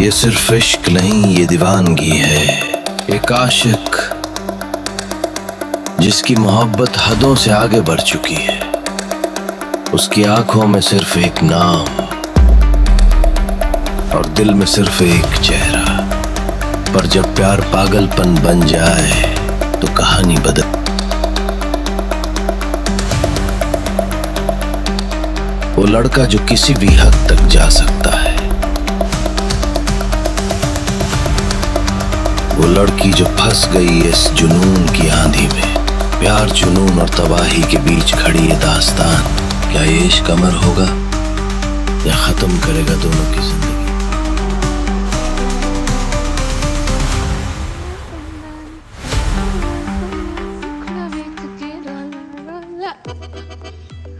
ये सिर्फ इश्क नहीं, ये दीवानगी है। एक आशिक जिसकी मोहब्बत हदों से आगे बढ़ चुकी है। उसकी आंखों में सिर्फ एक नाम और दिल में सिर्फ एक चेहरा। पर जब प्यार पागलपन बन जाए तो कहानी बदल। वो लड़का जो किसी भी हद तक जा सकता है, वो लड़की जो फंस गई इस जुनून की आंधी में। प्यार, जुनून और तबाही के बीच खड़ी ये दास्तान, क्या ये इश्क अमर होगा या खत्म करेगा दोनों की जिंदगी?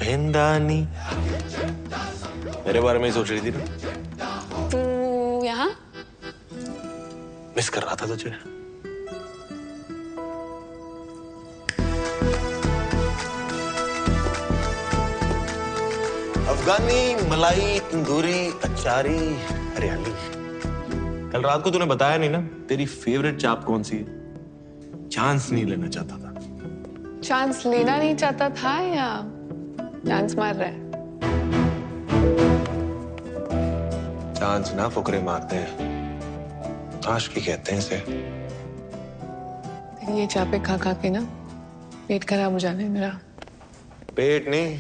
हिंदानी मेरे बारे में ही सोच रही थी ना? तू यहाँ? मिस कर रहा था तुझे। अफगानी, मलाई, तंदूरी, अचारी, हरियाली। कल रात को तूने बताया नहीं ना तेरी फेवरेट चाप कौन सी है? चांस नहीं लेना चाहता था। चांस लेना नहीं चाहता था या चांस मार रहा है? चांस ना फुकरे मारते हैं, आशिकी कहते हैं इसे। तेरी ये चापे खा खा के ना पेट खराब हो जाने मेरा। पेट नहीं,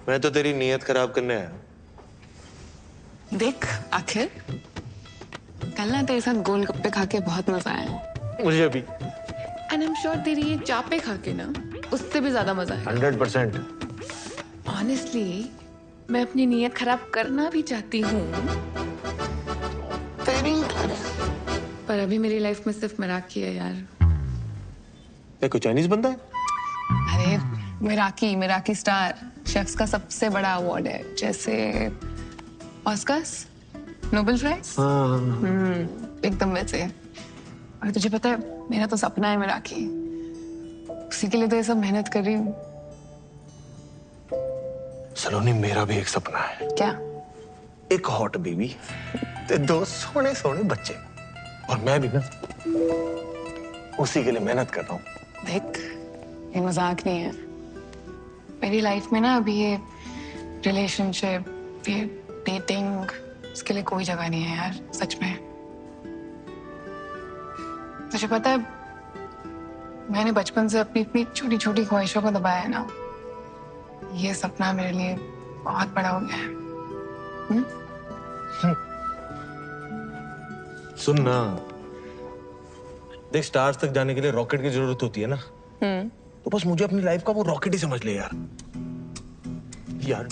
मैं तो तेरी नीयत खराब करने आया। देख आखिर कल ना तेरे साथ गोलगप्पे खा के बहुत मजा आया। मुझे भी। एंड आई एम श्योर तेरी ये चापे खा के ना उससे भी ज्यादा मजा आया। 100%। ऑनेस्टली मैं अपनी नीयत खराब करना भी चाहती हूँ, पर अभी मेरी लाइफ में सिर्फ मिराकी है यार। ये कोई चाइनीज बंदा है? अरे मिराकी स्टार शेफ्स का सबसे बड़ा अवार्ड है, जैसे ऑस्कर्स, नोबेल प्राइज। एकदम वैसे। और तुझे पता है मेरा तो सपना है मिराकी, उसी के लिए तो ये सब मेहनत कर रही हूँ। सलोनी, मेरा भी एक सपना है। क्या? एक हॉट बीवी ते 2 सोने सोने बच्चे, और मैं भी ना उसी के लिए मेहनत कर रहा हूँ। देख ये मजाक नहीं है। मेरी लाइफ में ना अभी ये रिलेशनशिप, ये डेटिंग, इसके लिए कोई जगह नहीं है यार, सच में। तुझे पता है मैंने बचपन से अपनी इतनी छोटी छोटी ख्वाहिशों को दबाया है ना, ये सपना मेरे लिए बहुत बड़ा हो गया है। सुन ना, देख स्टार्स तक जाने के लिए रॉकेट की जरूरत होती है ना, तो बस मुझे अपनी लाइफ का वो रॉकेट ही समझ ले यार। यार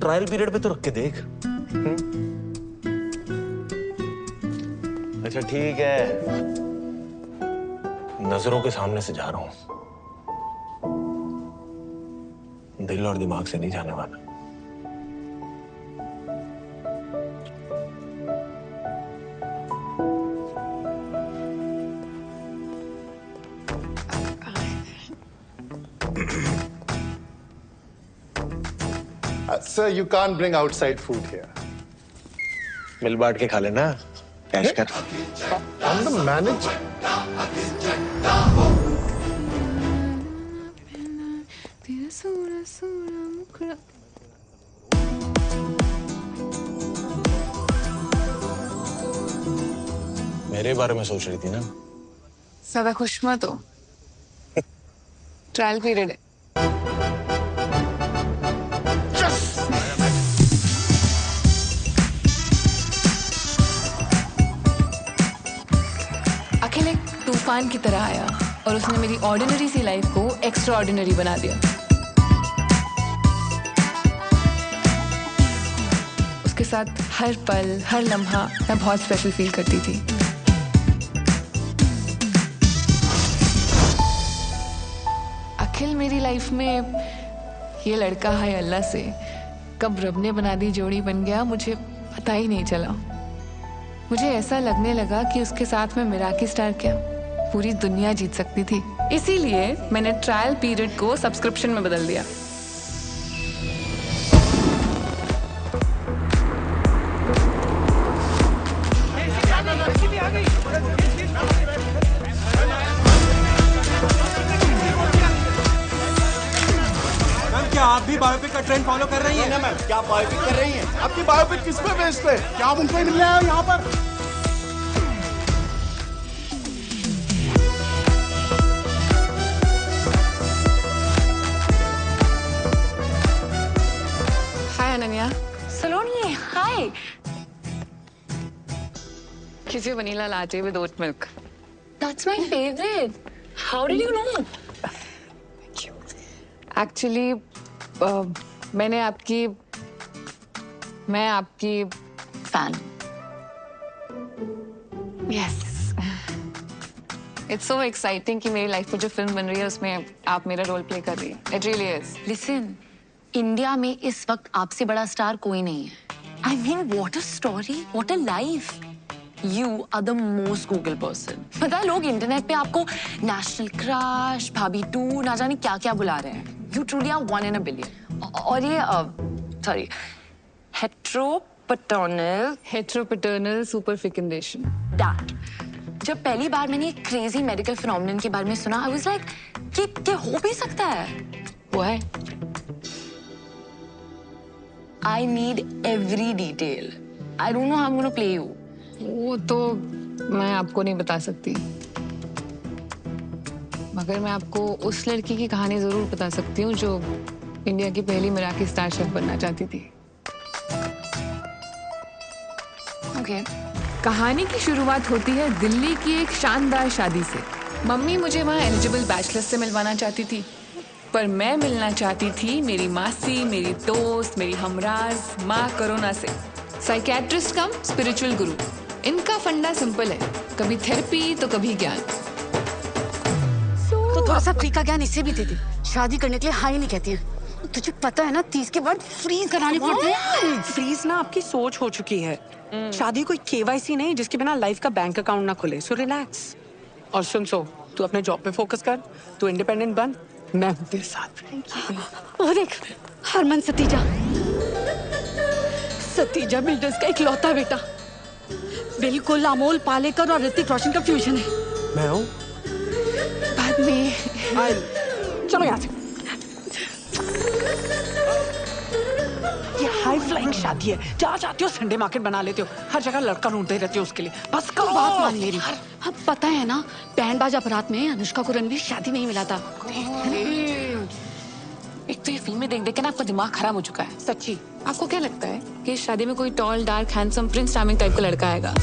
ट्रायल पीरियड पे तो रख के देख। अच्छा ठीक है, नजरों के सामने से जा रहा हूं, दिल और दिमाग से नहीं जाने वाला। Sir, you can't bring outside food here. मिल बांट के खा लेना, कैश कर। I'm the manager. मेरे बारे में सोच रही थी ना? ज्यादा खुश मत हो, ट्रायल पीरियड है। अखिल एक तूफान की तरह आया और उसने मेरी ऑर्डिनरी सी लाइफ को एक्स्ट्रा ऑर्डिनरी बना दिया। उसके साथ हर पल, हर लम्हा मैं बहुत स्पेशल फील करती थी। अखिल मेरी लाइफ में ये लड़का है अल्लाह से कब रब ने बना दी जोड़ी बन गया, मुझे पता ही नहीं चला। मुझे ऐसा लगने लगा कि उसके साथ में मिराकी स्टार क्या पूरी दुनिया जीत सकती थी। इसीलिए मैंने ट्रायल पीरियड को सब्सक्रिप्शन में बदल दिया। बायोपिक का ट्रेंड फॉलो कर रही है। मैम क्या बायोपिक कर रही हैं? आपकी बायोपिक किस पे बेस्ड है? क्या आप उनको ही मिलने आए हो यहाँ पर? हाय अनन्या। सलोनी, हाय। किसी vanilla latte with oat milk. That's my favorite. How did you know? Actually मैं आपकी Fan. Yes it's so exciting कि मेरी लाइफ में जो फिल्म बन रही है उसमें आप मेरा रोल प्ले कर रही है। It really is. Listen, India में इस वक्त आपसे बड़ा स्टार कोई नहीं है। I mean, what a story, what a life. You are the most Google person. पता है लोग इंटरनेट पे आपको नेशनल क्रश, भाभी 2 ना जाने क्या क्या बुला रहे हैं। You truly are 1 in a billion. और ये sorry, हेट्रोपैटर्नल सुपरफिकेशन। that. जब पहली बार मैंने एक क्रेजी मेडिकल फिनोमेनन के बारे में सुना, I was like, कि हो भी सकता है। वो है I need every detail. I don't know how I'm gonna play you. वो तो मैं आपको नहीं बता सकती, मगर मैं आपको उस लड़की की कहानी जरूर बता सकती हूँ जो इंडिया की पहली मराठी स्टार शेफ बनना चाहती थी। Okay. कहानी की शुरुआत होती है दिल्ली की एक शानदार शादी से। मम्मी मुझे वहाँ एलिजिबल बैचलर से मिलवाना चाहती थी, पर मैं मिलना चाहती थी मेरी मासी, मेरी दोस्त, मेरी हमराज माँ करोना से। साइकियाट्रिस्ट कम स्पिरिचुअल गुरु। इनका फंडा सिंपल है, कभी थेरेपी तो कभी ज्ञान। तो थोड़ा सा फ्री का ज्ञान इसे भी दे दे। शादी करने के लिए हाई नहीं कहती है। तुझे पता है ना 30 के बाद फ्रीज कराने पड़ते हैं। फ्रीज ना आपकी सोच हो चुकी है। शादी कोई केवाईसी नहीं जिसके बिना लाइफ का बैंक अकाउंट ना खुले। So relax. और सुन, तू अपने जॉब पे फोकस कर, तू इंडिपेंडेंट बन, मैं हूँ तेरे साथ। और देख हरमन सतीजा बिल्डर्स का इकलौता बेटा, बिल्कुल अमोल पालेकर और ऋतिक रोशन का फ्यूजन है। मैं हूँ। बाद में चलो यहाँ से। ये हाई फ्लाइंग शादी है, जहाँ चाहती हो संडे मार्केट बना लेते हो, हर जगह लड़का ढूंढते रहते हो उसके लिए। बस करो, बात मान मेरी। अब पता है ना बैंड बाजा बारात में अनुष्का को रणवीर शादी में ही मिला था। एक तो ये फिल्में देख देख के ना आपका दिमाग खराब हो चुका है। सच्ची। आपको क्या लगता है कि इस शादी में कोई tall dark handsome Prince charming type का लड़का आएगा?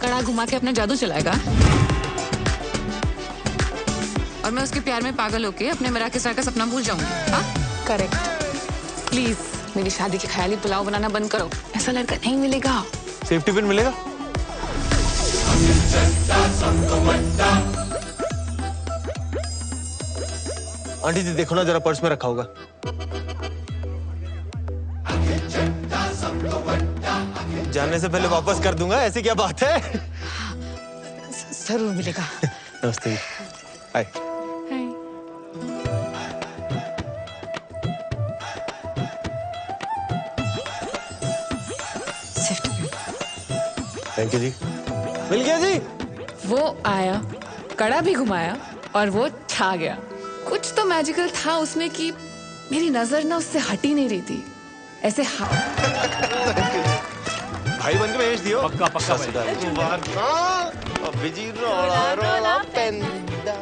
कड़ा घुमा के अपना जादू चलाएगा और मैं उसके प्यार में पागल होके अपने मराठी स्टार का सपना भूल जाऊंगी। हाँ करेक्ट। प्लीज मेरी शादी के ख्याली पुलाव बनाना बंद करो। ऐसा लड़का नहीं मिलेगा। सेफ्टी पिन मिलेगा? आंटी जी देखो ना जरा, पर्स में रखा होगा। जाने से पहले वापस कर दूंगा, ऐसी क्या बात है? जरूर मिलेगा। नमस्ते। हाय। थैंक यू जी। मिल गया जी। वो आया, कड़ा भी घुमाया और वो छा गया। कुछ तो मैजिकल था उसमें कि मेरी नजर ना उससे हट ही नहीं रही थी। ऐसे भाई बन के भेज दियो। पक्का पक्का अभी जी रोला रोला पेंदा।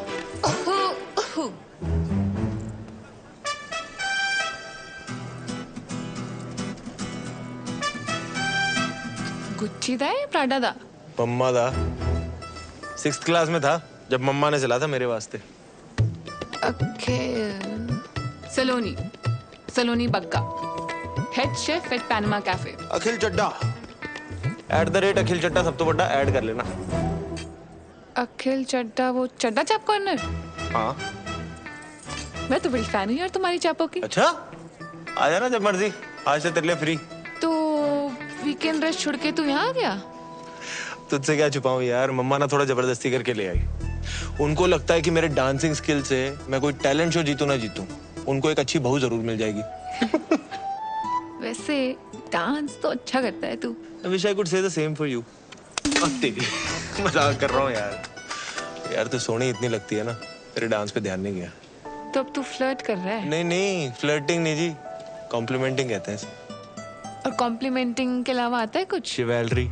गुच्ची था या प्राडा था? मम्मा था। 6th क्लास में था जब मम्मा ने चला था मेरे वास्ते। Saloni Bagga, head chef at Panama cafe. Akhil Chadda @Akhil Chadda सब तो बड़ा ऐड कर लेना। अखिल चड्डा, वो चड्डा चाप कॉर्नर? हाँ। मैं तो बड़ी फैन हूँ यार तुम्हारी चापों की। अच्छा आ जाना जब मर्जी, आज से तेरे लिए फ्री। तो वीकेंड रेस्ट छोड़ के तू यहाँ आ गया? तुझसे क्या छुपाऊं यार, मम्मा ना थोड़ा जबरदस्ती करके ले आई। उनको लगता है कि मेरे डांसिंग स्किल से मैं कोई टैलेंट शो जीतू ना जीतूं, उनको एक अच्छी बहू जरूर मिल जाएगी। वैसे डांस तो अच्छा करता है तू। I wish I could say the same for you. तेरी मजाक कर रहा हूँ यार। यार तू सोनी इतनी लगती है ना, तेरे डांस पे ध्यान नहीं गया। तो अब तू फ्लर्ट कर रहा है? नहीं नहीं, फ्लर्टिंग नहीं जी, कॉम्प्लीमेंटिंग कहते हैं इसे। और कॉम्प्लीमेंटिंग के अलावा आता है कुछ? शिवेलरी।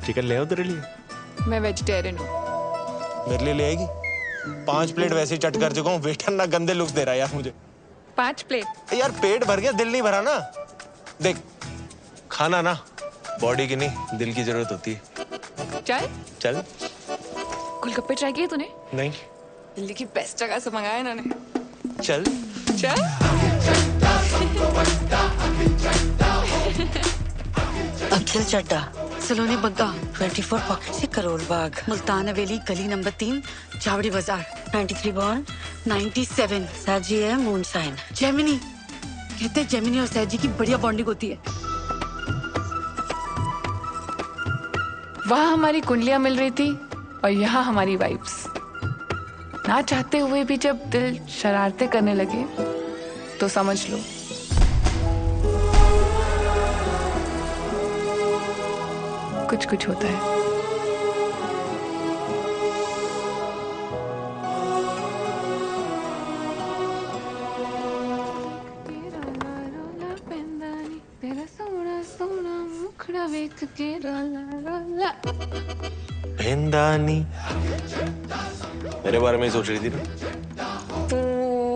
चिकन ले आओ तेरे लिए। मैं वेजिटेरियन हूँ। मेरे लिए ले आएगी? 5 प्लेट वैसे ही चट कर चुका हूँ, वेटर ना गंदे लुक्स दे रहा है यार मुझे। 5 प्लेट? यार पेट भर गया, दिल नहीं भरा ना। देख, खाना ना बॉडी की नहीं, दिल की जरूरत होती है। चल चल। गोलगप्पे ट्राई किए तूने? नहीं। दिल्ली की बेस्ट जगह से मंगाया इन्होंने। चल। चल। अखिल चड्डा, सलोनी बग्गा, 24 पॉकेट से करोल बाग, मुल्तान हवेली, गली नंबर 3, चावड़ी बाजार, 93 बॉर्न, 97, सैजी है मून साइन। जेमिनी, कहते हैं जेमिनी और सैजी की बढ़िया बॉन्डिंग होती है। वहाँ हमारी कुंडलियां मिल रही थी और यहाँ हमारी वाइब्स। ना चाहते हुए भी जब दिल शरारतें करने लगे तो समझ लो कुछ कुछ होता है। भेंदानी। मेरे बारे में ही सोच रही थी ना? तू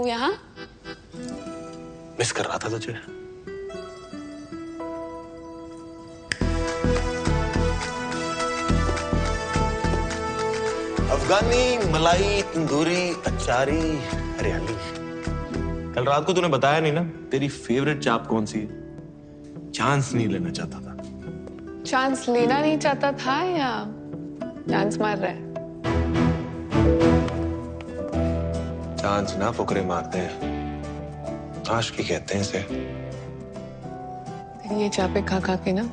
यहाँ? मिस कर रहा था तुझे। अफगानी, मलाई, तंदूरी, अचारी, हरियाली। कल रात को तूने बताया नहीं ना तेरी फेवरेट चाप कौन सी है? चांस नहीं लेना चाहता था। चांस लेना नहीं चाहता था या चांस मार रहा है? चांस ना फुकरे मारते हैं, आशिकी कहते हैं इसे। ये चापे खा खा के ना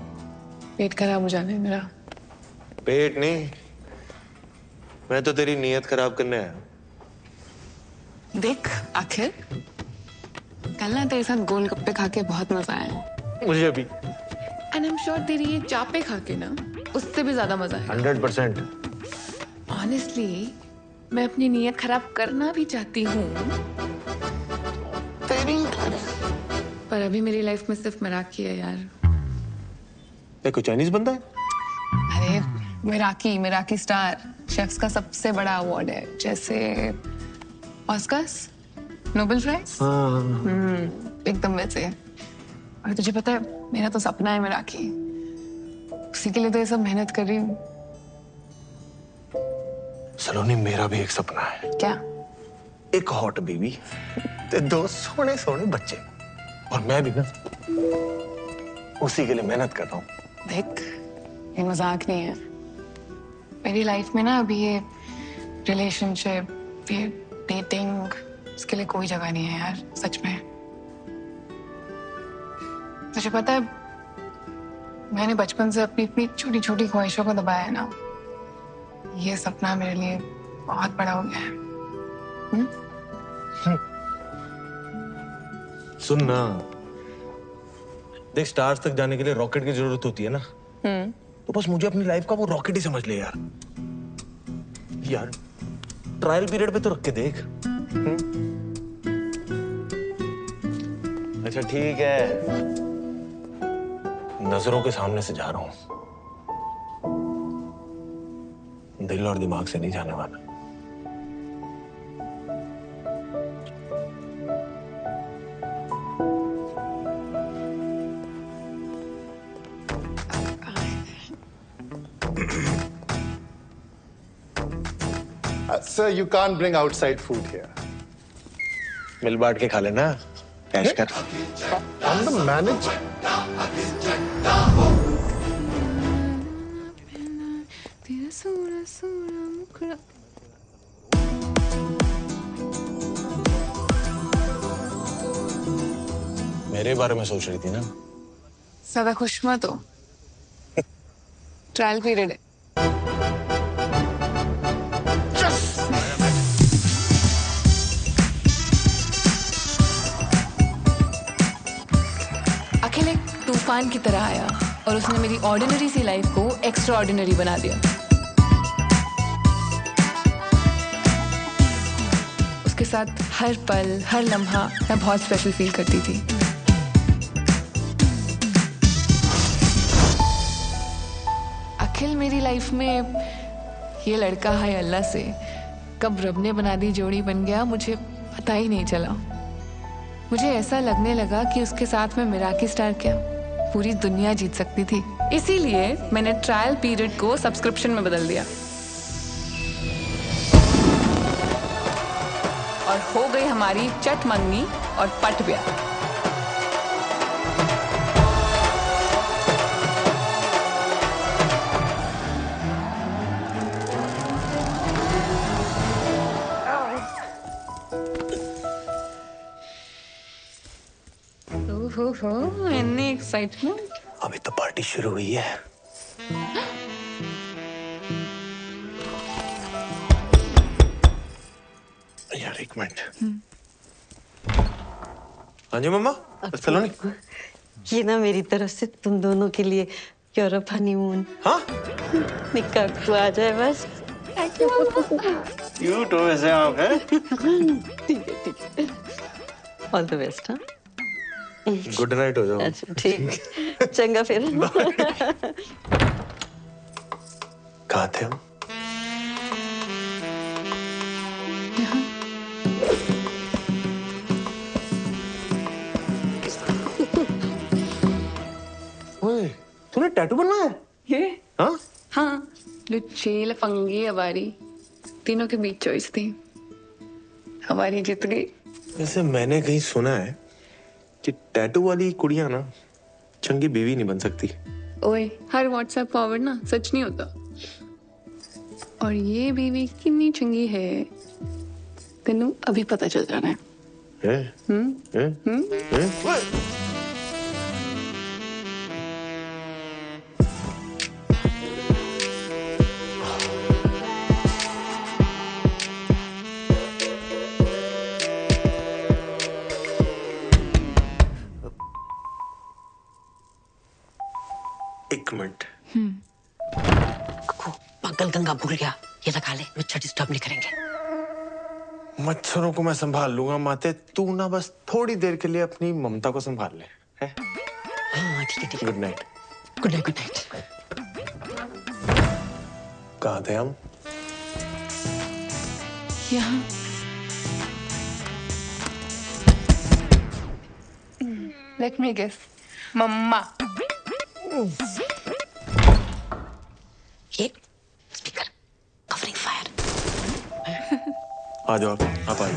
पेट खराब हो जाना है मेरा। पेट नहीं, मैं तो तेरी नीयत खराब करने आया। देख आखिर कल ना तेरे साथ गोलगप्पे खा के बहुत मजा आया। मुझे भी। एंड आई एम श्योर तेरी ये चापे खा के ना उससे भी ज्यादा मजा आया। 100%। ऑनेस्टली मैं अपनी नीयत खराब करना भी चाहती हूँ, पर अभी मेरी लाइफ में सिर्फ मराठी है यार। कोई चाइनीज बंदा है? अरे मिराकी स्टार, शेफ्स का सबसे बड़ा अवार्ड है, जैसे ऑस्कर्स, नोबेल प्राइज। एकदम वैसे। और तुझे पता है मेरा तो सपना है मिराकी, उसी के लिए तो ये सब मेहनत कर रही हूँ। सलोनी, मेरा भी एक सपना है। क्या? एक हॉट बेबी ते 2 सोने सोने बच्चे, और मैं भी ना उसी के लिए मेहनत कर रहा हूँ। देख ये मजाक नहीं है। मेरी लाइफ में ना अभी ये रिलेशनशिप, ये डेटिंग, इसके लिए कोई जगह नहीं है यार, सच में। तुझे पता है मैंने बचपन से अपनी इतनी छोटी छोटी ख्वाहिशों को दबाया है ना, ये सपना मेरे लिए बहुत बड़ा हो गया है। सुन ना, देख स्टार्स तक जाने के लिए रॉकेट की जरूरत होती है ना, तो बस मुझे अपनी लाइफ का वो रॉकेट ही समझ ले यार। यार ट्रायल पीरियड पे तो रख के देख। अच्छा ठीक है, नजरों के सामने से जा रहा हूं, दिल और दिमाग से नहीं जाने वाला। Sir, you can't bring outside food here. मिल बांट के खा लेना, कैश कर। I'm the manager. मेरे बारे में सोच रही थी ना? ज्यादा खुश मत हो, ट्रायल पीरियड है। अखिल एक तूफान की तरह आया और उसने मेरी ऑर्डिनरी सी लाइफ को एक्स्ट्रा ऑर्डिनरी बना दिया। उसके साथ हर पल हर लम्हा मैं बहुत स्पेशल फील करती थी। अखिल मेरी लाइफ में ये लड़का है अल्लाह से कब रब ने बना दी जोड़ी बन गया मुझे पता ही नहीं चला। मुझे ऐसा लगने लगा कि उसके साथ में मिराकी स्टार क्या पूरी दुनिया जीत सकती थी। इसीलिए मैंने ट्रायल पीरियड को सब्सक्रिप्शन में बदल दिया और हो गई हमारी चट मंगनी और पट ब्याह। ओहो, इतनी एक्साइटमेंट। अभी तो पार्टी शुरू हुई है। यार एक मिनट। हाँ जी मम्मा, सलोनी। ये ना मेरी तरफ से तुम दोनों के लिए यूरोप हनीमून। हाँ? निकाह को आ जाए बस। क्यूट हो वैसे आप, हैं? ठीक है। All the best. हाँ, गुड नाइट हो जाओ। अच्छा ठीक, चंगा फिर। कहाँ थे हम? ओए, तूने टैटू बनवाया है? ये हाँ? हाँ, लुच्ची लफंगी हमारी तीनों के बीच चॉइस थी, हमारी जीत गई। वैसे मैंने कहीं सुना है कि टैटू वाली कुड़ियां ना चंगी बीवी नहीं बन सकती। ओए, हर व्हाट्सएप फॉरवर्ड ना सच नहीं होता। और ये बीवी कितनी चंगी है तेनू अभी पता चल जाना है। ओए! एक मिनट। पागल गंगा भूल गया, ये लगा ले, मच्छर डिस्टर्ब नहीं करेंगे। मच्छरों को मैं संभाल लूंगा माते, तू ना बस थोड़ी देर के लिए अपनी ममता को संभाल ले। है? हाँ ठीक है। Good night. Good night good night. कहाँ थे हम? यहाँ लेट मी गेस, मम्मा। ये स्पीकर कवरिंग फायर। आ जाओ आप आ जाओ।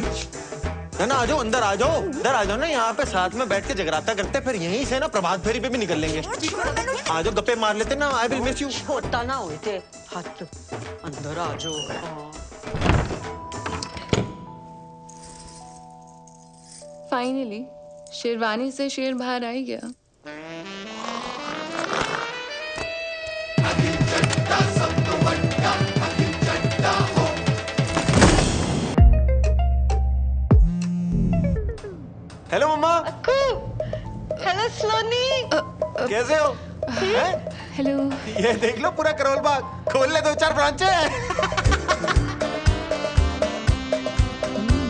ना आ जाओ, अंदर आ जाओ, इधर आ जाओ ना, यहाँ पे साथ में बैठ के जगराता करते, फिर यहीं से ना प्रभात फेरी पे भी निकल लेंगे। आ जाओ, गप्पे मार लेते ना। I will miss you. छोटा ना हो थे हाथ, अंदर आ जाओ। फाइनली शेरवानी से शेर बाहर आ ही गया। हेलो मम्मा। हेलो सलोनी। कैसे हो? हेलो। ये देख लो पूरा करोल बाग, खोल ले 2-4 ब्रांचें।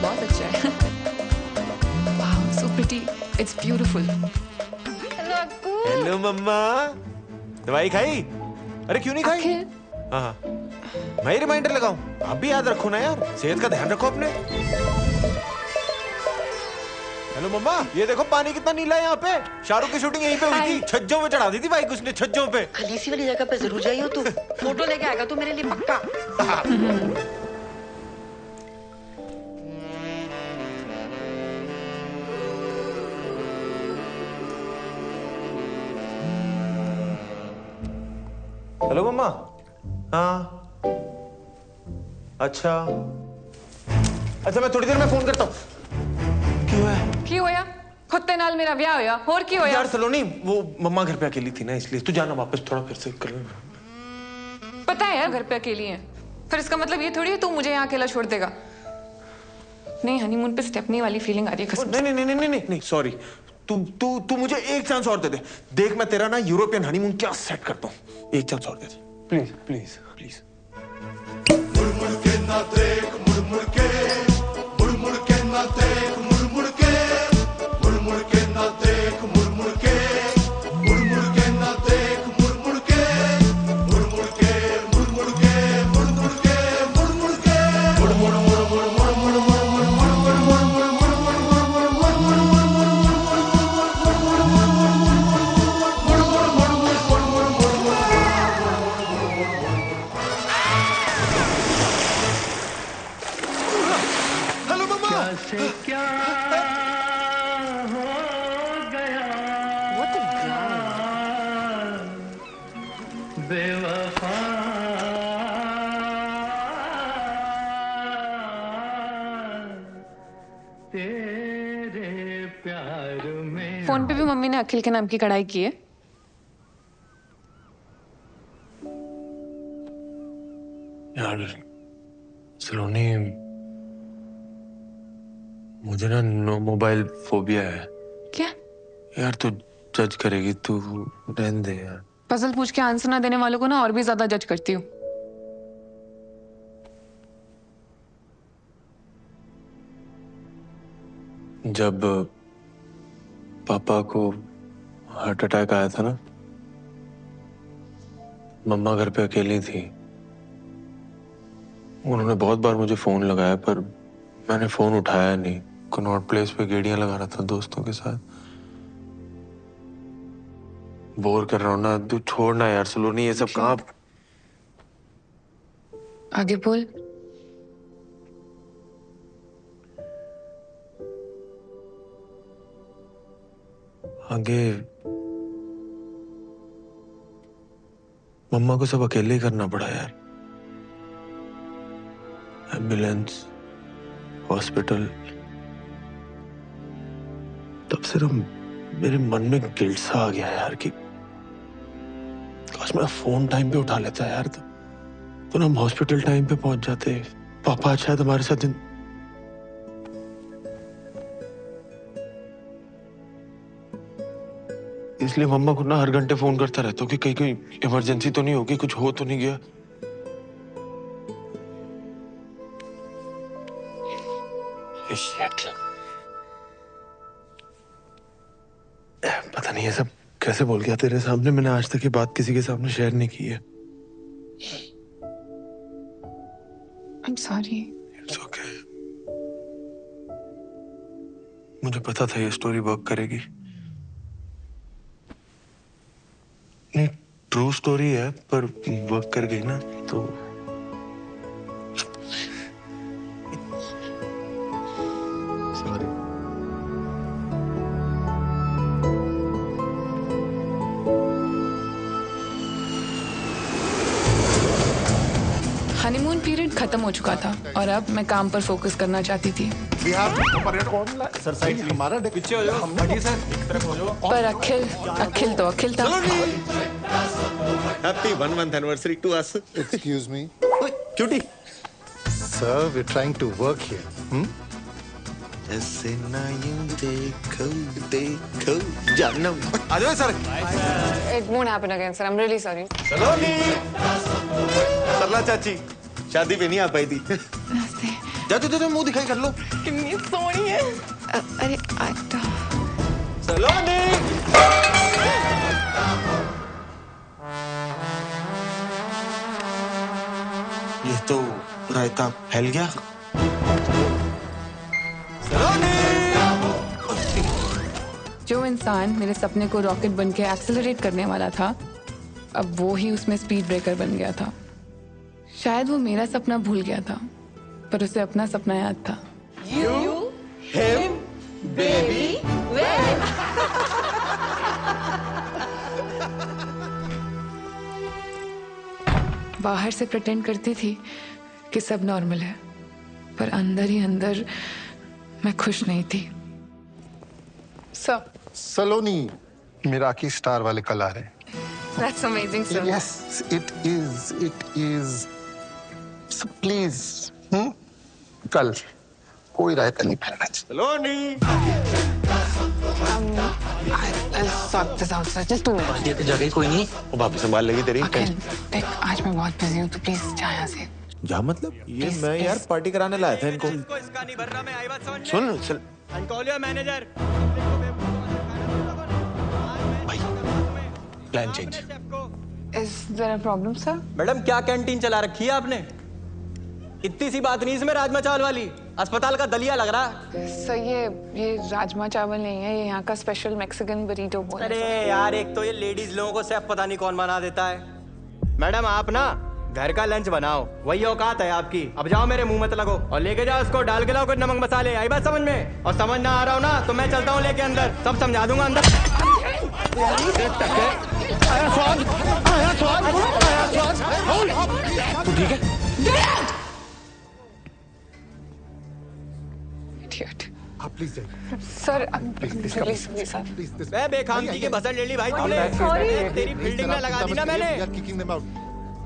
बहुत अच्छा है। Wow, so pretty, it's beautiful. Hello मम्मा। दवाई खाई? अरे क्यों नहीं खाई? अखिल। हाँ, मैं ही रिमाइंडर लगाऊं? आप भी याद रखो ना यार, सेहत का ध्यान रखो अपने। हेलो मम्मा, ये देखो पानी कितना नीला है यहाँ पे। शाहरुख की शूटिंग यहीं पे हुई थी, छज्जों में चढ़ा दी थी बाइक उसने, छज्जों पे। खलीसी वाली जगह पे जरूर जाइयो तू, फोटो लेके आएगा तू मेरे लिए पक्का। हेलो मम्मा। हाँ अच्छा मैं थोड़ी देर में फोन करता हूँ। की होया? खुत्ते नाल मेरा ब्याह होया, और की होया? यार सलोनी, वो मम्मा घर पे अकेली थी ना, इसलिए तू जाना वापस, थोड़ा फिर से कर लेना। पता है यार घर पे अकेली है, फिर इसका मतलब ये थोड़ी है तू मुझे यहाँ अकेला छोड़ देगा। नहीं, हनीमून पे स्टेपनी वाली फीलिंग आ रही है कसम से। नहीं सॉरी, तू मुझे एक चांस और दे दे। देख मैं तेरा ना यूरोपियन हनीमून क्या सेट करता हूँ, एक चांस और दे दे प्लीज प्लीज प्लीज। मुड़ मुड़ के ना देख, मुड़ मुड़ के ना देख मुड़ मुड़ के मुड़ मुड़ के ना देख मुड़ मुड़ के मुड़ मुड़ के मुड़ मुड़ के मुड़ मुड़ के मुड़ मुड़ के मुड़ मुड़ मुड़ मुड़ मुड़ मुड़ मुड़ मुड़ मुड़ मुड़ हेलो मम्मा फोन पे भी मम्मी ने अखिल के नाम की कढ़ाई की है। यार सलोनी, मुझे ना नो मोबाइल फोबिया है। क्या? यार तू जज करेगी, तू रहने दे यार। पजल पूछ के आंसर ना देने वालों को ना और भी ज्यादा जज करती हूँ। जब पापा को हार्ट अटैक आया था ना, मम्मा घर पे अकेली थी। उन्होंने बहुत बार मुझे फोन लगाया पर मैंने फोन उठाया नहीं। कनॉट प्लेस पे गेड़ियां लगा रहा था दोस्तों के साथ। बोर कर रहा हूं ना, तू छोड़ना यार सलोनी, ये सब कहाँ। आगे बोल। आगे मम्मा को सब अकेले ही करना पड़ा यार। Ambulance, hospital. तब सिर्फ मेरे मन में गिल्ट सा आ गया यार कि काश मैं फोन टाइम पे उठा लेता यार, तो हम हॉस्पिटल टाइम पे पहुंच जाते। पापा आज शायद हमारे साथ इसलिए मम्मा को ना हर घंटे फोन करता रहता हूँ कि कहीं कोई इमरजेंसी तो नहीं होगी, कुछ हो तो नहीं गया। पता नहीं ये सब कैसे बोल गया तेरे सामने। मैंने आज तक ये बात किसी के सामने शेयर नहीं की है। I'm sorry. It's okay. मुझे पता था ये स्टोरी वर्क करेगी। नहीं, ट्रू स्टोरी है पर वर्क कर गई ना तो। सॉरी। हनीमून पीरियड खत्म हो चुका था और अब मैं काम पर फोकस करना चाहती थी। सर साइड हमारा पीछे हो जाओ। सर एक तरफ हो जाओ। पर अखिल था। Happy 1 month anniversary to us. Excuse me. Cutie. Sir, we're trying to work here. ऐसे ना यूं देखो जानम। आ जाओ sir. It won't happen again, sir. I'm really sorry. सलोनी। सरला चाची शादी पे नहीं आ पाई थी। जा मुंह दिखाई कर लो। कितनी सोहनी है। अरे आटा। सलोनी। ये तो रायता फैल गया। जो इंसान मेरे सपने को रॉकेट बन के एक्सेलरेट करने वाला था, अब वो ही उसमें स्पीड ब्रेकर बन गया था। शायद वो मेरा सपना भूल गया था, पर उसे अपना सपना याद था। बाहर से प्रिटेंड करती थी कि सब नॉर्मल है, पर अंदर ही अंदर मैं खुश नहीं थी। सर, सलोनी, मिराकी स्टार वाले कल आ रहे हैं। That's amazing, sir. Yes, it is. It is. So please, कल कोई रायता नहीं फैलना चाहिए। सलोनी। I'll sort this out, sir. Just 2 minutes. ये तो जगह कोई नहीं, वो भाभी संभाल लेगी तेरी। अखिल, देख आज मैं बहुत बिजी हूँ, तो प्लीज जा यहाँ से। क्या मतलब? ये मैं यार पार्टी कराने लाया था इनको। सुन manager plan change. Is there a problem, sir? Madam क्या कैंटीन चला रखी है आपने? इतनी सी बात नहीं इसमें राजमा चावल वाली, अस्पताल का दलिया लग रहा है। सर ये राजमा चावल नहीं है, ये यहाँ का स्पेशल मैक्सिकन बरीटो बोल अरे यार, एक तो ये लेडीज लोगों को सेफ पता नहीं कौन बना देता है। मैडम आप ना घर का लंच बनाओ, वही औकात है आपकी। अब जाओ, मेरे मुंह मत लगो और लेके जाओ उसको, डाल के लाओ कुछ नमक मसाले। आई बात समझ में? और समझ ना आ रहा हो ना तो मैं चलता हूँ लेके अंदर, सब समझा दूंगा अंदर। तू ठीक है? Please sir please sir please मैं बेखामगी की बसर ले ली भाई तूने। तेरी फील्डिंग में लगा दी ना मैंने।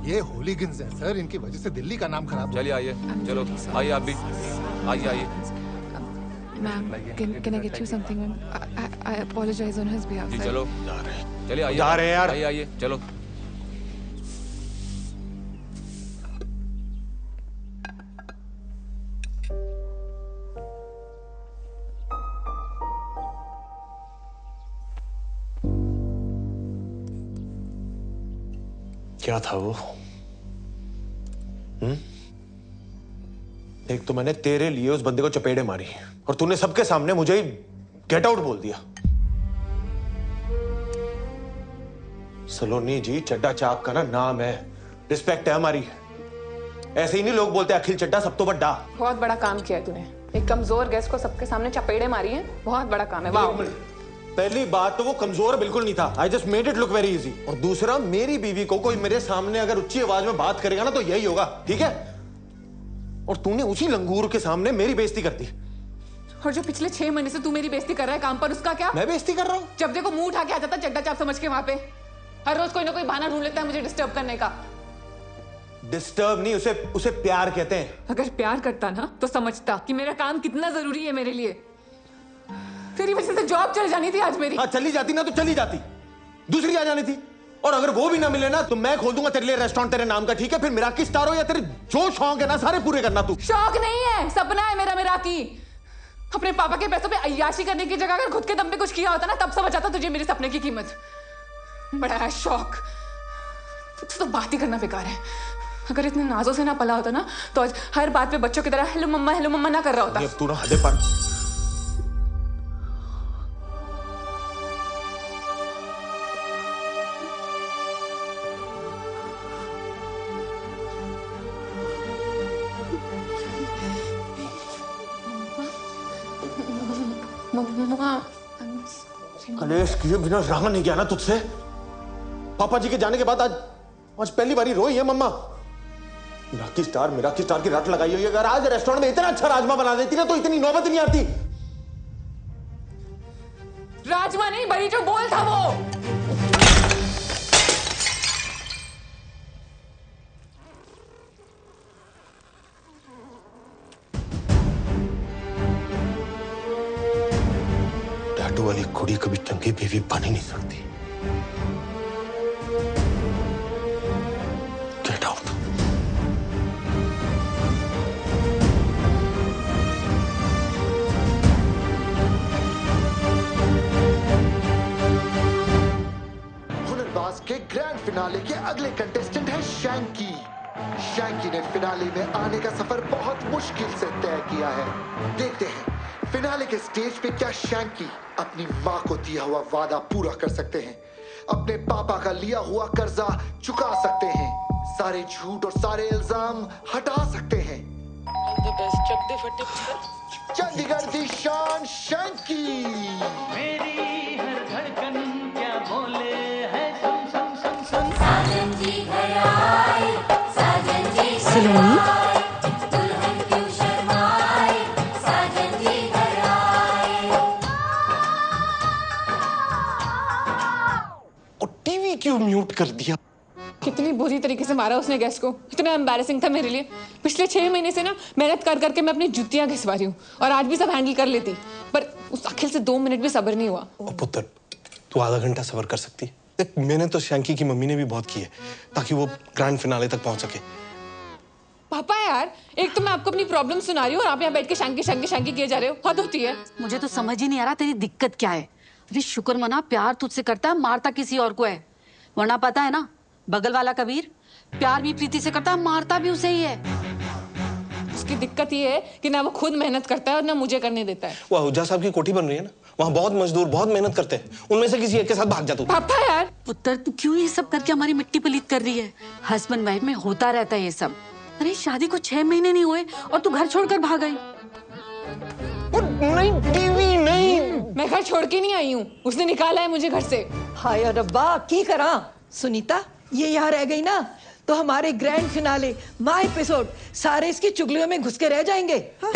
ये होलीगन्स हैं सर, इनकी वजह से दिल्ली का नाम खराब। चलिए आइए, चलो आइए आप भी आइए। Ma'am can I get you something? I apologize on his behalf. जी चलो चलिए आइए, जा रहे हैं यार। आइए चलो। क्या था वो? एक तो मैंने तेरे लिए उस बंदे को चपेड़े मारी और तूने सबके सामने मुझे ही गेट आउट बोल दिया। सलोनी जी, चड्डा चाप का ना नाम है, रिस्पेक्ट है हमारी। ऐसे ही नहीं लोग बोलते अखिल चड्डा सब तो बड़ा। बहुत बड़ा काम किया है तूने, एक कमजोर गेस्ट को सबके सामने चपेड़े मारी हैं, बहुत बड़ा काम है। वाह। पहली बात तो वो कमजोर बिल्कुल नहीं था, I just made it look very easy. और दूसरा, मेरी बीवी को कोई मेरे सामने अगर ऊंची आवाज में बात करेगा ना तो यही होगा, ठीक है? और तूने उसी लंगूर के सामने मेरी बेइज्जती कर दी। और जो पिछले 6 महीने से तू मेरी बेइज्जती कर रहा है काम पर, उसका क्या? मैं बेइज्जती कर रहा हूँ? जब देखो मुंह उठा के आ जाता चड्डा चाप समझ के वहां पे। हर रोज कोई ना कोई बहाना ढूंढ लेता है मुझे डिस्टर्ब करने का। डिस्टर्ब नहीं, उसे प्यार कहते हैं। अगर प्यार करता ना तो समझता कि मेरा काम कितना जरूरी है मेरे लिए। तेरी वजह से जॉब चली जानी थी आज मेरी। हाँ, चली जाती ना तो चली जाती, दूसरी आ जानी थी। और अगर वो भी ना मिले ना तो मैं खोल दूंगा तेरे लिए रेस्टोरेंट तेरे नाम का, ठीक है? फिर मिराकी स्टार हो या तेरे जो शौक है ना सारे पूरे करना तू। शौक नहीं है, सपना है मेरा मिराकी। अपने पापा के पैसों पे अय्याशी करने की जगह अगर खुद के दम पे कुछ किया होता ना तब समझ आता तुझे मेरे सपने की कीमत। बड़ा है शौक, तो बात ही करना बेकार है। अगर इतने नाजों से ना पला होता ना तो आज हर बात पे बच्चों की तरह हेलो मम्मा ना कर रहा होता। अब तू ना हदे पर। कलेश किए बिना रहा नहीं गया ना तुझसे। पापा जी के जाने के बाद आज पहली बारी रोई है मम्मा। मिराकी स्टार की रट लगाई हुई है। अगर आज रेस्टोरेंट में इतना अच्छा राजमा बना देती ना तो इतनी नौबत नहीं आती। राजमा नहीं बड़ी जो बोल था वो। टैटू वाली कुड़ी कभी चंगी बीवी बन ही नहीं सकती। Get out. हुनरबाज के ग्रैंड फिनाले के अगले कंटेस्टेंट है शैंकी। शैंकी ने फिनाले में आने का सफर बहुत मुश्किल से तय किया है। देखते हैं फिनाले के स्टेज पे क्या शैंकी अपनी माँ को दिया हुआ वादा पूरा कर सकते हैं, अपने पापा का लिया हुआ कर्जा चुका सकते हैं, सारे झूठ और सारे इल्जाम हटा सकते हैं। चंडीगढ़ की शान शैंकी। मेरी हर धड़कन क्या बोले है, सुन सुन सुन सुन। साजन जी घर आए, साजन जी सलोनी दुल्हन क्यों शर्माए, साजन जी घर आए। और टीवी क्यों म्यूट कर दिया? कितनी बुरी तरीके से मारा उसने गेस्ट को, इतना एम्बैरेसिंग था मेरे लिए। पिछले 6 महीने से ना मेहनत कर करके मैं अपनी जुतियां घिसवा रही हूँ और आज भी सब हैंडल कर लेती, पर उस अखिल से 2 मिनट भी सब्र नहीं हुआ। ओ पुत्र, तू आधा घंटा सब्र कर सकती है। देख, मैंने तो शैंकी की मम्मी ने भी बहुत की है ताकि वो ग्रैंड फिनाले तक पहुंच सके। पापा यार, एक तो मैं आपको अपनी प्रॉब्लम सुना रही हूँ और आप यहाँ बैठ के शैंकी किए जा रहे हो, हद होती है। मुझे तो समझ ही नहीं आ रहा तेरी दिक्कत क्या है। अरे शुक्र मना, प्यार तुझसे करता है, मारता किसी और को है। वरना पता है ना, बगल वाला कबीर प्यार भी प्रीति से करता है, मारता भी उसे ही है। उसकी दिक्कत ये है कि ना वो खुद मेहनत करता है और ना मुझे करने देता है। वो आहूजा साहब की कोठी बन रही है ना, वहाँ बहुत मजदूर बहुत मेहनत करते हैं, उनमें से किसी एक के साथ भाग जा तू। पापा यार, पुत्र तू क्यों ये सब करके हमारी मिट्टी पलीत कर रही है? हस्बैंड वाइफ में होता रहता है ये सब। अरे शादी को 6 महीने नहीं हुए और तू घर छोड़कर भाग गई। नहीं टीवी नहीं, मैं घर छोड़ के नहीं आई हूँ, उसने निकाला है मुझे घर से। हाय रब्बा की करा सुनीता, ये यहाँ रह गई ना तो हमारे ग्रैंड फिनाले माह एपिसोड सारे इसकी चुगलियों में घुस के रह जाएंगे। हाँ?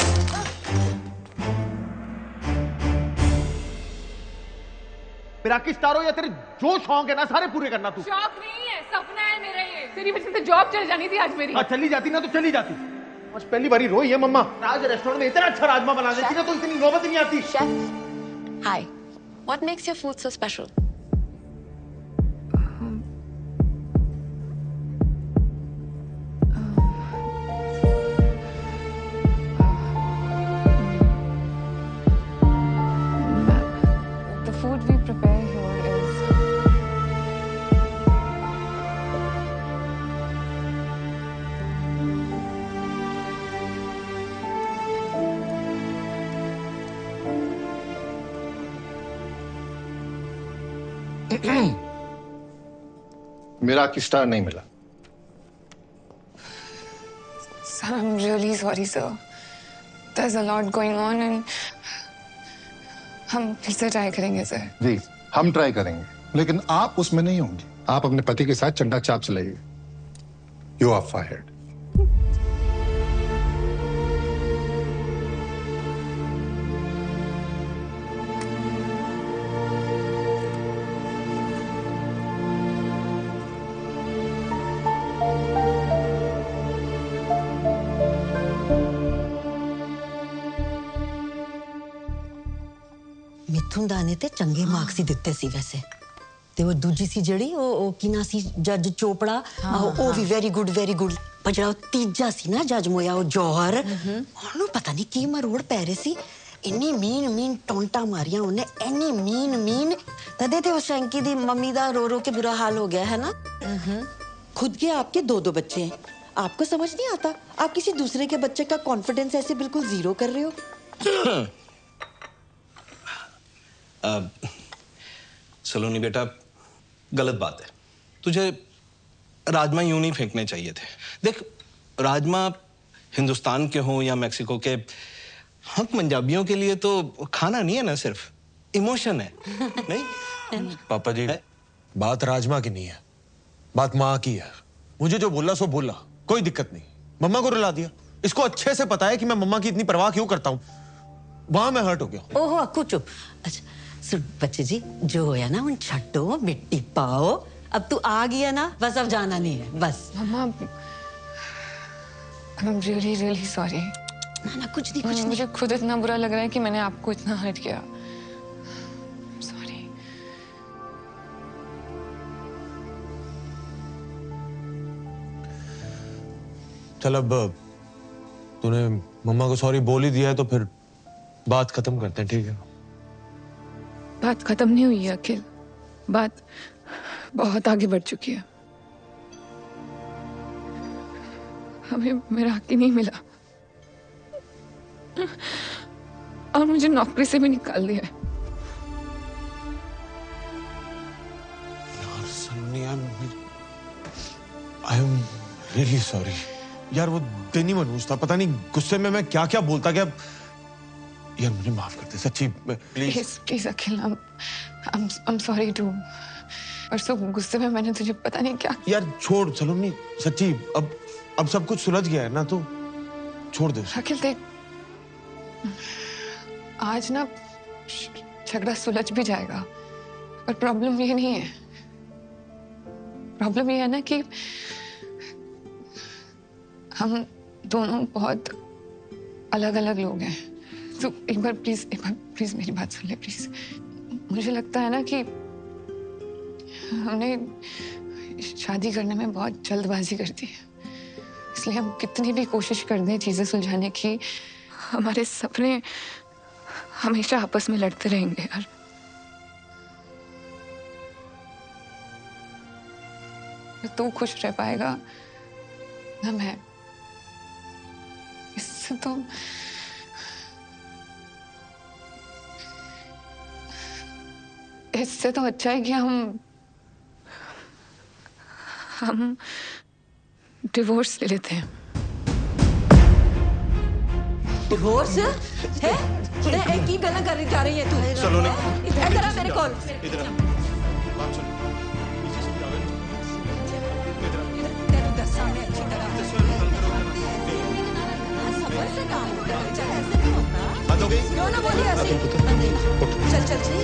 मिराकी स्टार हो या तेरे जो शौक है ना सारे पूरे करना तू। शौक नहीं है, सपना है मेरा ये। तेरी वजह से जॉब चल जानी थी आज मेरी। चली जाती ना तो चली जाती। आज पहली बारी रोई है मम्मा। आज रेस्टोरेंट में इतना अच्छा राजमा बना देती ना तो इतनी नौबत नहीं आती। Chef, hi, what makes your food so special? The food we prepare here is मेरा की स्टार नहीं मिला। Sir, I'm really sorry, sir. There's a lot going on and हम फिर से ट्राई करेंगे सर। जी हम ट्राई करेंगे, लेकिन आप उसमें नहीं होंगी। आप अपने पति के साथ चंडा चाप चलाइए। You are fired. मिथुन दा ने ते चंगे मार्क्स ही दिते सी वैसे। ते वो दूजी सी जड़ी ओ की ना सी जज चोपड़ा, ओ भी वेरी गुड पर जड़ा तीजा सी ना जज मोया ओ जौहर, ओनू पता नहीं की मरोड़ पैरे सी। इन्नी मीन टोंटा मारियां उन्हें, इन्नी मीन तदे ते उस शंकी दी मम्मी दा रो के बुरा हाल हो गया है ना। खुद के आपके 2 बच्चे हैं, आपको समझ नहीं आता आप किसी दूसरे के बच्चे का कॉन्फिडेंस ऐसे बिल्कुल जीरो कर रहे हो। सलोनी बेटा, गलत बात है। तुझे राजमा यूं नहीं फेंकने चाहिए थे। देख, राजमा हिंदुस्तान के हों या मैक्सिको के, हम पंजाबियों के लिए तो खाना नहीं है ना, सिर्फ इमोशन है। नहीं पापा जी, बात राजमा की नहीं है, बात माँ की है। मुझे जो बोला सो बोला, कोई दिक्कत नहीं। मम्मा को रुला दिया। इसको अच्छे से पता है कि मैं मम्मा की इतनी परवाह क्यों करता हूँ। वहां मैं हर्ट हो गया। ओहो अक्कू चुप। अच्छा सुन बच्चे जी, जो होया ना उन छट्टो मिट्टी पाओ। अब तू आ गया ना, बस अब जाना नहीं है बस। मम्मा, I'm really sorry। ना कुछ नहीं। मुझे खुद इतना बुरा लग रहा है कि मैंने आपको इतना हर्ट किया। सॉरी। चल अब तूने मम्मा को सॉरी बोल ही दिया है तो फिर बात खत्म करते हैं, ठीक है? बात खत्म नहीं हुई है अखिल, बात बहुत आगे बढ़ चुकी है। हमें मेरा हक ही नहीं मिला और मुझे नौकरी से भी निकाल दिया है। यार Sunny, I am really sorry. यार वो दिन ही मनहूस था, पता नहीं गुस्से में मैं क्या क्या बोलता गया। यार मुझे माफ कर दे सच्ची, please Akhil, I'm sorry too। परसों गुस्से में मैंने तुझे पता नहीं क्या। यार छोड़ सलोनी, सच्ची अब सब कुछ सुलझ गया है ना, तो छोड़ दे। अखिल देख, आज ना झगड़ा सुलझ भी जाएगा, पर प्रॉब्लम ये नहीं है। प्रॉब्लम ये है ना कि हम दोनों बहुत अलग अलग लोग हैं। तो एक बार प्लीज मेरी बात सुन ले प्लीज। मुझे लगता है ना कि हमने शादी करने में बहुत जल्दबाजी कर दी है, इसलिए हम कितनी भी कोशिश कर दें चीजें सुलझाने की, हमारे सपने हमेशा आपस में लड़ते रहेंगे यार। न तू खुश रह पाएगा न मैं। इससे तो अच्छा है कि हम डिवोर्स ले लेते हैं। डिवोर्स है? एक ही गला कर जा रही है तू। सलोनी इधर आ मेरे कॉल। इधर आ। बात सुन। तेरे दस सामने अच्छी तरह सबर से काम होता है। चल ऐसे नहीं होता। बात हो गई? क्यों ना बोली ऐसे? चल चल चल।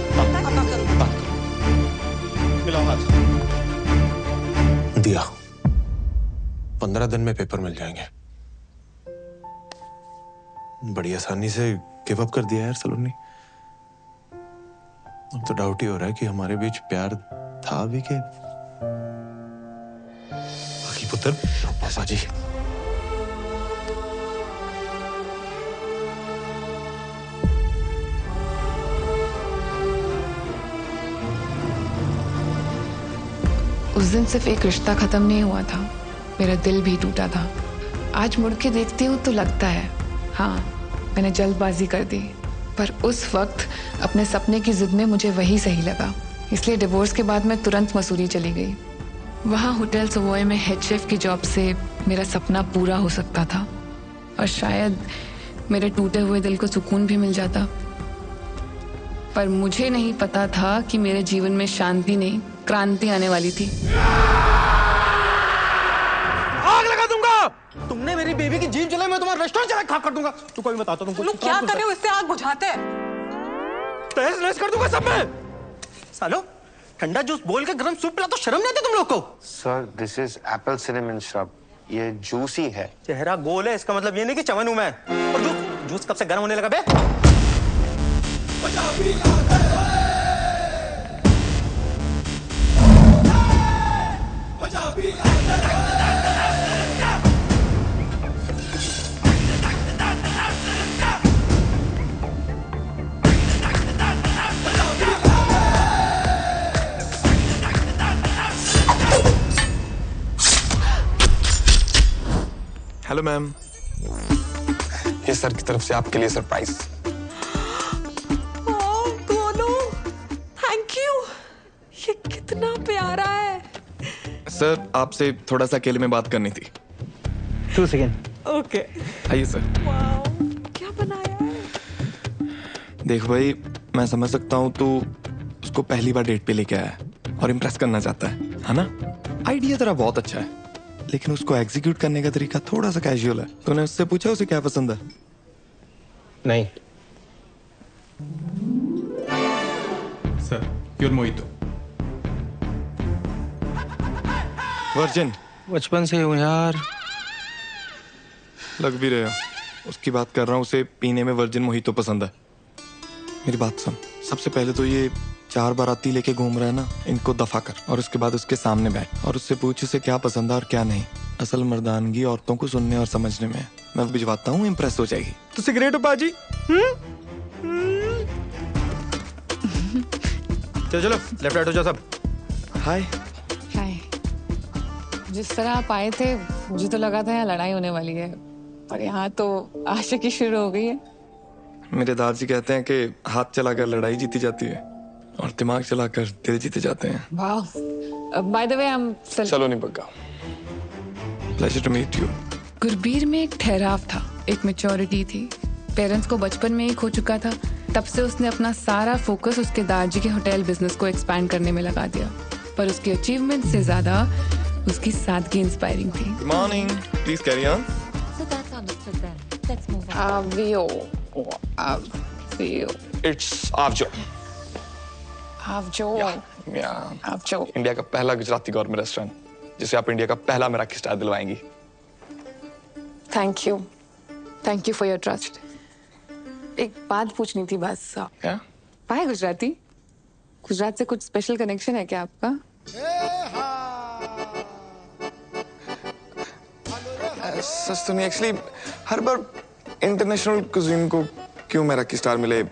मिलाओ हाथ। दिया 15 दिन में पेपर मिल जाएंगे। बड़ी आसानी से गिव अप कर दिया यार सलोनी। अब तो डाउट ही हो रहा है कि हमारे बीच प्यार था भी के बाकी पुत्र पापा जी। उस दिन सिर्फ एक रिश्ता खत्म नहीं हुआ था, मेरा दिल भी टूटा था। आज मुड़ के देखती हूँ तो लगता है हाँ मैंने जल्दबाजी कर दी, पर उस वक्त अपने सपने की जिद में मुझे वही सही लगा। इसलिए डिवोर्स के बाद मैं तुरंत मसूरी चली गई। वहाँ होटल सवॉय में हेड शेफ की जॉब से मेरा सपना पूरा हो सकता था और शायद मेरे टूटे हुए दिल को सुकून भी मिल जाता। पर मुझे नहीं पता था कि मेरे जीवन में शांति नहीं क्रांति आने वाली थी। आग लगा दूंगा। तुमने मेरी बेबी की जीभ जलाई, मैं तुम्हारा रेस्टोरेंट चला खाक कर दूंगा। तू कोई बताता तुमको। लोग क्या कर रहे हो? इससे आग बुझाते हैं। तहस नहस कर दूंगा सब में। सालो ठंडा जूस बोल के गरम सूप पिला तो शर्म नहीं आती तुम लोग को? Sir this is Apple cinnamon shrub, ये जूसी है। चेहरा गोल है, इसका मतलब ये नहीं कि चमन हूं मैं। और जूस कब से गर्म होने लगा बे? हेलो मैम, ये सर की तरफ से आपके लिए सरप्राइज। दोनों थैंक यू। ये कितना प्यारा है। सर आपसे थोड़ा सा अकेले में बात करनी थी। 2 सेकेंड। ओके आइए सर। क्या बनाया है? देख भाई, मैं समझ सकता हूँ तू उसको पहली बार डेट पे लेके आया है और इम्प्रेस करना चाहता है ना? आइडिया तेरा बहुत अच्छा है, लेकिन उसको एग्जीक्यूट करने का तरीका थोड़ा सा कैजुअल है। तूने उससे पूछा उसे क्या पसंद है? नहीं सर, प्योर मोहितो। वर्जिन? बचपन से हूँ यार। लग भी रहे हो। उसकी बात कर रहा हूँ, उसे पीने में वर्जिन मोहितो पसंद है। मेरी बात सुन, सबसे पहले तो ये 4 बाराती लेके घूम रहा है ना, इनको दफा कर और उसके बाद उसके सामने बैठ और उससे पूछ उसे क्या पसंद है और क्या नहीं। असल मर्दानगी औरतों को सुनने और समझने में है। मैं भिजवाता हूँ, इम्प्रेस हो जाएगी। तो सिगरेट बाजी। चलो लेफ्ट राइट हो जाओ सब। हाय। हाय। जिस तरह आप आए थे मुझे तो लगा था यहाँ लड़ाई होने वाली है, पर यहाँ तो आशिकी शुरू हो गई है। मेरे दादाजी कहते हैं कि हाथ चलाकर लड़ाई जीती जाती है और दिमाग चलाकर दिल जीते जाते हैं। वाह। बाय द वे हम चलो नहीं Bagga. Pleasure to meet you. Gurbir में एक ठहराव था, एक मैच्योरिटी थी। पेरेंट्स को बचपन में ही खो चुका था, तब से उसने अपना सारा फोकस उसके दादाजी के होटल बिजनेस को एक्सपैंड करने में लगा दिया। पर उसकी अचीवमेंट से ज्यादा उसकी सादगी इंस्पायरिंग थी। Good morning, please carry on. Avio. It's आवजो। आवजो। आवजो। इंडिया का पहला गुजराती गौरमेंट रेस्टोरेंट, जिसे आप इंडिया का पहला मराठी स्टार दिलवाएंगी। Thank you for your trust. एक बात पूछनी थी बस। क्या? पाए गुजराती? गुजरात से कुछ स्पेशल कनेक्शन है क्या आपका? सच तो नहीं, एक्चुअली हर बार इंटरनेशनल कुजीन को क्यों मराठी स्टार मिले।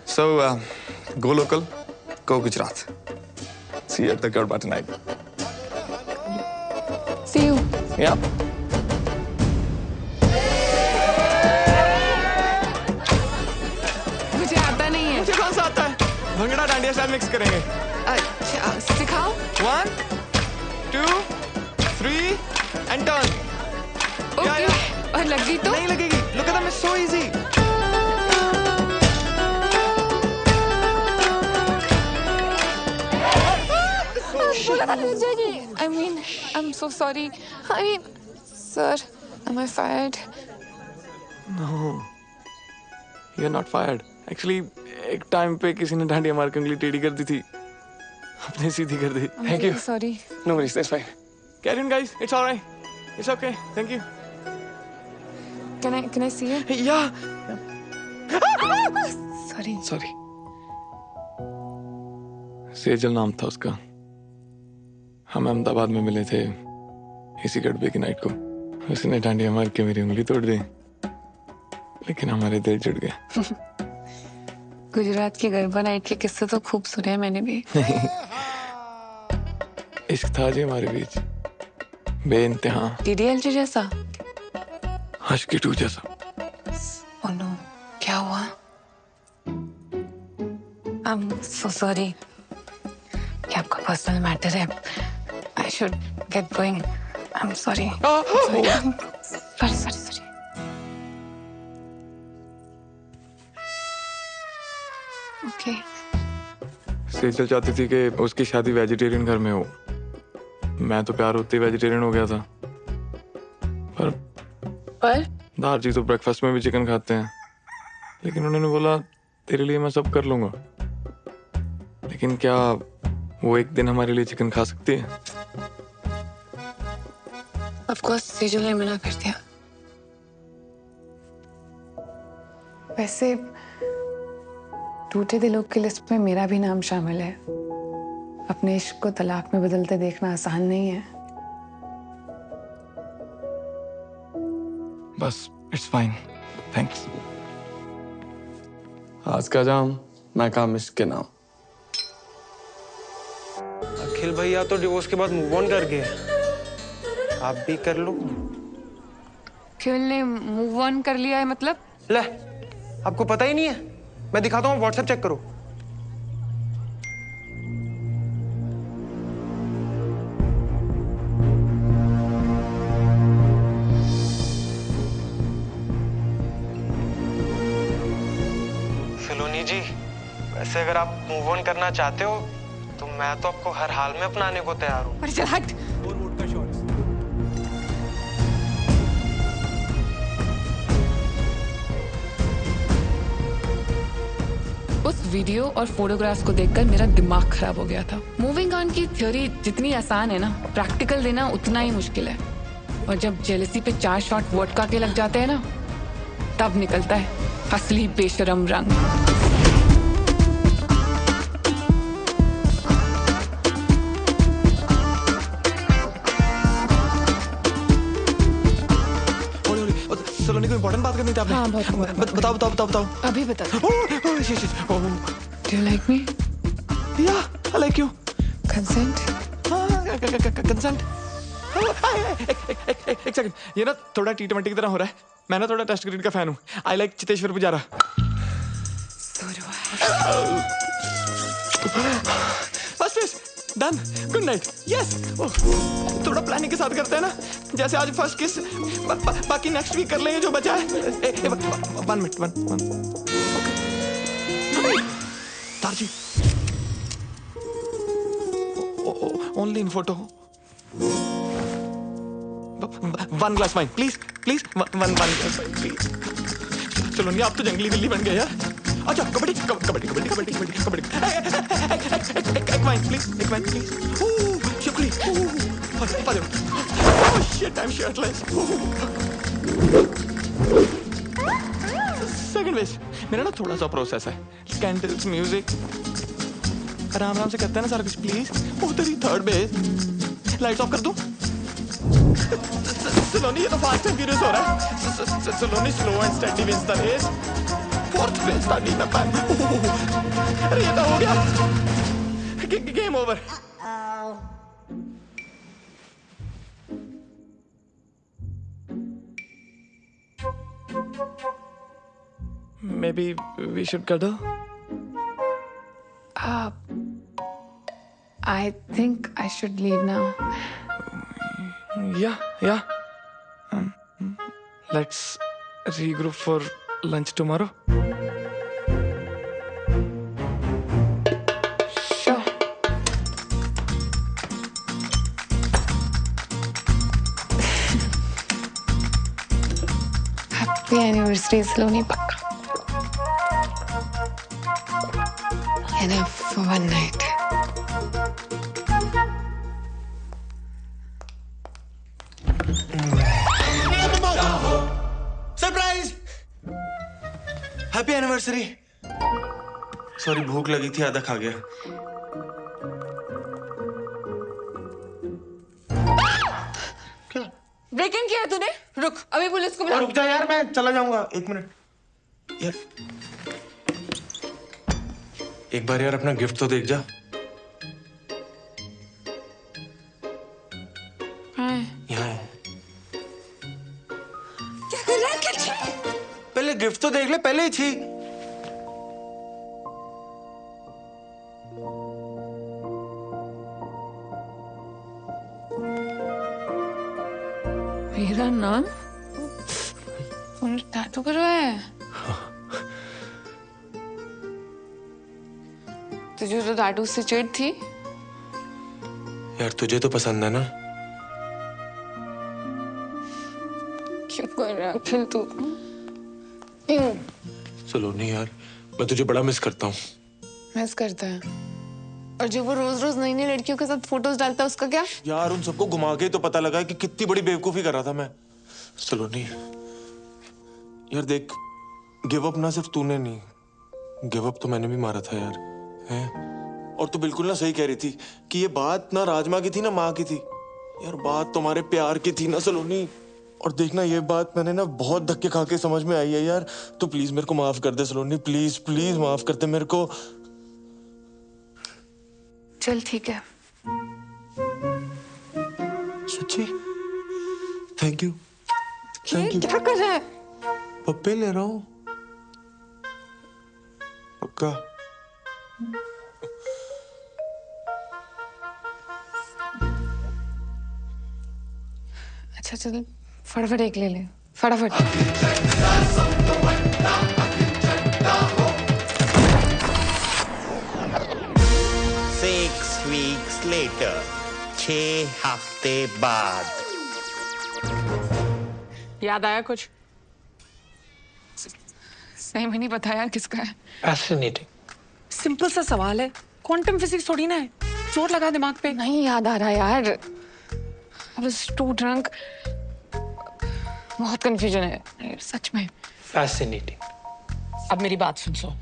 So go local, go Gujarat. See you at the garba tonight. See you. या मुझे आता नहीं है। मुझे कौन सा आता है? भंगड़ा डांडिया स्टाइल मिक्स करेंगे। अच्छा सिखाओ। 1 2 3 एंड टर्न। ओके। और लगी तो? नहीं लगेगी। Look at them, it's so easy. बोला था लग जाएगी। I mean, I'm so sorry. I mean, sir, am I fired? No, you're not fired. Actually, एक टाइम पे किसी ने डांडिया मार के उंगली टेढ़ी कर दी थी, अपने सीधी कर दी। I'm Thank you. really sorry. No worries, that's fine. Carry on, guys. It's all right. It's okay. Thank you. Can I see it? Yeah. Sorry. Sorry. Sejal नाम था उसका। हम अहमदाबाद में मिले थे इसी गड़बे की नाइट को। उसने डांडिया मार के मेरी उंगली तोड़ दी, लेकिन हमारे दिल जुड़ गए। गुजरात की गरबा नाइट के किस्से तो खूब सुने हैं मैंने भी। इश्क था जी हमारे बीच, बेइंतहा। DDLJ जैसा? आशिकी 2 जैसा। Oh no, क्या हुआ? I'm so sorry. ये आपका पर्सनल मैटर है। I should get going. I'm sorry. Sorry. Okay. Sejal चाहती थी कि उसकी शादी वेजिटेरियन घर में हो। मैं तो प्यार होते ही वेजिटेरियन हो गया था। पर दार जी तो ब्रेकफास्ट में भी चिकन खाते हैं, लेकिन उन्होंने बोला तेरे लिए मैं सब कर लूंगा। लेकिन क्या वो एक दिन हमारे लिए चिकन खा सकती है? Of course, सेजल ने मना कर दिया। वैसे टूटे दिलों की लिस्ट में मेरा भी नाम शामिल है। अपने इश्क को तलाक में बदलते देखना आसान नहीं है। बस इट्स फाइन, थैंक्स। आज का जाम मैं काम इसके नाम। अखिल भैया तो डिवोर्स के बाद मूव ऑन कर गए, आप भी कर लो। अखिल ने मूव ऑन कर लिया है मतलब? ले, आपको पता ही नहीं है? मैं दिखाता हूँ, व्हाट्सएप चेक करो। सलोनी जी, वैसे अगर आप मूव ऑन करना चाहते हो तो मैं तो आपको हर हाल में अपनाने को तैयार हूँ। अरे चल हट। उस वीडियो और फोटोग्राफ्स को देखकर मेरा दिमाग खराब हो गया था। मूविंग ऑन की थ्योरी जितनी आसान है ना, प्रैक्टिकल देना उतना ही मुश्किल है। और जब जेलसी पे 4 शॉट वोडका के लग जाते हैं ना, तब निकलता है असली बेशरम रंग। सलोनी को इम्पोर्टेंट बात करनी थी आपने। हाँ, बहुत बताओ। अभी बता। Do you like me? Yeah, I like you. Consent? Consent? एक सेकंड, ये ना थोड़ा T20 की तरह हो रहा है। मैं ना थोड़ा टेस्ट क्रिकेट का फैन हूँ। I like Cheteshwar Pujara. First fish, done. Good night. Yes. थोड़ा प्लानिंग के साथ करते हैं ना, जैसे आज फर्स्ट किस, बाकी नेक्स्ट वीक कर लेंगे जो बचा है। 1 minute. तारजी, only in photo. 1 glass wine, please. One glass wine, please. चलो नहीं, आप तो जंगली बिल्ली बन गए यार। अच्छा, कबड्डी। एक वाइन प्लीज। शुक्ली। Oh shit, I'm shirtless. Second base, मेरा ना थोड़ा सा प्रोसेस है। कैंडल्स, म्यूजिक, आराम से करते हैं ना सारा कुछ, प्लीज। तेरी थर्ड बेस, लाइट्स ऑफ कर दूं? सलोनी, ये तो फास्ट एंड फ्यूरियस हो रहा है। Saloni, slow and steady wins the race. Fourth base, starting the pan. अरे ये तो हो गया। Game over. Maybe we should cuddle. I think I should leave now. Yeah. Let's regroup for lunch tomorrow. Sure. Happy anniversary, Saloni, pakka. Enough for one night. Surprise! Happy anniversary. Sorry, भूख लगी थी, आधा खा गया। Break in किया है तूने? रुक, अभी पुलिस को बुला। रुक जा यार, मैं चला जाऊंगा। एक मिनट यार, एक बार यार अपना गिफ्ट तो देख जा। यहाँ है। क्या कर रहा है? क्या? पहले गिफ्ट तो देख ले, पहले ही छी। मेरा नाम? तूने टैटू करवाया है? तुझे तो टैटू से चिढ़ थी? यार तुझे तो पसंद है ना? क्यों कर रहा है अखिल तू? क्यों? सलोनी यार, मैं तुझे बड़ा मिस करता हूँ। मिस करता है? और जो वो रोज रोज नई नई लड़कियों के साथ फोटोज डालता है, उसका क्या? यार उन सबको घुमा के तो पता लगा कि कितनी बड़ी बेवकूफी कर रहा था मैं। सलोनी यार देख, गिव अप ना सिर्फ तूने नहीं, गिव अप तो मैंने भी मारा था यार, हैं? और तू बिल्कुल ना सही कह रही थी कि ये बात ना राजमा की थी ना माँ की थी। यार बात तुम्हारे प्यार की थी ना सलोनी। और देखना, ये बात मैंने ना बहुत धक्के खा के समझ में आई है यार। तो प्लीज मेरे को माफ कर दे सलोनी, प्लीज प्लीज माफ कर दे मेरे को। चल ठीक है। सच्ची? Thank you. Thank you. क्या कर रहा है? पप्पे ले रहा हूँ, पक्का। अच्छा चल, फटाफट एक ले ले, फटाफट। 6 weeks later, 6 हफ्ते बाद। याद आया कुछ? सही में नहीं पता यार किसका है। फैसिनेटिंग। सिंपल सा सवाल है, क्वांटम फिजिक्स थोड़ी ना है। जोर लगा दिमाग पे। नहीं याद आ रहा यार। I was too drunk। बहुत कंफ्यूजन है सच में। फैसिनेटिंग। अब मेरी बात सुन।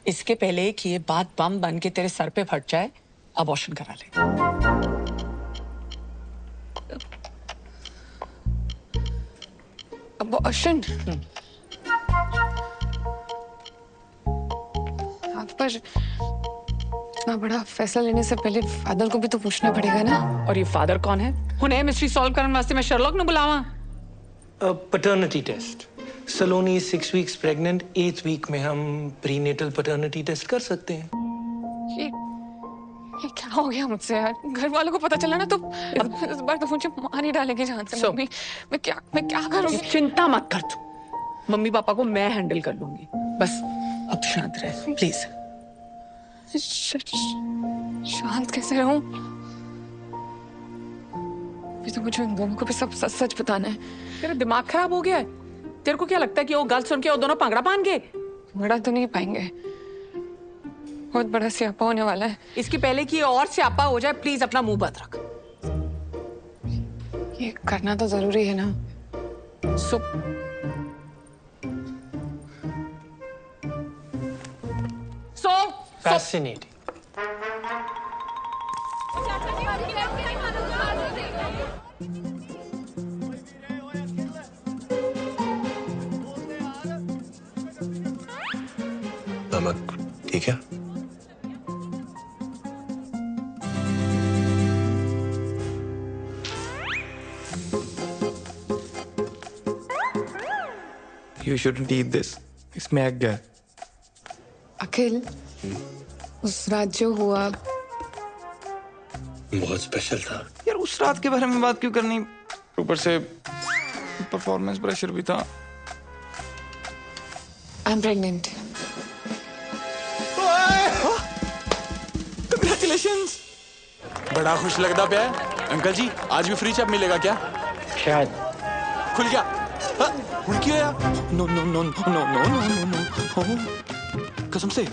इसके पहले कि ये बात बम बन के तेरे सर पे फट जाए, अबॉर्शन करा ले। अबॉर्शन? पर इतना बड़ा फैसला लेने से पहले फादर को भी तो पूछना पड़ेगा ना। और ये फादर कौन है? हुने मिस्ट्री सॉल्व करने वास्ते मैं शर्लॉक ने बुलावा। Paternity test. Saloni 6 weeks pregnant, 8th week में हम प्रीनेटल पैटर्निटी टेस्ट कर सकते हैं। ये क्या हो गया मुझसे यार? घर वालों को पता चला ना तो इस बार तो मुझे मार ही डालेंगे जान से। मम्मी, मैं क्या करूँगी? चिंता मत कर तू, मम्मी पापा को मैं हैंडल कर लूंगी। बस अब शांत रह प्लीज। शांत कैसे रहूं? ये तो मुझे इन दोनों को भी सब सच सच बताना है। तेरा दिमाग खराब हो गया है? तेरे को क्या लगता है कि वो गल सुन के वो दोनों पांगड़ा पान गए? बड़ा तो नहीं पाएंगे, बहुत बड़ा स्यापा होने वाला है। इसके पहले कि और स्यापा हो जाए, प्लीज अपना मुंह बंद रख। ये करना तो जरूरी है ना। फैसिनेटिंग। नमक ठीक है? You shouldn't eat this. इसमें एग है। अखिल, उस रात जो हुआ बहुत स्पेशल था यार, उस रात के बारे में बात क्यों करनी? ऊपर से परफॉर्मेंस प्रेशर भी था। I am pregnant. Congratulations! बड़ा खुश लगता पे है। अंकल जी आज भी फ्री चैप मिलेगा क्या? शायद। खुल गया। हाँ, खुल क्यों यार? No no no no no no no no no, कसम से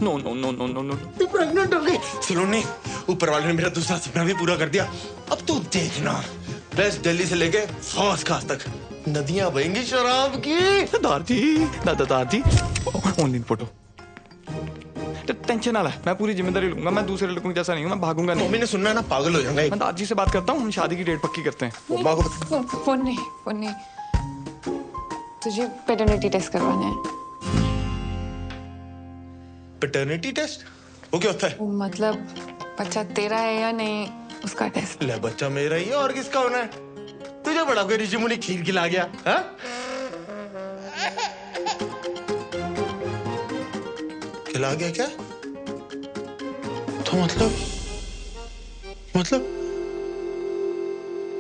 no no no no no no. तू प्रेग्नेंट हो गई। सलोनी, ऊपर वाले ने मेरा दूसरा सपना भी पूरा कर दिया। अब तू देखना, वेस्ट दिल्ली से लेके फौज खास तक नदियां बहेंगी शराब की। दादी, दादाजी, ऑनलाइन फोटो। टेंशन ना ले, मैं पूरी जिम्मेदारी लूंगा। मैं दूसरे लड़कों जैसा नहीं हूँ, मैं भागूंगा नहीं। मम्मी ने सुनना है ना, पागल हो जाएंगे। मैं दादी से बात करता हूँ, हम शादी की डेट पक्की करते हैं। मम्मा को फोन नहीं। तुझे पैटर्निटी टेस्ट करवाना है। Paternity test? वो क्या होता है? मतलब बच्चा तेरा है या नहीं उसका टेस्ट। ले, बच्चा मेरा ही है और किसका होना है? तुझे बड़ा कोई ऋषि मुनि खीर खिला गया? हाँ? खिला गया क्या? तो मतलब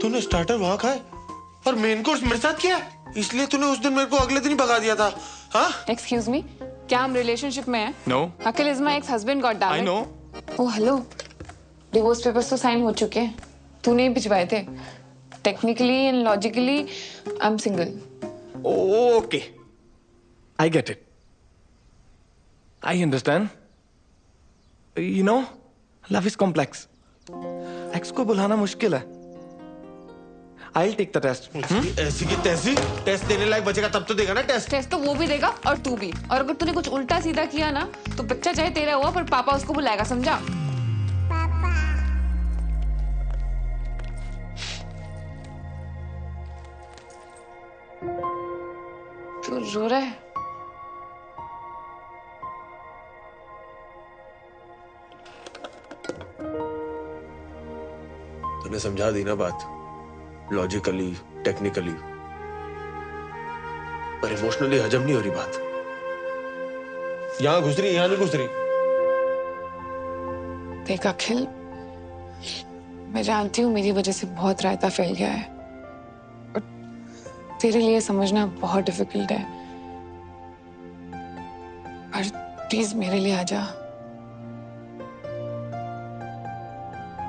तूने स्टार्टर वहां खाए और मेन कोर्स मेरे साथ किया, इसलिए तूने उस दिन मेरे को अगले दिन ही भगा दिया था। हाँ? एक्सक्यूज मी, क्या हम रिलेशनशिप में हैं? No. Akhil is my ex husband, god damn it. I know. Oh hello, divorce papers तो साइन हो चुके हैं, तूने ही भिजवाए थे। Technically and logically I am single. Okay, I get it, I understand. You know, love is complex. Ex को बुलाना मुश्किल है। I'll take the test. ऐसी की तैसी टेस्ट देने लायक बचेगा तब तो देगा ना टेस्ट। टेस्ट तो वो भी देगा और तू भी। और अगर तूने कुछ उल्टा सीधा किया ना तो बच्चा चाहे तेरा हुआ पर पापा उसको बुलाएगा, समझा? तू रो रहा है? तूने समझा दी ना बात, लॉजिकली टेक्निकली, पर इमोशनली हजम नहीं हो रही बात। यहां घुस रही, यहां नहीं घुस रही। देख अखिल, मैं जानती हूँ मेरी वजह से बहुत रायता फैल गया है और तेरे लिए समझना बहुत डिफिकल्ट है, पर प्लीज मेरे लिए आ जा,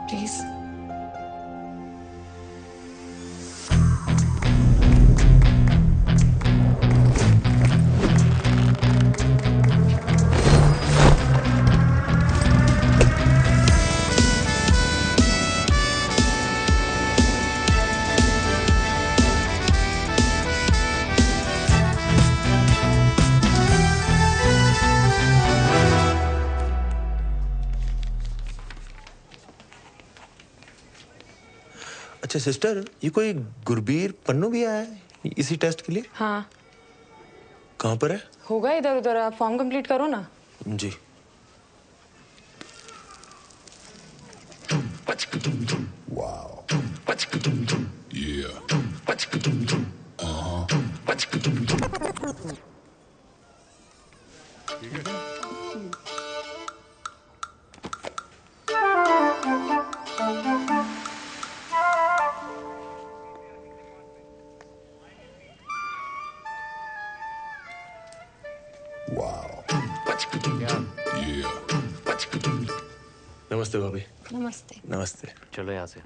प्लीज। अच्छा सिस्टर, ये कोई गुरबीर पन्नू भी आया है इसी टेस्ट के लिए? हाँ, कहाँ पर है? होगा इधर उधर। आप फॉर्म कंप्लीट करो ना। जी। नमस्ते भाभी। नमस्ते। नमस्ते। चलो यहाँ से।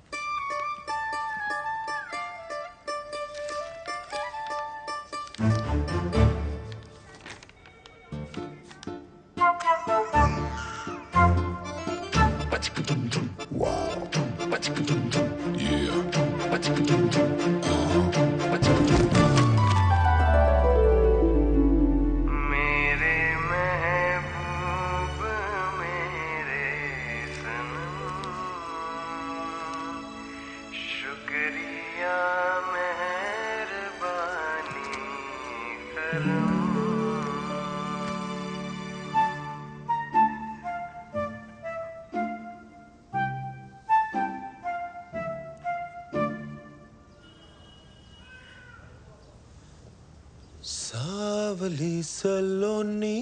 लवली सलोनी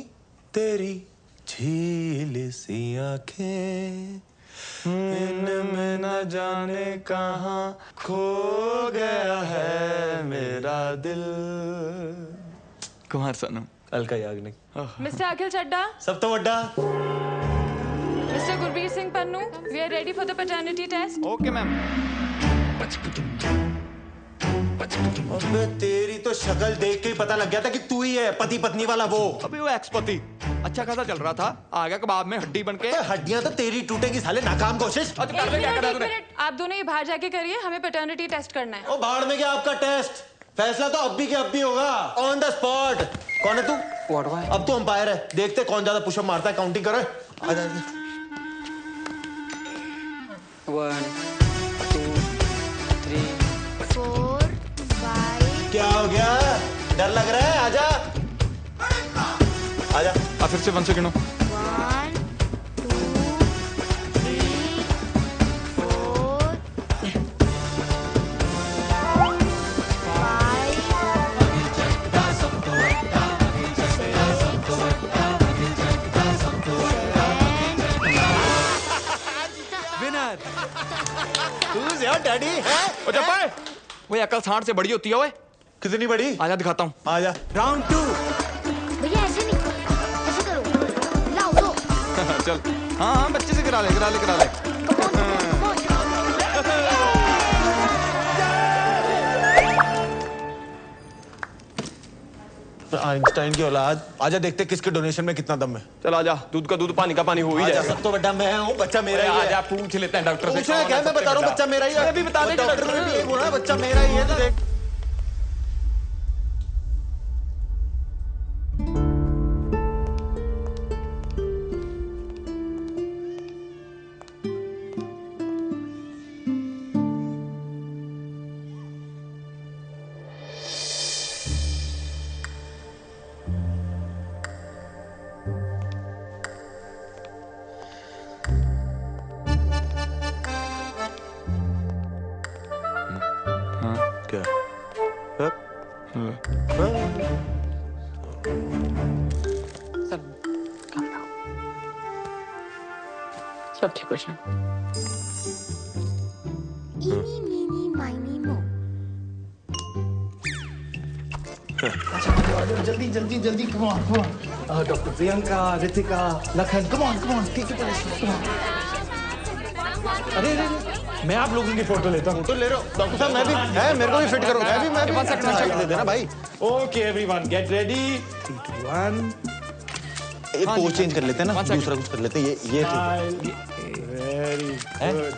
तेरी झील सी आंखें इनमें न जाने कहाँ खो गया है मेरा दिल। कुमार सनम Alka Yagnik. Mr. Akhil Chadda, सब तो वड्डा। Mr. Gurveer Singh Pannu, we are ready for the paternity test. Okay ma'am. अबे तेरी तो शक्ल देख के ही पता लग गया था कि तू ही है पति पत्नी वाला वो। अभी वो एक्स पति अच्छा खासा चल रहा था, आ गया कबाब में हड्डी बन के। हड्डियां तो तेरी टूटेगी साले, नाकाम कोशिश। एक मिनट, आप दोनों ये बाहर जाके करिए, हमें पैटर्निटी टेस्ट करना है। ओ बाहर में क्या आपका टेस्ट? फैसला तो अब भी के अब भी होगा, ऑन द स्पॉट। कौन है तू? अब तू अंपायर है, देखते कौन ज्यादा पुशअप मारता है, काउंटिंग करे। आजा 1 2 3 4 5। क्या हो गया? डर लग रहा है? आजा आजा। फिर से 1 से गिनो। 1 2 3 4 विनर। Who's your daddy? ओ जब पाए वो अकल सांड से बड़ी होती है। ओए कितनी बड़ी? आजा दिखाता हूँ। आजा। राउंड 2। भैया ऐसे नहीं, ऐसे करो, लाओ लो। चल हाँ हाँ बच्चे से करा ले। आइंस्टाइन की औलाद। आजा देखते किसके डोनेशन में कितना दम है। चल आजा, दूध का दूध पानी का पानी हो ही आजा, जाएगा। सब तो बड़ा मैं हूँ, बच्चा मेरा ही है। आजा पूछ लेते हैं डॉक्टर से। पूछना क्या? मैं बता रहा हूँ बच्चा मेरा ही है। अभी बता दे डॉक्टर ने भी बोला बच्चा मेरा ही है, तो देख। क्या? सब ठीक हो जाए। इनी मीनी माइनी मो। जल्दी come on. Dr. Priyanka, Ritika, Lakhan, come on, take your position. अरे मैं आप लोगों की फोटो लेता हूँ। फोटो ले रहे हो? डॉक्टर साहब मैं भी है, मेरे को भी फिट करो। मैं भी 1 सेकंड दे देना भाई। Okay everyone get ready 3 2 1। एक पोज चेंज कर लेते हैं ना, दूसरा कुछ कर लेते हैं। ये वेरी गुड।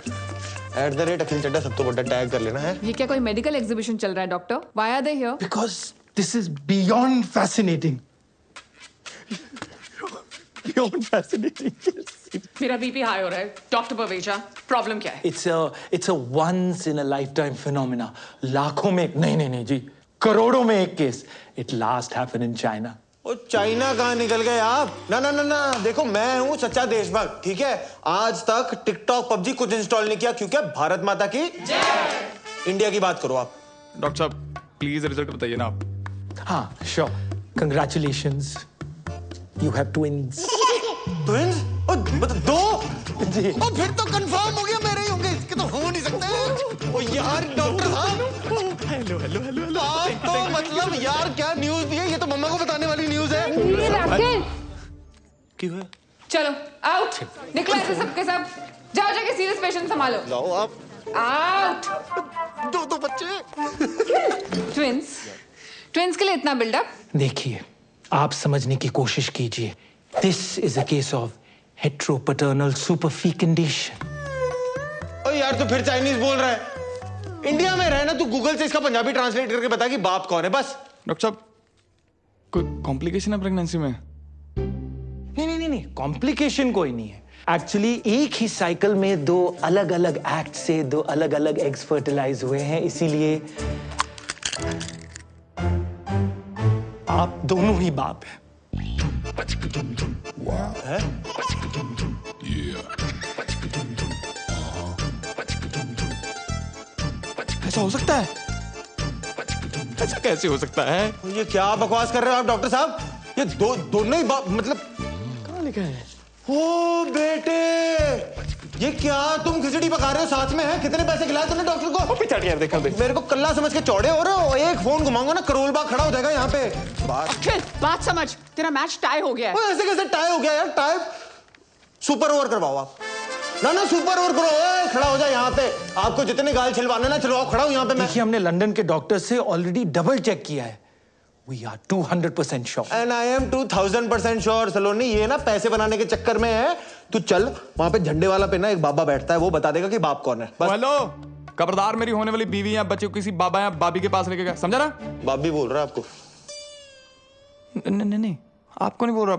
@ अखिल चड्डा सब तो बड़ा टैग कर लेना है। ये क्या कोई मेडिकल एग्जीबिशन चल रहा है doctor? Why are they here? Because this is beyond fascinating. Beyond fascinating. मेरा बीपी हाई हो रहा है। डॉक्टर पवेजा, प्रॉब्लम क्या है? It's a once in a lifetime phenomena. लाखों में एक नहीं जी, करोड़ों में एक case. It last happened in China. ओ चाइना कहाँ निकल गए आप? ना देखो मैं हूँ सच्चा देशभक्त, ठीक है? आज तक टिकटॉक पबजी कुछ इंस्टॉल नहीं किया क्योंकि भारत माता की जय। इंडिया की बात करो आप। डॉक्टर साहब प्लीज रिजल्ट बताइए ना आप। हाँ sure. Congratulations. You have twins. Twins? दो? जी। और फिर तो कंफर्म हो गया मेरे ही होंगे, इसके तो हो नहीं सकते। ओ यार डॉक्टर साहब। हेलो आप तो मतलब यार क्या न्यूज़ दी है? ये तो मम्मा को बताने वाली न्यूज़ है। क्यों है? चलो आउट, निकलो ऐसे सबके सब। जाओ जाके सीरियस पेशेंट संभालो। जाओ आप। आउट। दो बच्चे। ट्विंस के लिए इतना बिल्डअप? देखिए आप समझने की कोशिश कीजिए। This is a case of heteropaternal superfecundation. ओ यार तू फिर चाइनीज बोल रहा है। इंडिया में रहना, तू गूगल से इसका पंजाबी ट्रांसलेट करके बता कि बाप कौन है बस। डॉक्टर साहब कोई कॉम्प्लिकेशन है प्रेगनेंसी में? नहीं कॉम्प्लिकेशन कोई नहीं है। एक्चुअली एक ही साइकिल में 2 अलग अलग एक्ट से 2 अलग अलग एग्स फर्टिलाइज हुए हैं, इसीलिए आप दोनों ही बाप हैं। ऐसा हो सकता है? ऐसा कैसे हो सकता है? ये क्या बकवास कर रहे हो आप डॉक्टर साहब? ये दोनों ही मतलब कहाँ लिखा है? ओ बेटे, ये क्या तुम खिचड़ी पका रहे हो साथ में? है कितने पैसे खिलाए तुमने डॉक्टर को? पिछाड़ी यार देखा देख। मेरे को कल्ला समझ के चौड़े हो रहे हो। एक फोन घुमाऊंगा ना करोल बाग खड़ा हो जाएगा यहाँ पे। अखिल बात समझ, तेरा मैच टाई हो गया है। ऐसे कैसे टाई हो गया यार? टाई सुपर ओवर करवाओ आप। ना सुपर ओवर करो, खड़ा हो जाए यहाँ पे। आपको जितने गाल छिलवाने ना छिलवाओ, खड़ा हूँ यहाँ पे मैं। देखिए हमने लंदन के डॉक्टर से ऑलरेडी डबल चेक किया है। We are 200% sure. And I am 2000% sure सलोनी। ये ना पैसे बनाने के चक्कर में है। तू चल वहां पे झंडे वाला पे ना एक बाबा बैठता है, वो बता देगा कि बाप कौन है। हेलो, खबरदार मेरी होने वाली बीवी या बच्चे को किसी बाबा या बाबी के पास लेके गया, समझा ना? बाबी बोल रहा है आपको? नहीं आपको नहीं बोल रहा,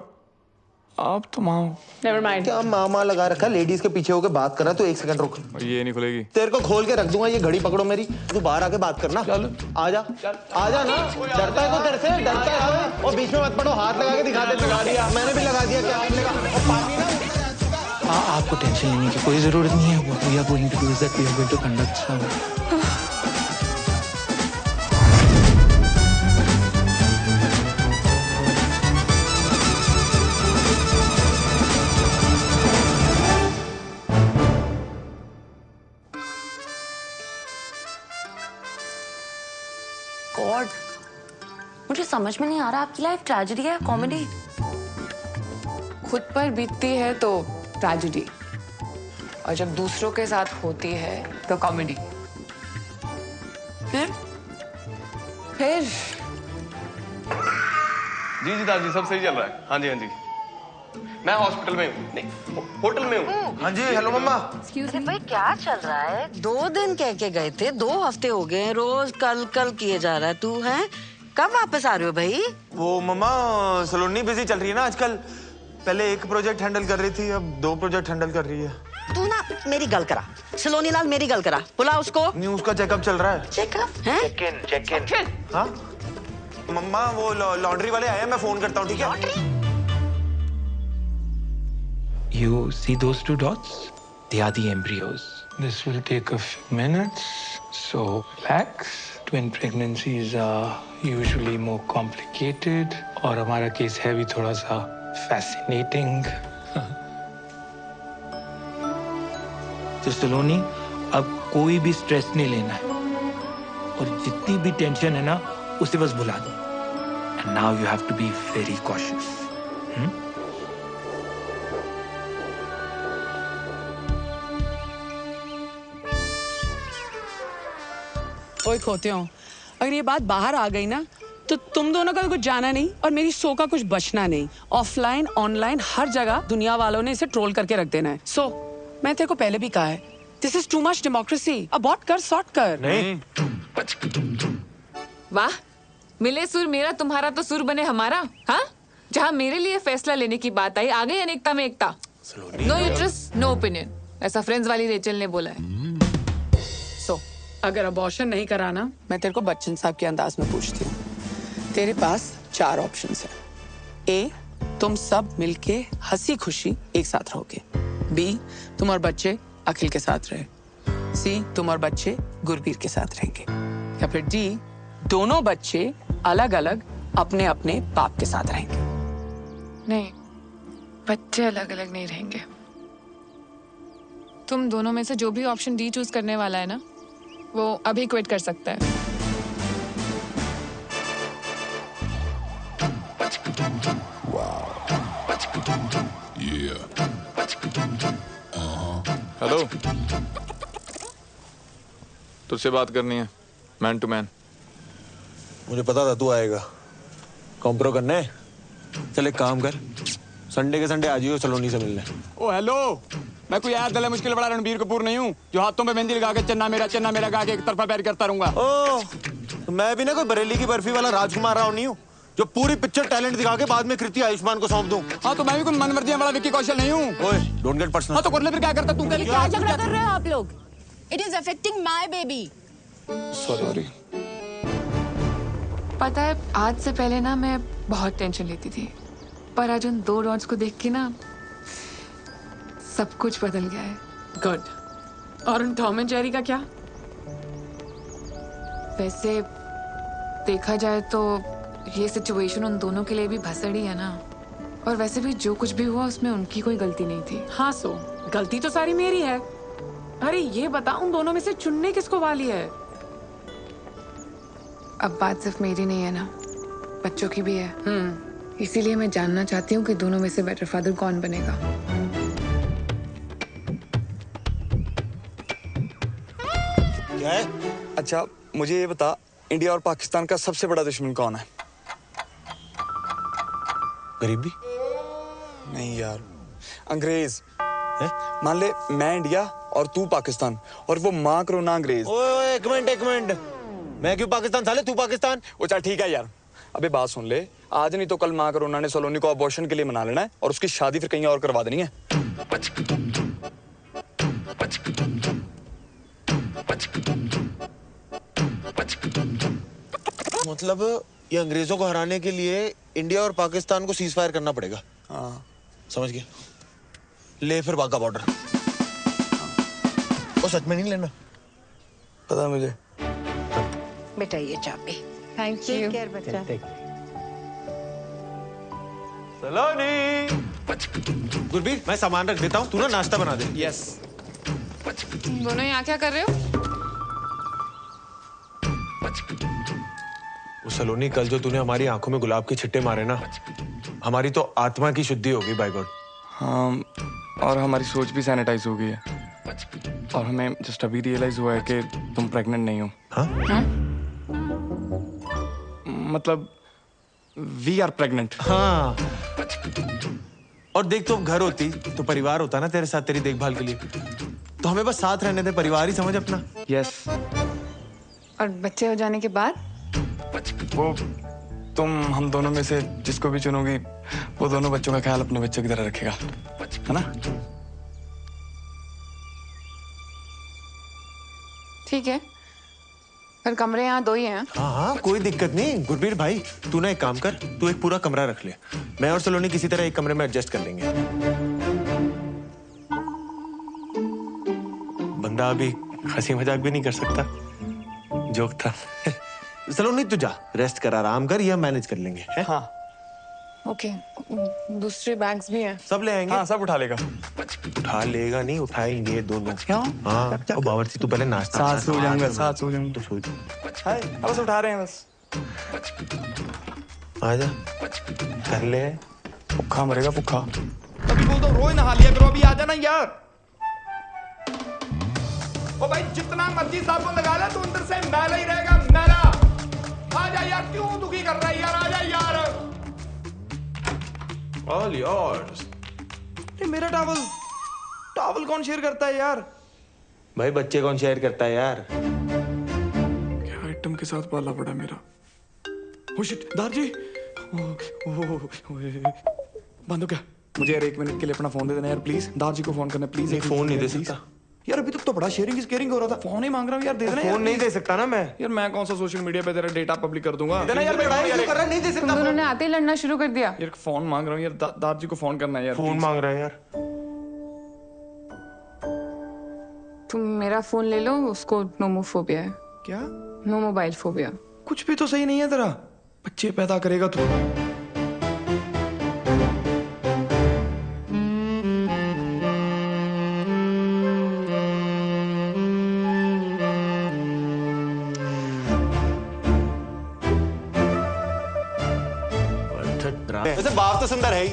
आप तो माँ हो। Never mind. क्या मामा लगा रखा है? लेडीज के पीछे होकर बात कर रहा है। तो एक सेकंड रुक। ये नहीं खुलेगी। तेरे को खोल के रख दूंगा, ये घड़ी पकड़ो मेरी। तू बाहर आके बात करना। चल आजा ना। डरता है को तेरे से? डरता है? और बीच में मत पड़ो, हाथ लगा के दिखा दे। लगा दिया मैंने भी, लगा दिया। क्या हाथ लगा? और पानी ना। आपको टेंशन लेने की कोई जरूरत नहीं है। What we are going to do is that we are going to conduct some God, मुझे समझ में नहीं आ रहा आपकी लाइफ ट्रेजेडी है कॉमेडी? खुद पर बीतती है तो ट्रेजेडी, और जब दूसरों के साथ होती है तो कॉमेडी। फिर जी दादी सब सही चल रहा है। हाँ जी मैं हॉस्पिटल में हूँ, नहीं होटल में हूँ। हाँ जी हेलो मम्मा। अरे भाई क्या चल रहा है? 2 दिन कह के गए थे, 2 हफ्ते हो गए, रोज कल किए जा रहा है तू है। कब वापस आ रहे हो भाई? वो मम्मा सलोनी बिजी चल रही है ना आजकल। पहले एक प्रोजेक्ट हैंडल कर रही थी, अब 2 प्रोजेक्ट हैंडल कर रही है। तू ना मेरी गल करा, सलोनी लाल मेरी गल करा, बुला उसको। नहीं उसका चेकअप चल रहा है। चेकअप है? Check in. हाँ मम्मा वो लॉन्ड्री वाले आए, मैं फोन करता हूँ, ठीक है? You see those 2 dots? They are the embryos. This will take a few minutes, so relax. Twin pregnancies are usually more complicated, और हमारा केस है भी थोड़ा सा fascinating. तो सलोनी, अब कोई भी स्ट्रेस नहीं लेना है, और जितनी भी टेंशन है ना उसे बस भुला दो। And now you have to be very cautious. ओए खोते हो, अगर ये बात बाहर आ गई ना तो तुम दोनों का कुछ जाना नहीं और मेरी शो का कुछ बचना नहीं। ऑफलाइन ऑनलाइन हर जगह दुनिया वालों ने इसे ट्रोल करके रख देना है। सो मैं तेरे को पहले भी कहा है, this is too much democracy. Abort कर, सॉर्ट कर। नहीं। वाह, मिले सुर मेरा तुम्हारा तो सुर बने हमारा। हाँ, जहाँ मेरे लिए फैसला लेने की बात आई, आ गई अनेकता में एकता। नो यूट्रस नो ओपिनियन, ऐसा फ्रेंड्स वाली रेचल ने बोला है। सो अगर अबॉर्शन नहीं कराना, मैं तेरे को बच्चन साहब के अंदाज में पूछती हूँ। तेरे पास 4 ऑप्शंस हैं। ए, तुम सब मिलके हंसी खुशी एक साथ रहोगे। बी, तुम और बच्चे अखिल के साथ रहे। सी, तुम और बच्चे गुरबीर के साथ रहेंगे। या फिर डी, दोनों बच्चे अलग अलग अपने अपने बाप के साथ रहेंगे। नहीं, बच्चे अलग अलग नहीं रहेंगे। तुम दोनों में से जो भी ऑप्शन डी चूज करने वाला है ना, वो अभी क्विट कर सकता है। हेलो, तुझसे बात करनी है, मैन टू मैन। मुझे पता था तू आएगा। कॉम्प्रो करने? चल एक काम कर, संडे के संडे आ जाइयो सलोनी से मिलने। ओ हेलो, मैं कोई यार दले मुश्किल बड़ा रणबीर कपूर नहीं हूँ जो हाथों पे मेहंदी लगा के चन्ना मेरा गा के एक तरफा पैर करता रहूंगा। ओ, तो मैं भी ना कोई बरेली की बर्फी वाला राजकुमार राव नहीं हूँ जो पूरी पिक्चर टैलेंट दिखा के बाद में कृति आयुष्मान को सौंप दूं। हाँ तो मैं भी कोई मनमर्जी वाला विक्की कौशल नहीं हूँ। ओए, डोंट गेट पर्सनल। हाँ तो कर ले फिर, क्या करता तू? क्या झगड़ा कर रहे हो आप लोग? It is affecting my baby. Sorry. पता है, आज से पहले ना मैं बहुत टेंशन लेती थी, पर आज उन 2 डॉट्स को देख के ना सब कुछ बदल गया है। गुड। और उन टॉम एंड जेरी का क्या? वैसे देखा जाए तो ये सिचुएशन उन दोनों के लिए भी भसड़ी है ना। और वैसे भी जो कुछ भी हुआ उसमें उनकी कोई गलती नहीं थी। हाँ सो गलती तो सारी मेरी है। अरे ये बता उन दोनों में से चुनने किसको वाली है? अब बात सिर्फ मेरी नहीं है ना, बच्चों की भी है। इसीलिए मैं जानना चाहती हूँ कि दोनों में से बेटर फादर कौन बनेगा। क्या है? अच्छा मुझे ये बता, इंडिया और पाकिस्तान का सबसे बड़ा दुश्मन कौन है? गरीबी? नहीं यार, अंग्रेज। मान ले मैं इंडिया और तू पाकिस्तान, और वो माँ करोना अंग्रेज। ओए एक मिनट, मैं क्यों पाकिस्तान साले, तू पाकिस्तान? वो चल ठीक है यार, अबे बात सुन ले, आज नहीं तो कल माँ करोना ने सलोनी को अबॉर्शन के लिए मना लेना है और उसकी शादी फिर कहीं और करवा देनी है। मतलब ये अंग्रेजों को हराने के लिए इंडिया और पाकिस्तान को सीज फायर करना पड़ेगा। हाँ समझ गया। ले फिर वाघा बॉर्डर। वो सच में नहीं लेना? पता मुझे। बेटा ये चाबी। Thank you. केयर बच्चा। सलोनी। गुरबीर मैं सामान रख देता हूँ, तू ना नाश्ता बना दे। यस। तुम दोनों यहाँ क्या कर रहे हो? वो सलोनी, कल जो तूने हमारी आंखों में गुलाब के छिट्टे मारे ना, हमारी तो आत्मा की शुद्धि हो गई बाय गॉड। हाँ, और हमारी सोच भी सैनिटाइज हो गई है। और हमें जस्ट अभी रियलाइज हुआ है कि तुम प्रेग्नेंट नहीं हो। हाँ? मतलब वी आर प्रेग्नेंट। हाँ। और देख तो घर होती तो परिवार होता ना तेरे साथ, तेरी देखभाल के लिए। तो हमें बस साथ रहने दे, परिवार ही समझ अपना। यस। और बच्चे हो जाने के बाद? वो तुम हम दोनों में से जिसको भी चुनोगी वो दोनों बच्चों का ख्याल अपने बच्चों की तरह रखेगा, है ना? ठीक है, पर कमरे यहाँ 2 ही हैं। हाँ कोई दिक्कत नहीं। गुरबीर भाई तू ना एक काम कर, तू एक पूरा कमरा रख ले, मैं और सलोनी किसी तरह एक कमरे में एडजस्ट कर लेंगे। बंदा अभी हंसी मजाक भी नहीं कर सकता, जोक था। सलोनी तू जा, रेस्ट कर, आराम कर, ये हम मैनेज कर लेंगे। है? हाँ। ओके, दूसरे बैग्स भी हैं। सब ले आएंगे? हाँ सब उठा लेगा। उठा लेगा नहीं, उठाएंगे दोनों। क्यों? हाँ तो बावर्ची तू पहले नाश्ता। साथ सो जाऊंगा, साथ सो जाऊंगा। तो सो जा। हाय, बस उठा रहे हैं बस। आजा कर ले। भूखा मरेगा भूखा। अभी बोल दो रोज नहा लिया करो, अभी आ जाना यार। ओ भाई जितना मर्जी साबुन लगा ले, तू अंदर से मैला ही रहेगा, मैला। आजा यार, क्यों दुखी कर रहा है यार, आजा यार। All yours. ये मेरा टॉवल, टॉवल कौन शेयर करता है यार? भाई बच्चे कौन शेयर करता है यार? क्या आइटम के साथ पाला पड़ा मेरा। ओ शिट, दारजी। बंद हो क्या? मुझे यार 1 मिनट के लिए अपना फोन दे देना यार प्लीज। दारजी को फोन करना प्लीज। एक फोन नहीं दे सकता यार, अभी तक तो बड़ा शेयरिंग इज केयरिंग हो रहा था। फोन ही मांग रहा हूँ यार, दे देना। फोन नहीं दे सकता ना मैं। यार मैं कौन सा सोशल मीडिया पे तेरा डेटा पब्लिक कर दूंगा। देना यार, मैं क्यों कर रहा, नहीं दे सकता। तुम दोनों ने आते ही लड़ना शुरू कर दिया। यार फोन मांग रहा हूँ यार, दारजी को फोन करना है यार। फोन मांग रहा है यार। तुम मेरा फोन ले लो, उसको नोमोफोबिया है। क्या? No mobile phobia. कुछ भी तो सही नहीं है तेरा। बच्चे पैदा करेगा तू। वैसे बाप तो सुंदर है ही।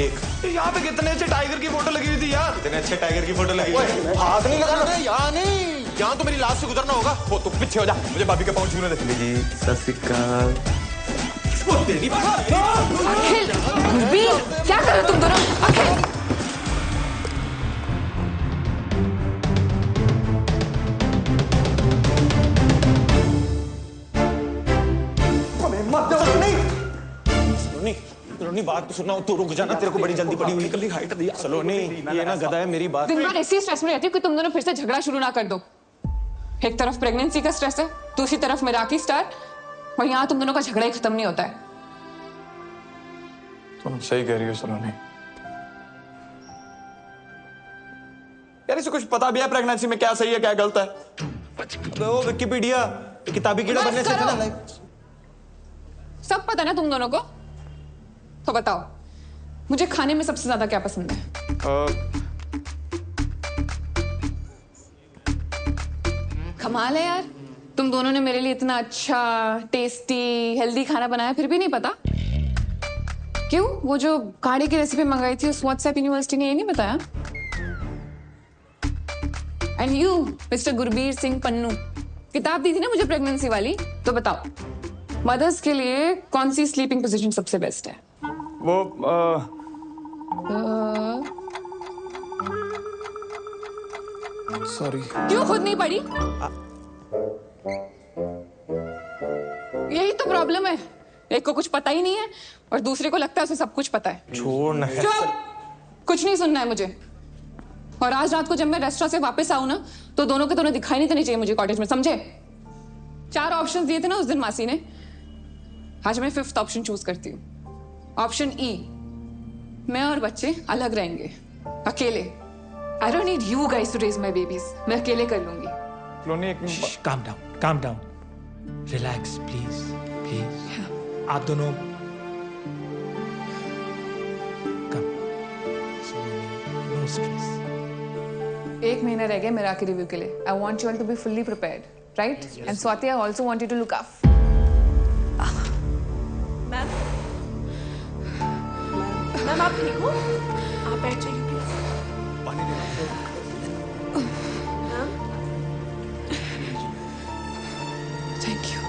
एक यहाँ पे कितने अच्छे टाइगर की फोटो लगी हुई थी यार। इतने अच्छे टाइगर की फोटो लगी है। हाथ नहीं लगाना यहाँ, नहीं यहाँ तो मेरी लाश से गुजरना होगा। वो तू पीछे हो जा, मुझे भाभी का पाँव छूने दे। जी सत श्री अकाल। अखिल, गुरबीर, क्या कर रहे हो तुम दोनों? अखिल, सलोनी बात तो सुना, तू रुक जाना, तेरे को बड़ी जल्दी पड़ी हुई। हाइट दिया सलोनी, ये ना गधा है, मेरी बात। दिन भर ऐसी स्ट्रेस में रहती हूँ कि तुम दोनों फिर से झगड़ा शुरू ना कर दो। एक तरफ प्रेगनेंसी का स्ट्रेस है, दूसरी तरफ मिराकी स्टार, और यहाँ तुम दोनों का झगड़ा ही खत्म नहीं होता है। तुम सही कह रही हो सलोनी। यार इसे कुछ पता भी है प्रेगनेंसी में क्या सही है क्या गलत है? अबे वो विकिपीडिया किताबी कीड़ा बनने से था ना लाइफ। सब पता ना तुम दोनों को? तो बताओ मुझे खाने में सबसे ज्यादा क्या पसंद है? कमाल है यार, तुम दोनों ने मेरे लिए इतना अच्छा टेस्टी हेल्दी खाना बनाया फिर भी नहीं पता। क्यों? वो जो काढ़े की रेसिपी मंगाई थी उस व्हाट्सएप यूनिवर्सिटी ने ये नहीं बताया? And you mister Gurbir Singh Pannu, किताब दी थी ना मुझे प्रेगनेंसी वाली, तो बताओ मदर्स के लिए कौन सी स्लीपिंग पोजीशन सबसे बेस्ट है? वो सॉरी। क्यों खुद नहीं पढ़ी? यही तो प्रॉब्लम है, एक को कुछ पता ही नहीं है और दूसरे को लगता है उसे सब कुछ पता है। छोड़ ना। चुप! कुछ नहीं सुनना है मुझे। और आज रात को जब मैं रेस्टोरेंट से वापस आऊं ना, तो दोनों के दोनों दिखाई नहीं देने चाहिए मुझे कॉटेज में, समझे? 4 ऑप्शंस दिए थे ना उस दिन मासी ने, आज मैं 5th ऑप्शन चूज करती हूँ। ऑप्शन ई, मैं और बच्चे अलग रहेंगे, अकेले। I don't need you guys to raise my babies. मैं अकेले कर लूंगी। सलोनी एक calm down. Relax, please. आप दोनों no stress. 1 महीना रह गया मेरा के रिव्यू के लिए। I want you all to be fully prepared, right? And Swati, I also want you to look up. Ma'am आप ठीक हो? आप बैठ जाइए प्लीज। पानी दे Thank you.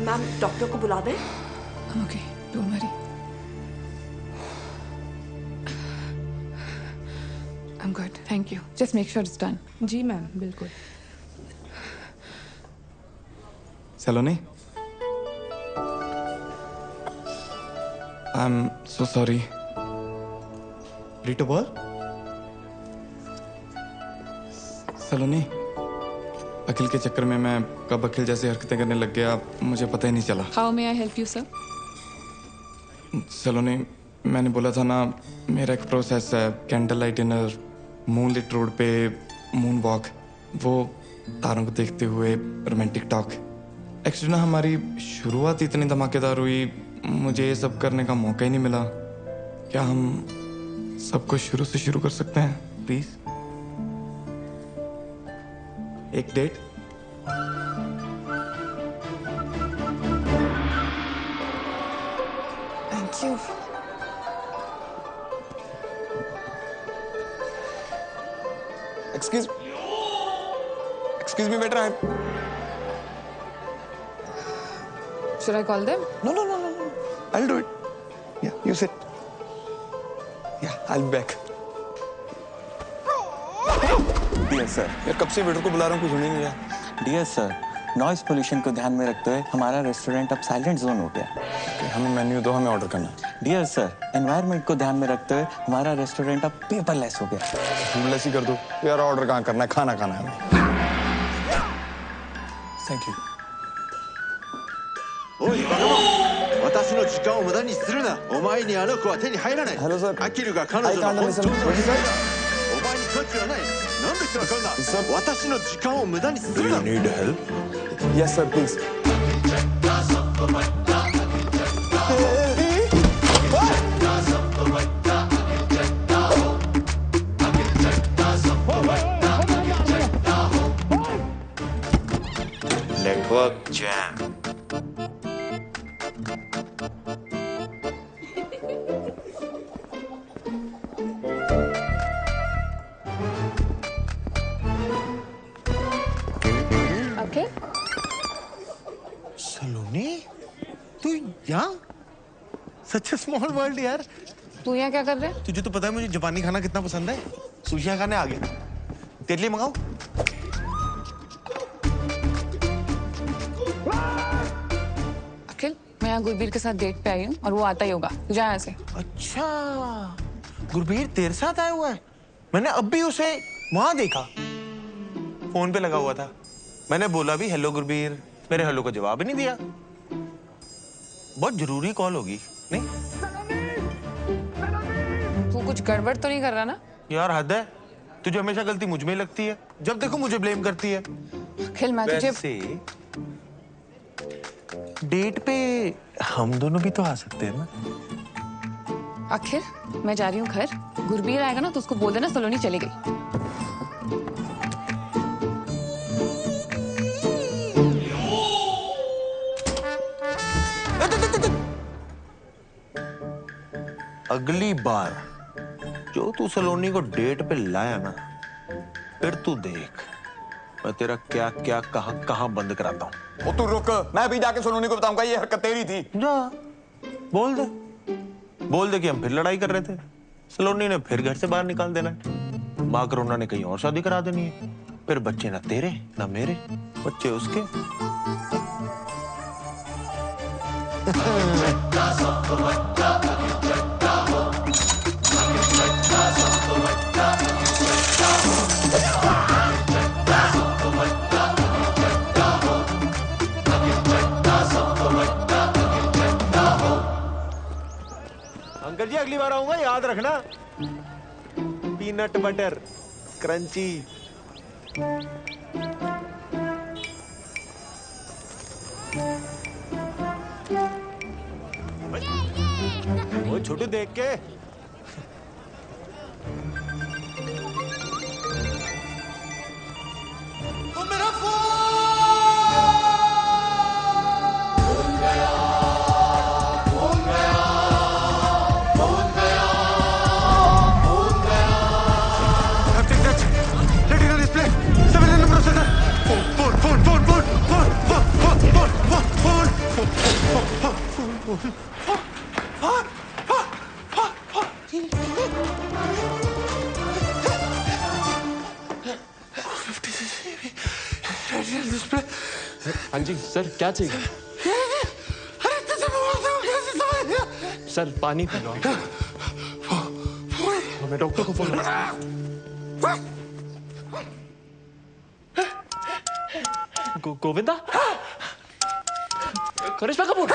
मैम डॉक्टर को बुला दें? Okay, don't worry. I'm good, thank you. Just make sure it's done. जी मैम, बिल्कुल। Saloni, I am so sorry. रीटो बोल। सलोनी, अखिल के चक्कर में मैं कब अखिल जैसी हरकतें करने लग गया मुझे पता ही नहीं चला। How may I help you, sir? सलोनी, मैंने बोला था ना मेरा एक प्रोसेस है, candle light dinner, moonlit road पे मून वॉक, वो तारों को देखते हुए रोमांटिक टॉक। एक्चुअली ना हमारी शुरुआत इतनी धमाकेदार हुई, मुझे ये सब करने का मौका ही नहीं मिला। क्या हम सब कुछ शुरू से शुरू कर सकते हैं प्लीज? एक date? Thank you. Excuse me, बेटा। Should I call them? No. I'll do it. Yeah, you sit. Yeah, I'll be back. Dear sir, यार कब से वेटर को बुला रहा हूँ, कुछ सुन ही नहीं रहा। डियर सर, नॉइज पोल्यूशन को ध्यान में रखते हुए हमारा रेस्टोरेंट अब साइलेंट जोन हो गया। हमें मेन्यू दो, हमें ऑर्डर करना है। डियर सर, एनवायरनमेंट को ध्यान में रखते हुए हमारा रेस्टोरेंट अब पेपरलेस हो गया। पेपरलेस ही कर दो यार, ऑर्डर कहाँ करना है, खाना खाना है। Thank you. おいバカモン、私の時間を無駄にするな。お前にあの子は手に入らない。アキルが彼女の本当の娘だ。お前に価値はない。なんでわかんな。私の時間を無駄にするな。 Do you need help? Yes sir, please. Network jam. Okay. सलोनी, तू यहाँ? Such a small world यार। तू यहाँ क्या कर रहा है? तुझे तो पता है मुझे जापानी खाना कितना पसंद है। सुशियाँ खाने आ गया। तेरे लिए मंगाऊं? अखिल, मैं यहाँ गुरबीर के साथ डेट पे आई हूँ और वो आता ही होगा। तू जा यहाँ से। अच्छा, गुरबीर तेरे साथ आया हुआ है? मैंने अब भी उसे वहां देखा, फोन पे लगा हुआ था। मैंने बोला भी हेलो गुरबीर, मेरे हेलो का जवाब ही नहीं दिया। बहुत जरूरी कॉल होगी, नहीं? तू कुछ गड़बड़ तो नहीं कर रहा ना? यार हद है, तुझे हमेशा गलती मुझ में ही लगती है, जब देखो मुझे ब्लेम करती है। अखिल मैं तुझे वैसे डेट पे हम दोनों भी तो आ सकते हैं ना। अखिल मैं जा रही हूँ घर, गुरबीर आएगा ना तो उसको बोल देना सलोनी चली गई। अगली बार जो तू सलोनी को डेट पे लाया ना, फिर तू देख मैं तेरा क्या क्या कहां बंद कराता हूं। तू रुक, मैं अभी जाके सलोनी को बताऊंगा ये हरकत तेरी थी। जा बोल दे कि हम फिर लड़ाई कर रहे थे, सलोनी ने फिर घर से बाहर निकाल देना है, माँ करुणा ने कहीं और शादी करा देनी है, फिर बच्चे ना तेरे ना मेरे, बच्चे उसके। अंकल जी अगली बार आऊंगा याद रखना, पीनट बटर क्रंची। वो छोटू देख के मेरा हाँ जी सर, क्या चाहिए? सर पानी पी लो। मैं डॉक्टर को phone Govinda, Karishma Kapoor,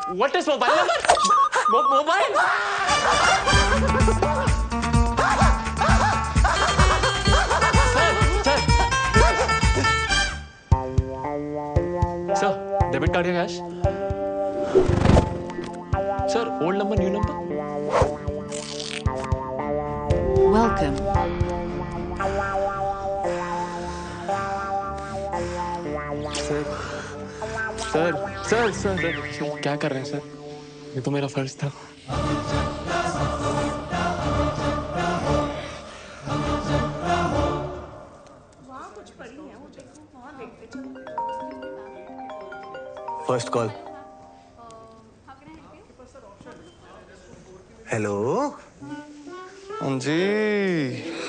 what is mobile number? Mobile sir, debit card या cash? Sir, old number new number? Welcome. Sir, क्या कर रहे हैं सर? ये तो मेरा फर्ज था। First call. हेलो। हाँ जी,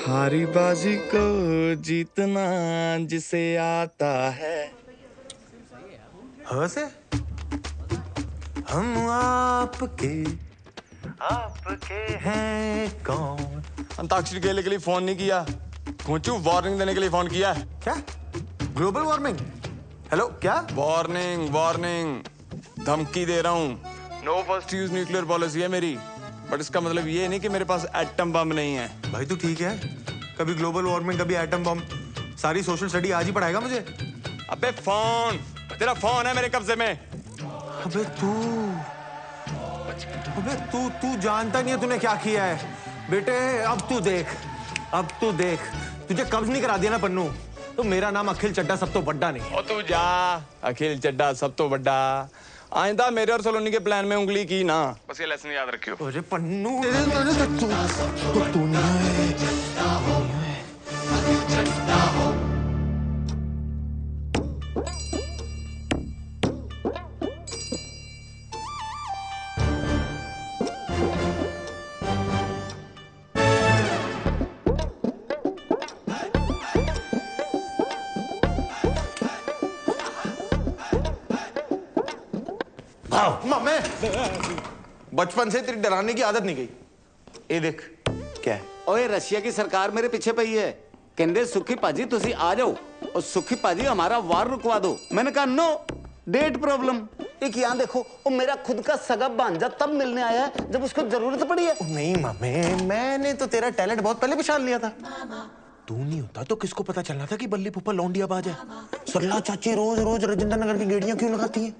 हारी बाजी को जीतना जिसे आता है। हाँ से हम आपके हैं कौन? अंताक्षरी खेलने के लिए फोन नहीं किया, घोंचू वार्निंग देने के लिए फोन किया। क्या? Global warming? हेलो क्या? वार्निंग धमकी दे रहा हूँ। No first use nuclear policy है मेरी, बट इसका मतलब ये नहीं कि मेरे पास एटम बम नहीं है। भाई तू ठीक है? कभी ग्लोबल वार्मिंग, कभी एटम बम, सारी सोशल स्टडी आज ही पढ़ाएगा मुझे? अबे फोन, तेरा फोन है मेरे कब्जे में। अबे तू जानता नहीं है तूने क्या किया है बेटे। अब तू देख तुझे कब्ज नहीं करा दिया ना पन्नू, तो मेरा नाम अखिल चड्डा सब तो बड्डा नहीं। और तू जा, अखिल चड्डा सब तो बड्डा। आइंदा मेरे और सलोनी के प्लान में उंगली की ना, बस ये लेसन याद रखियो। अरे पन्नू तू मैं बचपन से तेरी डराने की आदत नहीं गई। ये देख क्या है। ओए रशिया की सरकार मेरे पीछे पई है, कहते सुखी पाजी तुसी आ जाओ और सुखी पाजी हमारा वार रुकवा दो। मैंने कहा नो, डेट प्रॉब्लम। एक यहाँ देखो, वो मेरा खुद का सगा भांजा तब मिलने आया है जब उसको जरूरत पड़ी है। नहीं मम्मी, मैंने तो तेरा टैलेंट बहुत पहले पहचान लिया था। तू नहीं होता तो किसको पता चलना था कि बल्ली पुप्पा लौंडिया बाज है। सरला चाची रोज रोज राजेंद्र नगर की गेड़ियां क्यों लगाती है?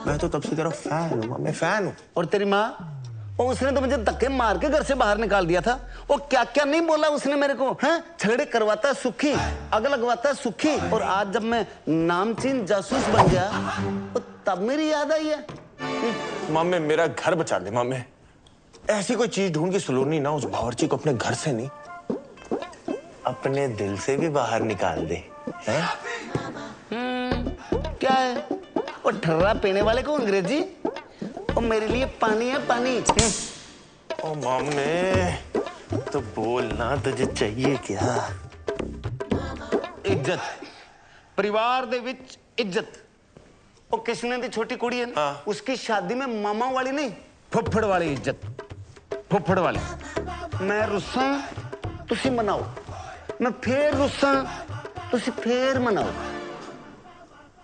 मैं तो तब से तेरा फैन हूँ, मैं फैन हूँ। और तेरी माँ, और उसने तो मुझे धक्के मार के घर से बाहर निकाल दिया था। वो क्या क्या नहीं बोला उसने मेरे को, हैं? झगड़े करवाता सुखी, आग लगवाता सुखी। और आज जब मैं नामचीन जासूस बन गया तो तब मेरी याद आई है। मम्मी मेरा घर बचा दे मम्मी। ऐसी कोई चीज ढूंढ के सलोनी ना उस बावर्ची को अपने घर से नहीं, अपने दिल से भी बाहर निकाल दे। हैं? क्या है? वो ठर्रा पीने वाले को अंग्रेजी, और मेरे लिए पानी है पानी। ओ मम्मी तो बोलना, तुझे चाहिए क्या? इज्जत, परिवार दे विच इज्जत। ओ किसने दी छोटी कुड़ी है ना, उसकी शादी में मामा वाली नहीं, फुफड़ वाली इज्जत, फुफड़ वाली। मैं रुस्सा तुसी मनाओ, मैं फिर रुस्सा तुसी फिर मनाओ।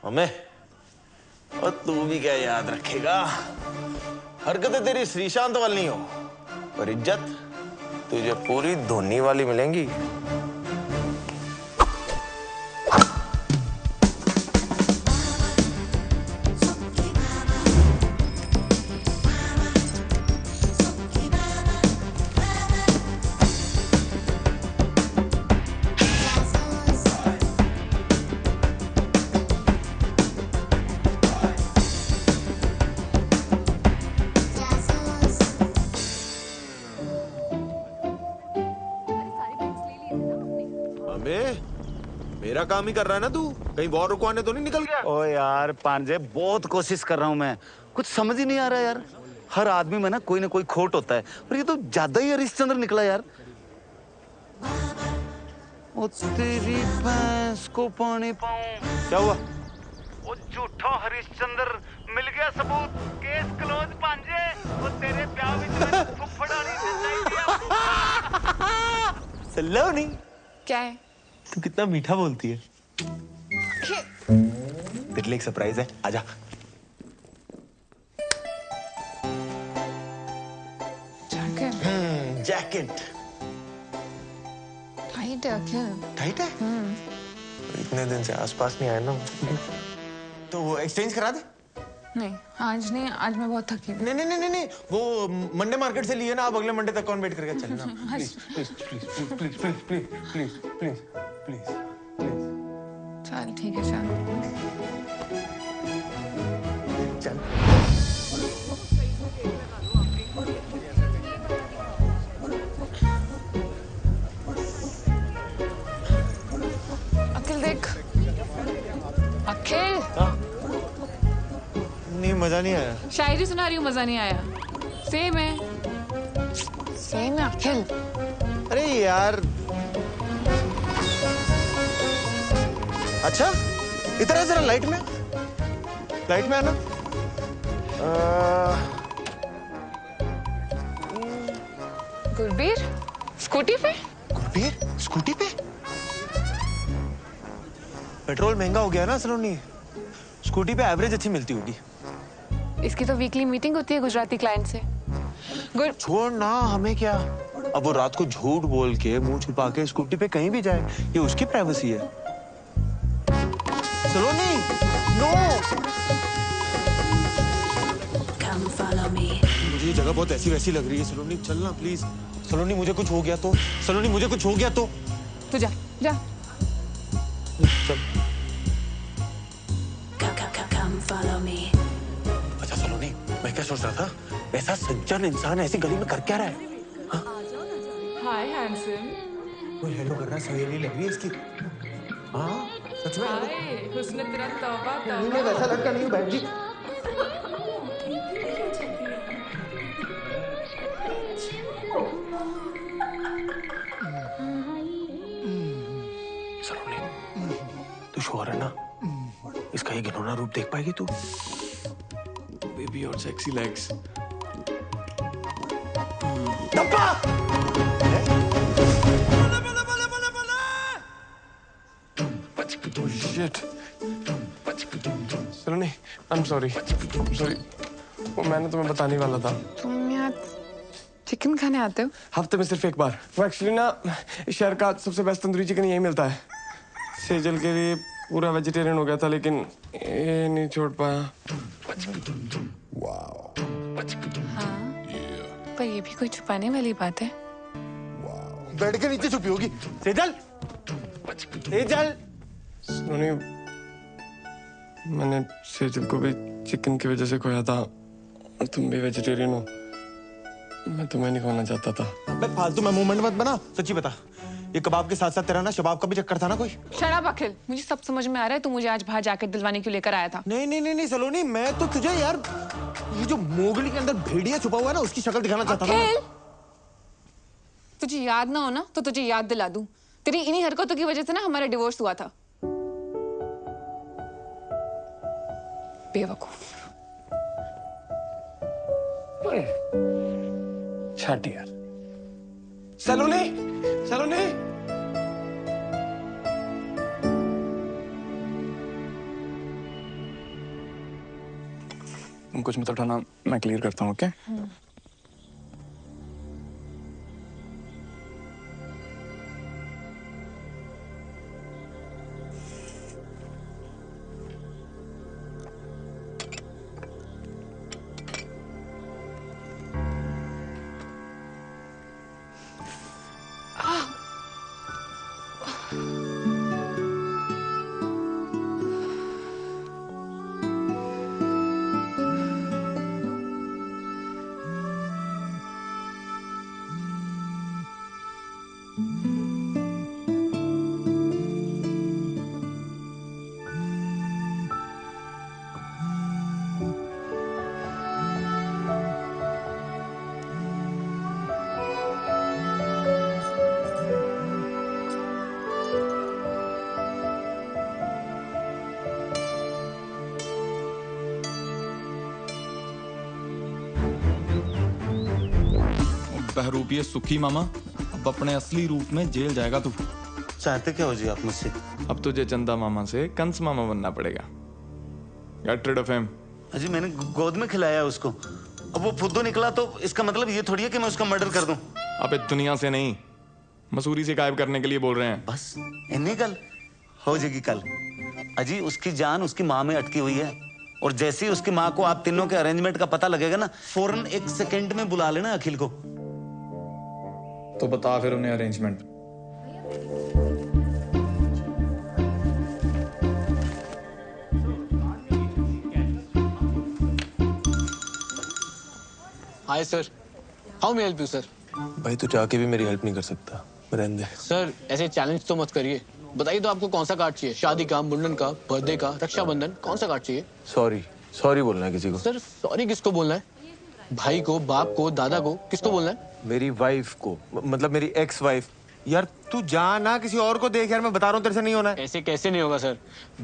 मम्मी और तू भी क्या याद रखेगा? हरकतें तेरी श्रीशांत वाली नहीं हो, पर इज्जत तुझे पूरी धोनी वाली मिलेंगी। मेरा काम ही कर रहा है ना तू, कहीं और रुकवाने तो नहीं निकल गया? ओ यार पांजे, बहुत कोशिश कर रहा हूं मैं, कुछ समझ ही नहीं आ रहा यार। हर आदमी में ना कोई खोट होता है, और ये तो ज्यादा ही हरिश्चंद्र निकला यार। ओ तेरी भैंस को पानी पाऊं। क्या हुआ? ओ झूठा हरिश्चंद्र, मिल गया सबूत, केस क्लोज पांजे। वो तेरे ब्याह में फुफड़ानी चाहिए। सलोनी क्या है? तू कितना मीठा बोलती है। तेरे लिए एक सरप्राइज है, आजा। जैकेट टाइट है अखिल। टाइट है? इतने दिन से आसपास नहीं आया ना, तो वो एक्सचेंज करा दे। नहीं आज नहीं, आज मैं बहुत थकी हूँ। नहीं, वो मंडे मार्केट से लिए ना, अब अगले मंडे तक कौन वेट करके चलना। Please please please please please please please please please please. चल ठीक है, चल चल। अखिल देख, अखिल। नहीं मजा नहीं आया। शायरी सुना रही हूँ, मजा नहीं आया। सेम है, सेम है अखिल। अरे यार, अच्छा इधर है, जरा लाइट में आना। गुरबीर स्कूटी पे? गुरबीर स्कूटी पे? पेट्रोल महंगा हो गया ना सलोनी, स्कूटी पे एवरेज अच्छी मिलती होगी। इसकी तो वीकली मीटिंग होती है गुजराती क्लाइंट से। छोड़ ना, हमें क्या। अब वो रात को झूठ बोल के मुंह छुपा के स्कूटी पे कहीं भी जाए, ये उसकी प्राइवेसी है। सलोनी नो, मुझे ये जगह बहुत ऐसी वैसी लग रही है। सलोनी चलना प्लीज। सलोनी मुझे कुछ हो गया तो, सलोनी मुझे कुछ हो गया तो। तू जा जा। चल। अच्छा सलोनी, मैं क्या सोच रहा था, ऐसा सज्जन इंसान ऐसी गली में कर क्या रहा है? हाय हैंडसम। कोई हेलो कर रहा है, सहेली लग रही है इसकी। हाँ सच में? हाय हुस्न तेरा तौबा मैं तौबा। वैसा लड़का नहीं हूँ बहन जी। सलोनी तू श्योर है ना, इसका ये घिनौना रूप देख पाएगी तू? बेबी और sexy legs. Saloni, I'm sorry वो मैंने तुम्हें बताने वाला था। तुम यहाँ चिकन खाने आते हो? हफ्ते में सिर्फ एक बार। वो एक्चुअली ना शहर का सबसे बेस्ट तंदूरी चिकन यही मिलता है। सेजल के लिए पूरा वेजिटेरियन हो गया था लेकिन ये नहीं छोड़ पाया। हाँ, पर ये भी कोई छुपाने वाली बात है। बेड के नीचे छुपी होगी। सेजल, सेजल। सुनी, मैंने सेजल को भी चिकन की वजह से खोया था और तुम भी वेजिटेरियन हो। मैं तुम्हें नहीं खोना चाहता था। अबे फालतू में मूवमेंट मत बना। सच्ची बता, ये कबाब के साथ साथ तेरा ना शबाब का भी चक्कर था ना कोई? शराब अखिल, मुझे सब समझ में आ रहा है। तू मुझे आज बाहर जाकर दिलवाने क्यों लेकर आया था? नहीं सलोनी, मैं तो तुझे यार ये जो मोगली के अंदर भेड़िया छुपा हुआ है ना उसकी शक्ल दिखाना चाहता था। तुझे याद ना हो ना तो तुझे याद दिला दूं। तेरी इन्हीं हरकतों की वजह से ना हमारा डिवोर्स हुआ था। बेवकूफ। छाट यार। सलोनी, सलोनी। तुम कुछ मत उठाना, मैं क्लियर करता हूँ। ओके? बहरूपिये सुखी मामा, अब अपने असली रूप में जेल जाएगा तू। चाहते क्या हो जी आप मुझसे? अब तुझे चंदा मामा से कंस मामा बनना पड़ेगा। Get rid of him। अजी मैंने गोद में खिलाया उसको, अब वो फुद्दू निकला तो इसका मतलब ये थोड़ी है कि मैं उसका मर्डर कर दूं। अबे दुनिया से नहीं, मसूरी से गायब करने के लिए बोल रहे हैं। बस इन्हीं कल हो जाएगी कल। अजी उसकी जान उसकी माँ में अटकी हुई है और जैसे ही उसकी माँ को आप तीनों के अरेंजमेंट का पता लगेगा ना, फौरन 1 सेकंड में बुला लेना अखिल को। तो बता फिर उन्हें arrangement. Hi sir, how may help you sir? भाई तू जाके भी मेरी हेल्प नहीं कर सकता, रहने दे। सर ऐसे चैलेंज तो मत करिए। बताइए तो आपको कौन सा कार्ड चाहिए? शादी का, मुंडन का, बर्थडे का, रक्षाबंधन, कौन सा कार्ड चाहिए? सॉरी बोलना है किसी को। सर सॉरी किसको बोलना है? भाई को, बाप को, दादा को, किसको बोलना है? मेरी वाइफ को, मतलब मेरी एक्स वाइफ। यार तू जा ना, किसी और को देख यार, मैं बता रहा हूँ तेरे से नहीं होना है। ऐसे कैसे नहीं होगा सर?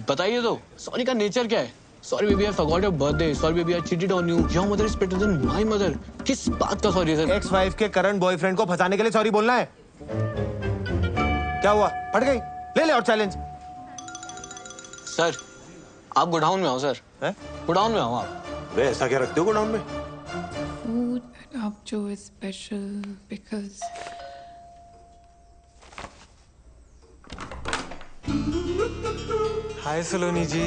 बताइए तो, सॉरी का नेचर क्या है? Sorry baby I forgot your birthday, sorry baby I cheated on you, your mother is better than my mother. किस बात का सॉरी सर? एक्स वाइफ के करंट बॉयफ्रेंड को फंसाने के लिए सॉरी बोलना है? क्या हुआ, फट गई? ले ले और चैलेंज। सर आप गोडाउन में आओ सर। गोडाउन में आओ आप। वे ऐसा क्या रखते हो गोडाउन में? Food up to is special because हाय सलोनी जी,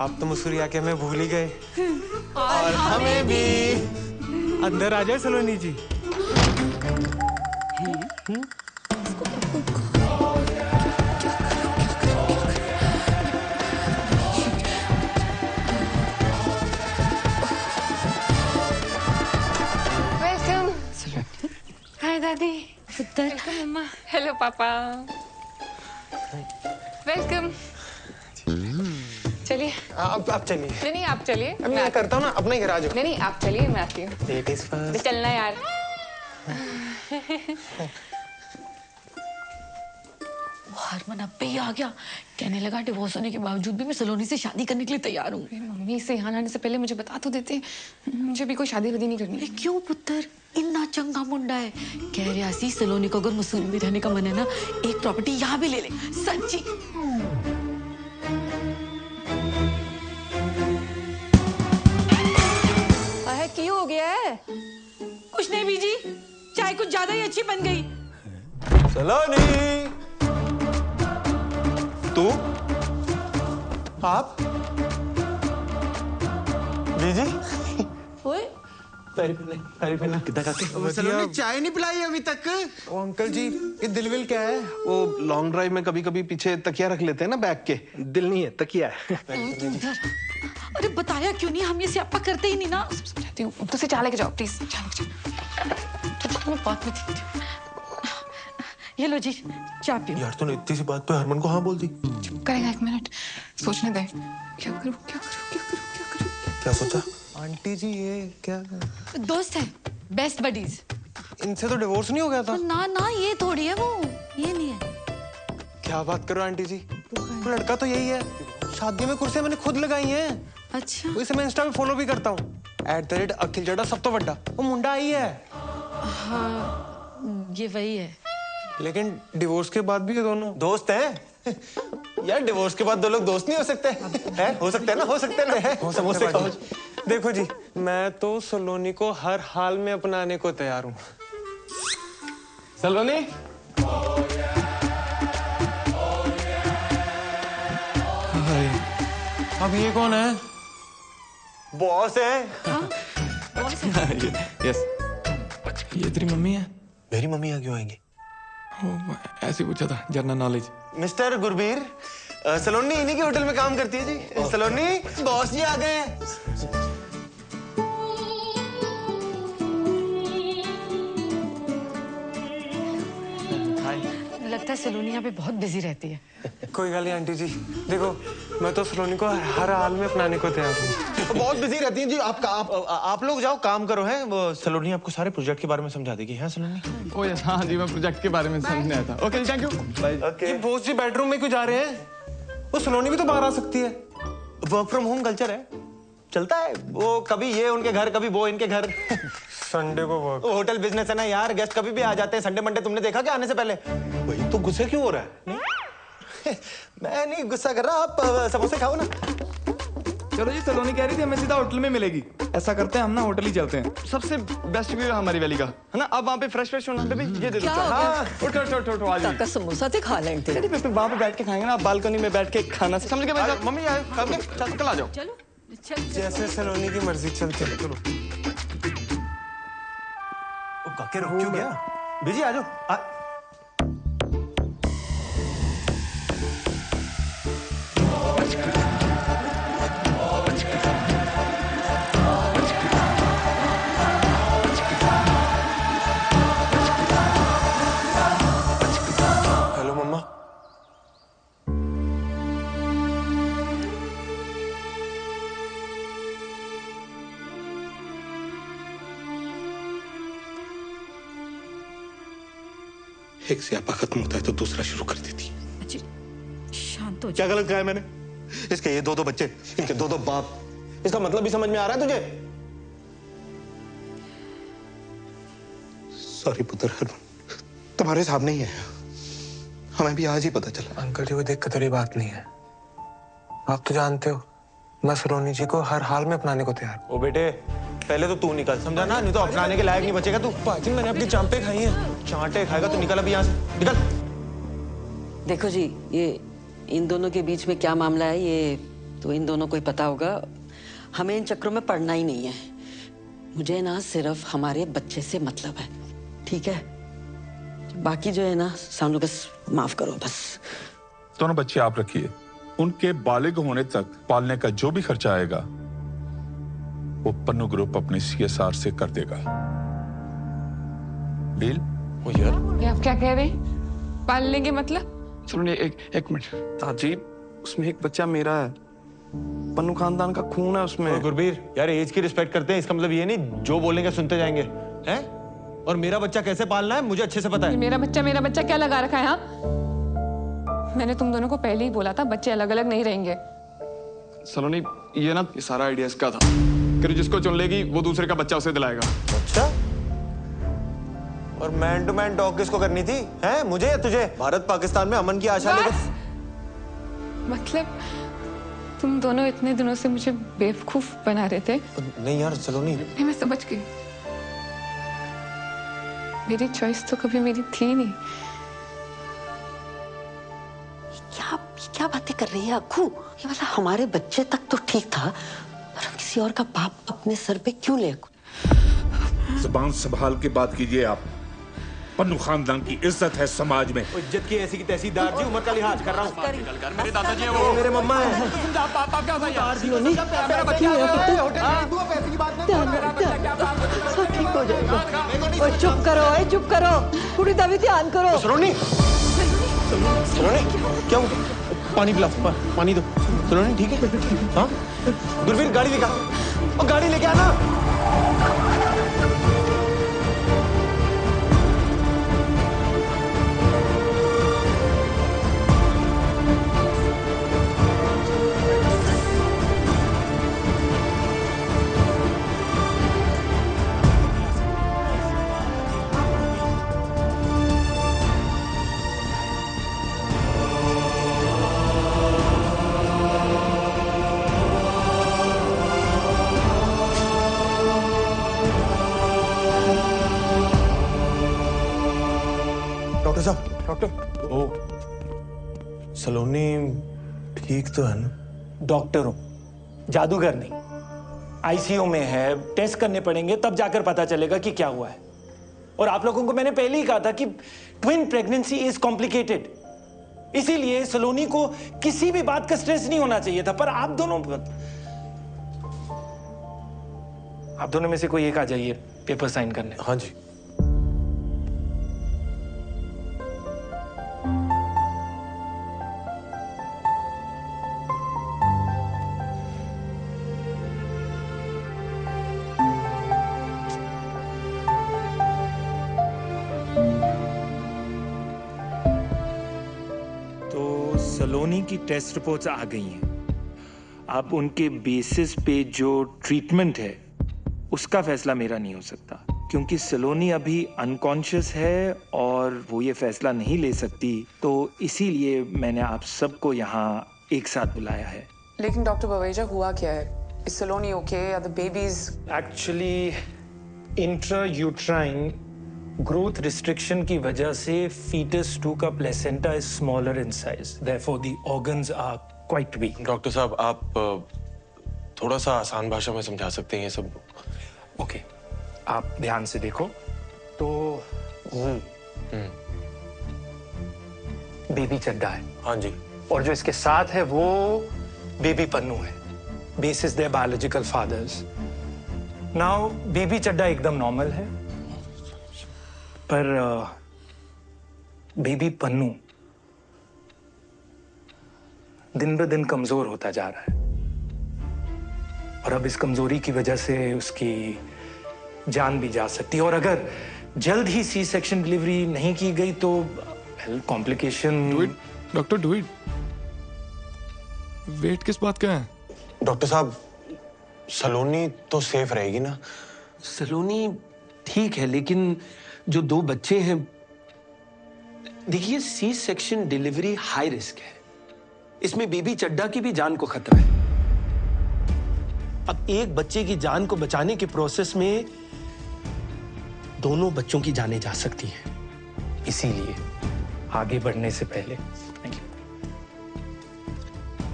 आप तो मसूरी आके हमें भूल ही गए। और हमें भी। अंदर आ जाए सलोनी जी। वेलकम। हाय दादी। पुत्र। मम्मा। हेलो पापा। वेलकम। चलिए। आप चलिए। नहीं आप चलिए। मैं करता हूँ ना, अपना ही घर आ जाओ। नहीं आप चलिए, मैं आती हूँ। Ladies first। चलना यार। हरमन अब पे ही आ गया। कहने लगा डिवोर्स होने के बावजूद भी मैं सलोनी से शादी करने के लिए तैयार हूँ। मम्मी से यहाँ आने से पहले मुझे बता तो देते, मुझे भी कोई शादी वादी नहीं करनी। क्यों पुत्र, इतना चंगा मुंडा है। कह रहा सी सलोनी को अगर मसूरी में रहने का मन है ना, एक प्रॉपर्टी यहाँ भी ले ले। सच्ची। है? कुछ नहीं बीजी, चाय कुछ ज्यादा ही अच्छी बन गई। सलोनी, तू, आप, बीजी, ओए, कितना खाते? सलोनी चाय नहीं पिलाई अभी तक। ओ अंकल जी, ये दिल विल क्या है? वो लॉन्ग ड्राइव में कभी कभी पीछे तकिया रख लेते हैं ना बैग के, दिल नहीं है तकिया है। अरे बताया क्यों नहीं? हम ये स्यापा करते ही नहीं ना। समझाती हूँ, तो से चाय लेके जाओ प्लीज, चाय लेके जाओ। बात में थी। ये लो जी, चाय पियो। यार तूने इतनी सी बात पे हरमन को हाँ बोल दी। करेगा, 1 मिनट सोचने दे। क्या करूँ, क्या करूँ, क्या करूँ, क्या करूँ? क्या सोचा? आंटी जी ये क्या? दोस्त है, बेस्ट बडीज। इनसे तो डिवोर्स नहीं हो गया था? ना ना, ये थोड़ी है वो, ये नहीं है। क्या बात करो आंटी जी, वो लड़का तो यही है, शादी में कुर्सियां मैंने खुद लगाई हैं। अच्छा, इसे मैं इंस्टा पे फॉलो भी करता हूँ, @अखिल जड़ा सब तो बड़ा, वो मुंडा आई है। हाँ, ये वही है। लेकिन डिवोर्स के बाद भी ये दोनों दोस्त हैं? यार डिवोर्स के बाद दो लोग दोस्त नहीं हो सकते हैं? हो सकते हैं ना, हो सकते हैं ना। समोसे खाओ। देखो जी, मैं तो सलोनी को हर हाल में अपनाने को तैयार हूँ। सलोनी, अब ये कौन है? बॉस है। यस, ये तेरी मम्मी है? मेरी मम्मी यहाँ क्यों आएंगी? ऐसे ही पूछा था, जनरल नॉलेज। मिस्टर गुरबीर, सलोनी इन्हीं के होटल में काम करती है जी। सलोनी, बॉस जी आ गए हैं। लगता है सलोनी यहाँ पे बहुत बिजी रहती है। कोई गल नहीं आंटी जी, देखो मैं तो सलोनी को हर हाल में अपनाने को तैयार हूँ। बहुत बिजी रहती हैं जी। आप लोग जाओ काम करो। है वो सलोनी आपको सारे प्रोजेक्ट के बारे में समझा देगी। है सलोनी? ओ यस, हाँ जी, मैं प्रोजेक्ट के बारे में समझने आया था। Okay, thank you. ये बॉस जी बेडरूम में क्यों जा रहे हैं? वो सलोनी भी तो बाहर आ सकती है। वर्क फ्रॉम होम कल्चर है, चलता है। वो कभी ये उनके घर, कभी वो इनके घर। संडे को वर्क। होटल बिजनेस है ना यार, गेस्ट कभी भी आ जाते हैं। संडे मंडे तुमने देखा क्या आने से पहले? भाई तो गुस्सा क्यों हो रहा है? मैं नहीं गुस्सा कर रहा, आप समोसे खाओ ना। चलो जी, सलोनी कह रही थी हमें सीधा होटल में मिलेगी। ऐसा करते हैं हम ना, होटल ही चलते हैं। सबसे बेस्ट व्यू है हमारी वैली का, है ना? अब वहाँ पे फ्रेश फ्रेश होना। बेबी ये दे दो। हाँ, उठो आ जाओ। समोसा तो खा लेंगे। नहीं, फिर वहाँ पे बैठ के खाएंगे ना, बालकनी में बैठ के खाना। समझ गए भाई? मम्मी आए, कल आ जाओ। चलो जैसे सलोनी की मर्जी, चलते चलो। काके रुक क्यों गया? बिजी आ जाओ। हेलो मम्मा। एक स्यापा खत्म होता है तो दूसरा शुरू कर देती। शांत हो क्या गलत कहा है मैंने? इसके ये दो बच्चे, इनके दो बाप, इसका मतलब भी समझ में आ रहा है तुझे? सॉरी पुत्र, हरमन तुम्हारे सामने ही है, हमें भी आज ही पता चला। अंकल जी, कोई दिक्कत वाली बात नहीं है। आप तो जानते हो मैं सलोनी जी को हर हाल में अपनाने को तैयार हूँ। ओ बेटे, पहले तो तू निकल, समझा ना? नहीं तो अपनाने के लायक नहीं बचेगा तू। पाजी, मैंने अपनी चांपे खाई हैं। चांटे खाएगा तो निकल अभी यहाँ से, निकल। देखो जी, ये इन दोनों के बीच में क्या मामला है ये तो इन दोनों को ही पता होगा। हमें इन चक्रों में पड़ना ही नहीं है। मुझे ना सिर्फ हमारे बच्चे से मतलब है, ठीक है? बाकी जो है ना, सानू बस माफ करो बस। दोनों बच्चे आप रखिए, उनके बालिग होने तक पालने का जो भी खर्चा आएगा वो पन्नू ग्रुप अपने CSR से कर देगा। डील? ये आप क्या कह रहे हैं? पाल लेंगे मतलब? सुनिए, एक मिनट ताजी, उसमें एक बच्चा मेरा है, पन्नू खानदान का खून है उसमें। गुरबीर यार, एज की रिस्पेक्ट करते हैं, इसका मतलब ये नहीं जो बोलेंगे सुनते जाएंगे, हैं? और मेरा बच्चा कैसे पालना है मुझे अच्छे से पता है। मेरा बच्चा क्या लगा रखा है? हाँ, मैंने तुम दोनों को पहले ही बोला था बच्चे अलग अलग नहीं रहेंगे। सलोनी, ये ना, ये सारा आइडिया इसका था कि जिसको चुन लेगी वो दूसरे का बच्चा उसे दिलाएगा। अच्छा, और मैन टू मैन टॉक किसको करनी थी? हैं, मुझे या तुझे? भारत पाकिस्तान में अमन की आशा लेकर। मतलब तुम दोनों इतने दिनों से मुझे बेवकूफ बना रहे थे। नहीं यार सलोनी। नहीं, मैं समझ गई। मेरी चॉइस तो कभी मेरी थी नहीं। क्या बातें कर रही है अक्कू? ये मतलब हमारे बच्चे तक तो ठीक था, पर किसी और का बाप अपने सर पे क्यों ले? जुबान संभाल के बात कीजिए आप। पन्नू खानदान की इज्जत है समाज में। इज्जत की ऐसी की तैसी दार जी, उम्र का लिहाज कर रहा हूँ। मेरे दादाजी हैं वो। मेरे मम्मा है। पापा क्या होता है यार? मेरा बच्चा ठीक हो जाएगा। ओए चुप करो, ओए चुप करो। कुड़ी दा भी ध्यान करो। सलोनी, सलोनी क्या हुआ? पानी पिला, पानी दो। सलोनी ठीक है? हाँ गुरवीर गाड़ी दिखा, और गाड़ी लेके आना। डॉक्टर साहब, डॉक्टर। ओ सलोनी ठीक तो है ना? डॉक्टर हूं, जादूगर नहीं। आईसीयू में है, टेस्ट करने पड़ेंगे, तब जाकर पता चलेगा कि क्या हुआ है। और आप लोगों को मैंने पहले ही कहा था कि ट्विन प्रेगनेंसी इज कॉम्प्लिकेटेड, इसीलिए सलोनी को किसी भी बात का स्ट्रेस नहीं होना चाहिए था। पर आप दोनों में से कोई एक आ जाइए पेपर साइन करने। हाँ जी। सलोनी की टेस्ट रिपोर्ट्स आ गई हैं। अब उनके बेसिस पे जो ट्रीटमेंट है उसका फैसला मेरा नहीं हो सकता, क्योंकि सलोनी अभी अनकॉन्शियस है और वो ये फैसला नहीं ले सकती। तो इसीलिए मैंने आप सबको यहाँ एक साथ बुलाया है। लेकिन डॉक्टर बवेजा हुआ क्या है? Is Saloni okay? Are the babies? Actually intrauterine growth restriction की वजह से fetus 2 का placenta is smaller in size, therefore the organs are quite weak. Doctor साहब आप थोड़ा सा आसान भाषा में समझा सकते हैं ये सब? ओके, आप ध्यान से देखो तो बेबी चड्डा है। हाँ जी। और जो इसके साथ है वो बेबी पन्नू है, basis their biological fathers. Now baby Chadda एकदम नॉर्मल है, पर बेबी पन्नू दिन ब दिन कमजोर होता जा रहा है, और अब इस कमजोरी की वजह से उसकी जान भी जा सकती है। और अगर जल्द ही सी सेक्शन डिलीवरी नहीं की गई तो complication. Doctor do it. Wait किस बात का है? डॉक्टर साहब सलोनी तो सेफ रहेगी ना? सलोनी ठीक है, लेकिन जो 2 बच्चे हैं, देखिए C section delivery high risk है। इसमें बेबी चड्डा की भी जान को खतरा है। अब एक बच्चे की जान को बचाने के प्रोसेस में दोनों बच्चों की जानें जा सकती हैं। इसीलिए आगे बढ़ने से पहले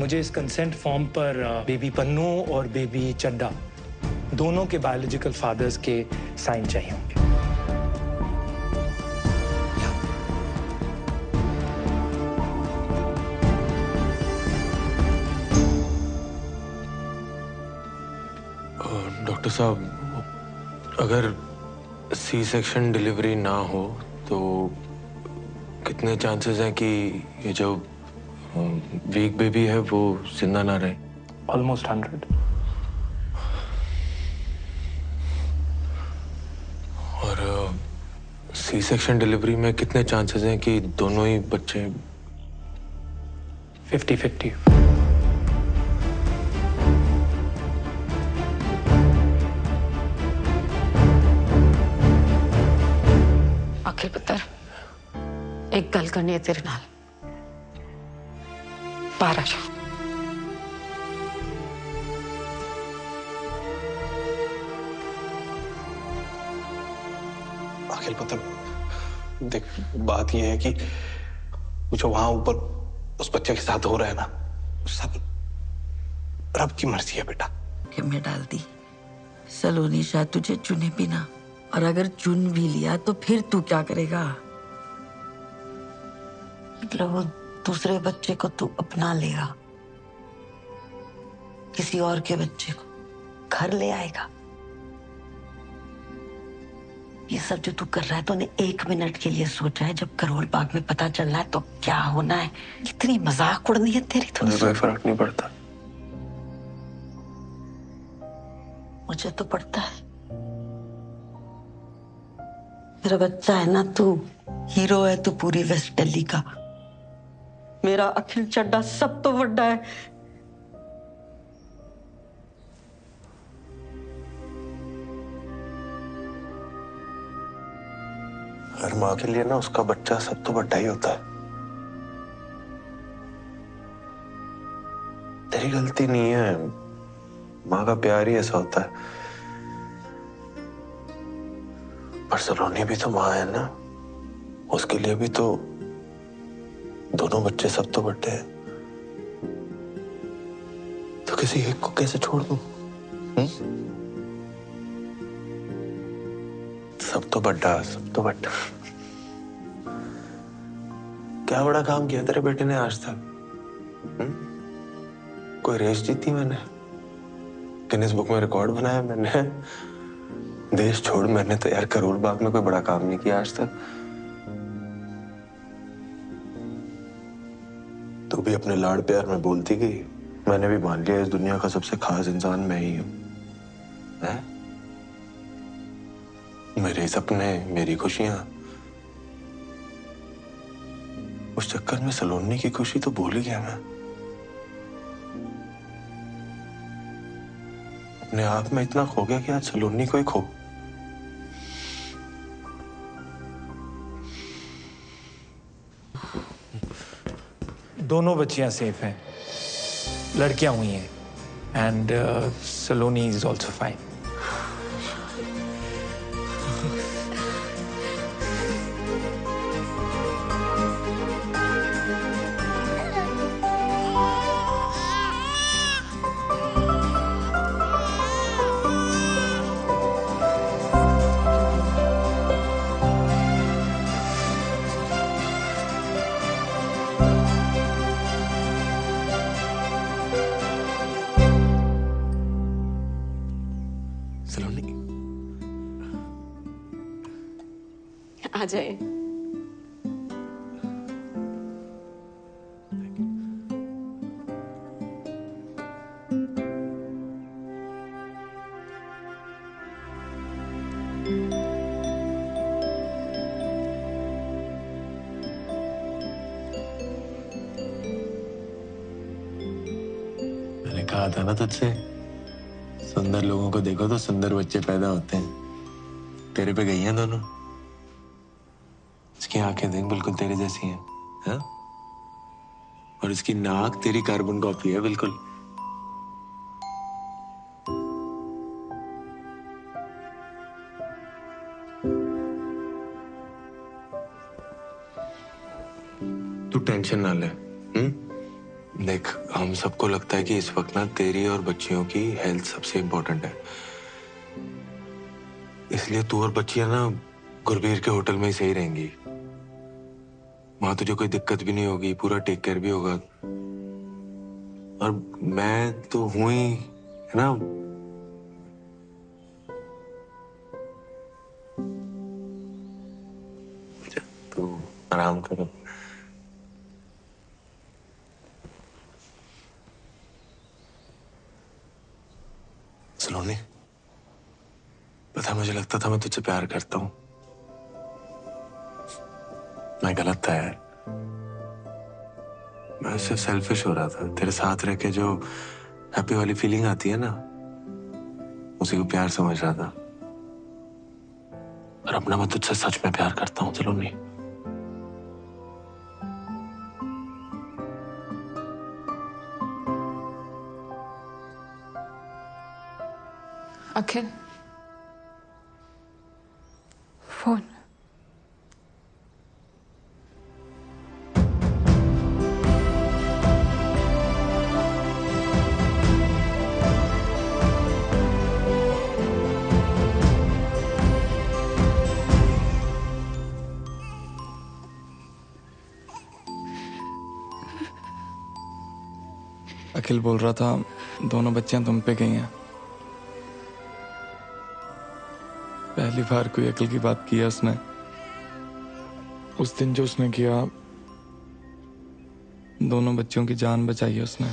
मुझे इस कंसेंट फॉर्म पर बेबी पन्नू और बेबी चड्डा दोनों के बायोलॉजिकल फादर्स के साइन चाहिए होंगे। डॉक्टर साहब अगर सी सेक्शन डिलीवरी ना हो तो कितने चांसेस हैं कि ये जो वीक बेबी है वो जिंदा ना रहे? ऑलमोस्ट 100। और सी सेक्शन डिलीवरी में कितने चांसेस हैं कि दोनों ही बच्चे? 50-50। अखिल पुत्र, एक गल करनी है तेरे नाल। बाहर आ जाओ। अखिल पता, देख बात यह है कि जो वहां ऊपर उस बच्चे के साथ हो रहा है ना, सब रब की मर्जी है बेटा। कि मैं डाल दी सलोनी शायद तुझे चुने भी ना, और अगर चुन भी लिया तो फिर तू क्या करेगा? मतलब वो दूसरे बच्चे को तू अपना लेगा, किसी और के बच्चे को घर ले आएगा। ये सब जो तू कर रहा है तूने 1 मिनट के लिए सोचा है? जब करोल बाग में पता चलना है तो क्या होना है? इतनी मजाक उड़नी है तेरी तो। मुझे कोई फर्क नहीं पड़ता। मुझे तो पड़ता है। मेरा बच्चा है ना तू, हीरो है तू पूरी वेस्ट दिल्ली का। मेरा अखिल चड्डा सब तो बड़ा है। हर माँ के लिए ना उसका बच्चा सब तो बड़ा ही होता है। तेरी गलती नहीं है, माँ का प्यार ही ऐसा होता है। पर सलोनी भी तो माँ है ना, उसके लिए भी तो दोनों बच्चे सब तो बड़े हैं। तो किसी एक को कैसे छोड़ दूं? सब तो बड़ा, सब तो बड़ा। क्या बड़ा काम किया तेरे बेटे ने आज तक? कोई रेस जीती मैंने, गिनीज बुक में रिकॉर्ड बनाया मैंने। देश छोड़, मैंने तो यार करोल बाग में कोई बड़ा काम नहीं किया आज तक। तू भी अपने लाड़ प्यार में बोलती गई, मैंने भी मान लिया इस दुनिया का सबसे खास इंसान मैं ही हूं। मेरे सपने, मेरी खुशियां, उस चक्कर में सलोनी की खुशी तो भूल ही गया मैं। अपने आप में इतना खो गया कि आज सलोनी को ही खो। दोनों बच्चियां सेफ हैं, लड़कियां हुई हैं, and Saloni is also fine. Saloni आ जाए। मैंने कहा था ना तुझसे, सुंदर लोगों को देखो तो सुंदर बच्चे पैदा होते हैं। तेरे पे गई हैं दोनों। इसकी आंखें देख, बिल्कुल तेरे जैसी हैं, हाँ? और इसकी नाक तेरी कार्बन कॉपी है बिल्कुल। तू टेंशन ना ले। देख, हम सबको लगता है कि इस वक्त ना तेरी और बच्चियों की हेल्थ सबसे इंपॉर्टेंट है, इसलिए तू और बच्चियां ना गुरबीर के होटल में ही सही रहेंगी। वहां तुझे कोई दिक्कत भी नहीं होगी, पूरा टेक केयर भी होगा। और मैं तो हूं ही, है ना। तू आराम करो। सलोनी, पता है मुझे लगता था मैं तुझसे प्यार करता हूं। मैं गलत था यार। मैं सिर्फ सेल्फिश हो रहा था। तेरे साथ रह के जो हैप्पी वाली फीलिंग आती है ना, उसी को प्यार समझ रहा था। और अपना मैं तुझसे सच में प्यार करता हूं सलोनी। अखिल, फोन। अखिल बोल रहा था दोनों बच्चियां तुम पे गई हैं। पहली बार कोई अकल की बात की है उसने। उस दिन जो उसने किया, दोनों बच्चों की जान बचाई है उसने।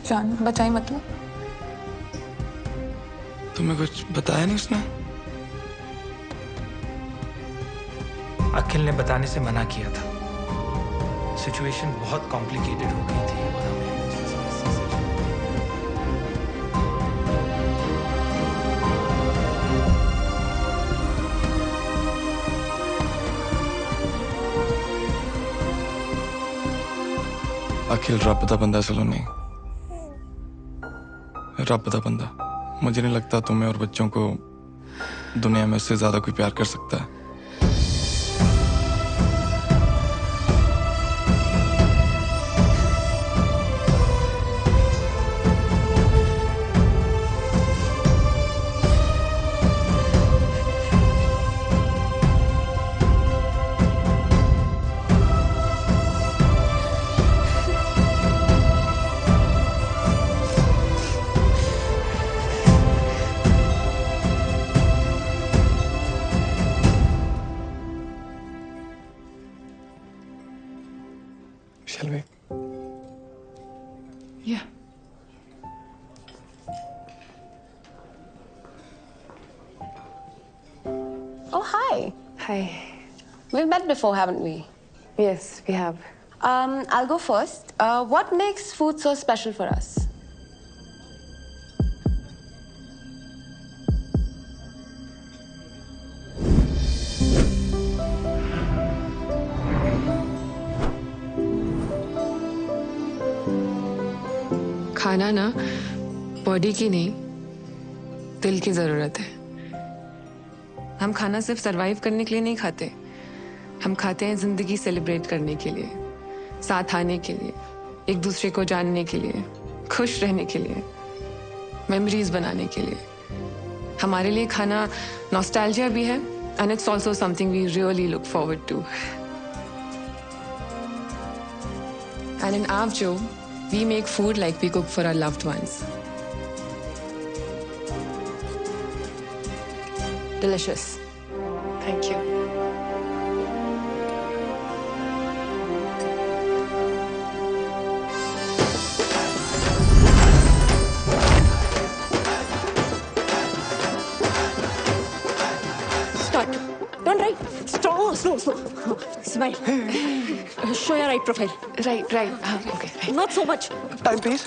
जान बचाई मतलब? तुम्हें कुछ बताया नहीं उसने? अखिल ने बताने से मना किया था। सिचुएशन बहुत कॉम्प्लिकेटेड हो गई थी और हमें अखिल रब दा बंदा सलोनी, रब दा बंदा। मुझे नहीं लगता तुम्हें और बच्चों को दुनिया में उससे ज्यादा कोई प्यार कर सकता है। Shall we? Yeah. Oh, hi. Hi. We've met before, haven't we? Yes, we have. I'll go first. What makes food so special for us? खाना ना बॉडी की नहीं, दिल की जरूरत है। हम खाना सिर्फ सरवाइव करने के लिए नहीं खाते, हम खाते हैं जिंदगी सेलिब्रेट करने के लिए, साथ आने के लिए, एक दूसरे को जानने के लिए, खुश रहने के लिए, मेमोरीज बनाने के लिए। हमारे लिए खाना नॉस्टैल्जिया भी है and it's also something we really look forward to. And in Avjo, we make food like we cook for our loved ones. Delicious. Thank you. Start. Don't write. Stop. Slow. Smile. Show your right profile. Right. Okay. Not so much. Time please.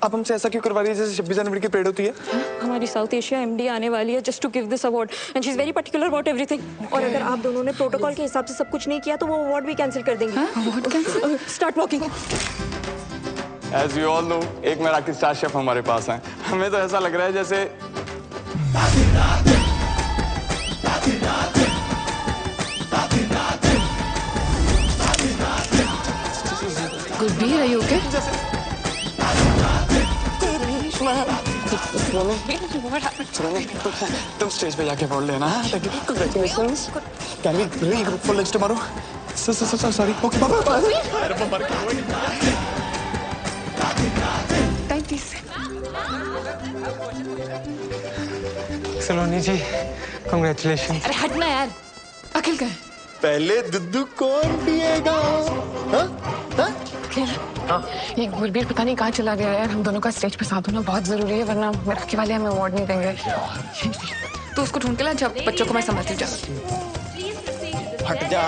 आप हमसे ऐसा क्यों करवा रही है जैसे 26 जनवरी की parade होती है? हमारी साउथ एशिया MD आने वाली है just to give this award and she is very particular about everything. और अगर आप दोनों ने प्रोटोकॉल के हिसाब से सब कुछ नहीं किया तो वो अवार्ड भी कैंसिल कर देंगे। Award cancel? Start walking. As you all know, एक मराठी स्टार शेफ हमारे पास हैं। हमें तो ऐसा लग रहा है जैसे Gurbir, are you okay? तुम स्टेज पे जाके बोल लेना। Congratulations. Can we regroup for lunch tomorrow? Sorry. Okay, bye. Time, please. Saloni ji, congratulations. अरे हटना यार। अखिल का है? पहले दुद्धू कौन पिएगा? ये गुरबीर पता नहीं कहाँ चला गया यार। हम दोनों का स्टेज पे साथ होना बहुत जरूरी है, वरना मराठी वाले हमें अवार्ड नहीं देंगे। तो उसको ढूंढ के ला, जब बच्चों को मैं समझती जा। हट जा।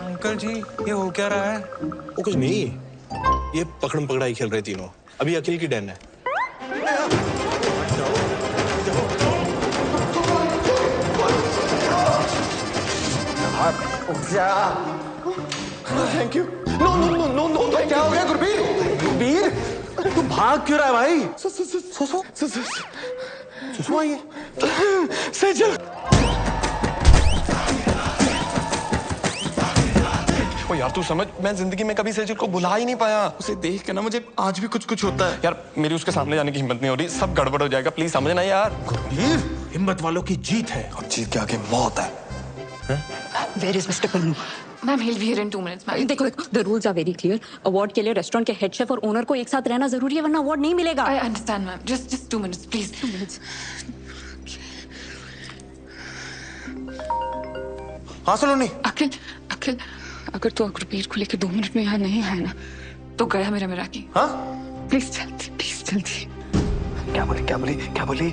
अंकल जी, ये हो क्या रहा है? वो कुछ नहीं, ये पकड़म पकड़ाई खेल रहे तीनों। अभी अखिल की डैन है। Thank you. नो। क्या हो गया गुरबीर? तू भाग क्यों रहा है भाई? सुषमा ये सेजल। ओ यार तू समझ, मैं जिंदगी में कभी सेजल को भुला ही नहीं पाया। उसे देख के ना मुझे आज भी कुछ होता है यार। मेरी उसके सामने जाने की हिम्मत नहीं हो रही। सब गड़बड़ हो जाएगा, प्लीज समझना यार। गुरबीर, हिम्मत वालों की जीत है और जीत के आगे मौत है। Where is Mr. Pannu? Ma'am he'll be here in 2 minutes ma'am. देखो the rules are very clear. Award के लिए रेस्टोरेंट के हेड शेफ और ओनर को एक साथ रहना जरूरी है, वरना अवार्ड नहीं मिलेगा। I understand ma'am, just 2 minutes please। 2 minutes। हाँ सलोनी। अखिल अगर तू गुरबीर को लेकर 2 मिनट में यहाँ नहीं है ना तो गया मेरा मिराकी। हाँ प्लीज जल्दी। क्या बोली?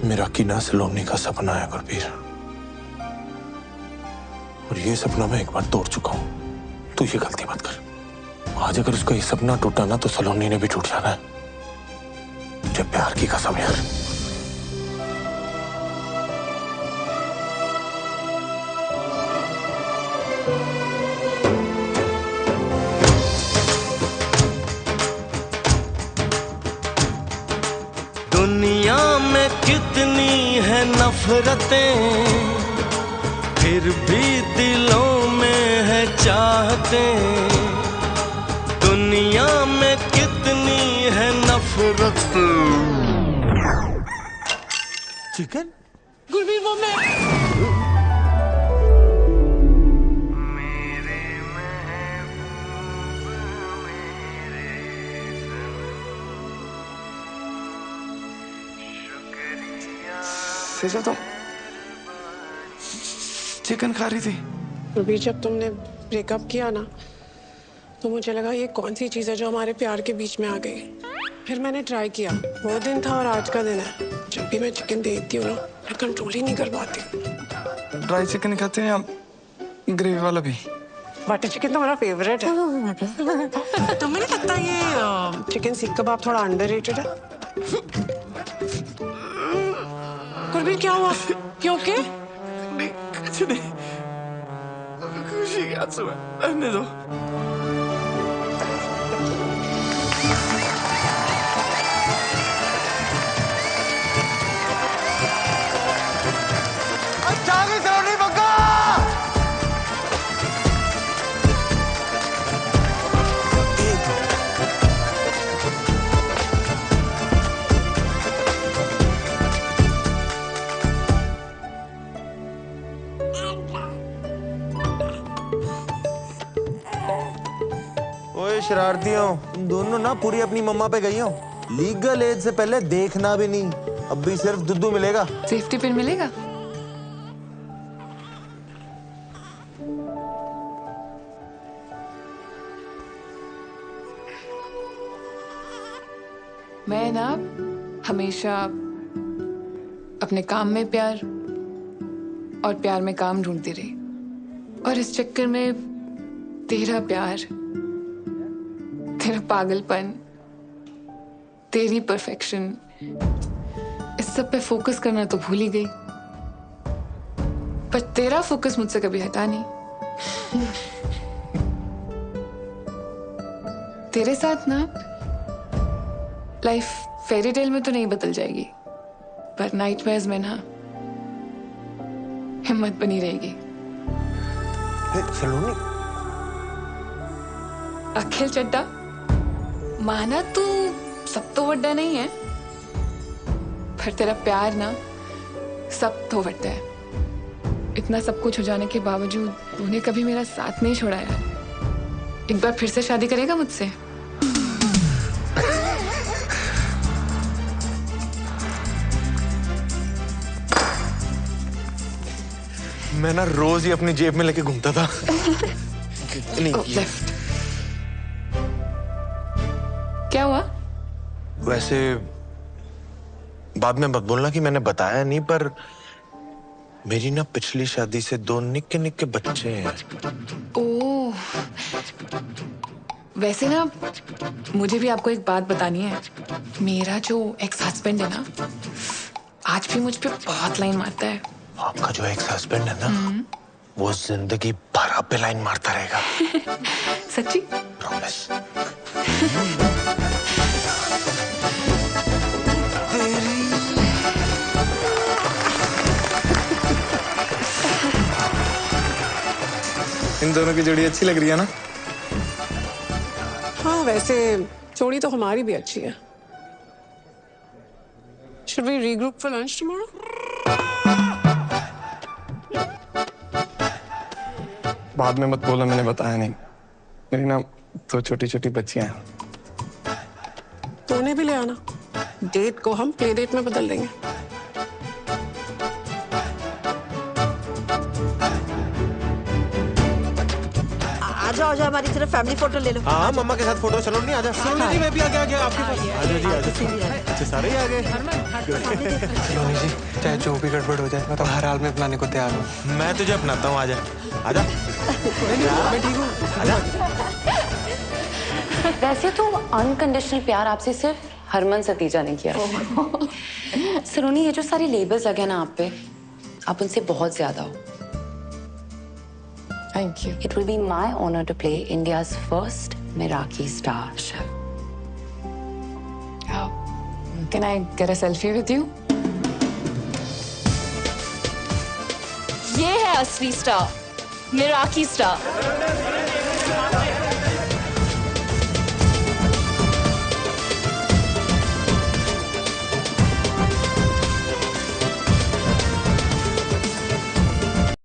मेरा कीना सलोनी का सपना है गुरबीर, और ये सपना मैं एक बार तोड़ चुका हूं। तू ये गलती मत कर। आज अगर उसका ये सपना टूटा ना तो सलोनी ने भी टूट जाना है। मुझे प्यार की कसम यार। दुनिया में कितनी है नफरतें, फिर भी दिलों में है चाहतें। दुनिया में कितनी है नफरतें। चिकन? गुरबीर वो मैं। सेजा तुम चिकन खा रही थी? गुरबीर जब तुमने ब्रेकअप किया ना तो मुझे लगा ये कौन सी चीज़ है जो हमारे प्यार के बीच में आ गई। फिर मैंने ट्राई किया, वो दिन था और आज का दिन है। जब भी मैं चिकन देखती हूँ ना मैं कंट्रोल ही नहीं कर पाती। ड्राई चिकन खाते हैं आप? ग्रेवी वाला भी? बटर चिकन तो मेरा फेवरेट है। तुम्हें नहीं लगता ये चिकन सीख कबाब थोड़ा अंडररेटेड है? गुरबीर क्या हुआ? क्यों के? कुछ नहीं, खुशी के आंसू है, रहने दो। अच्छा भी सलोनी बग्गा। ओए शरारतियों, तुम दोनों ना पूरी अपनी मम्मा पे गई हो। लीगल एज से पहले देखना भी नहीं, अब भी सिर्फ दुद्धू मिलेगा। सेफ्टी पिन मिलेगा? मैं ना हमेशा अपने काम में प्यार और प्यार में काम ढूंढती रही, और इस चक्कर में तेरा प्यार, तेरा पागलपन, तेरी परफेक्शन, इस सब पे फोकस करना तो भूल ही गई। पर तेरा फोकस मुझसे कभी हटा नहीं। तेरे साथ ना लाइफ फेरी टेल में तो नहीं बदल जाएगी, पर नाइटमेयर्स में ना हिम्मत बनी रहेगी। सलोनी। अखिल चड्डा, माना तू सब तो वड्डा नहीं है, पर तेरा प्यार ना सब तो वड्डा है। इतना सब कुछ हो जाने के बावजूद तूने कभी मेरा साथ नहीं छोड़ा यार। एक बार फिर से शादी करेगा मुझसे? मैं ना रोज ही अपनी जेब में लेके घूमता था। नहीं क्या हुआ? वैसे बाद में मत बोलना कि मैंने बताया नहीं, पर मेरी ना पिछली शादी से 2 निक्के निक्के बच्चे हैं। ओह, वैसे ना मुझे भी आपको एक बात बतानी है। मेरा जो एक्स हस्बैंड है ना, आज भी मुझ पे बहुत लाइन मारता है। आपका जो एक्स हस्बैंड है ना, वो जिंदगी भर आप पे लाइन मारता रहेगा। सच्ची? प्रॉमिस। इन दोनों की जोड़ी अच्छी लग रही है ना? हाँ वैसे जोड़ी तो हमारी भी अच्छी है। Should we regroup for lunch tomorrow? बाद में मत बोलो मैंने बताया नहीं। मेरी ना 2 छोटी-छोटी बच्चियां हैं। तो उन्हें भी ले आना। डेट को हम प्ले डेट में बदल देंगे। आ जाओ हमारी तरफ फैमिली फोटो ले लो। हाँ मम्मा के साथ फोटो। चलो नहीं आजा। सलोनी जी मैं भी आ गया आपके पास। आजा जी आजा। अच्छा सारे ही आ गए। सलोनी जी चाहे जो भी गड़बड़ हो जाए मैं तो हर हाल में अपनाने को तैयार हूँ। मैं तुझे अपनाता हूँ। आजा आजा। मैं ठीक हूँ। आजा। वैसे तो अनकंडीशनल प्यार आपसे सिर्फ हरमन सतीजा ने किया। सलोनी ये जो सारे लेबल्स लगे ना आप पे, आप उनसे बहुत ज्यादा हो। Thank you. It will be my honor to play India's first Meraki star show. Can I get a selfie with you? ये है असली स्टार, मेराकी स्टार।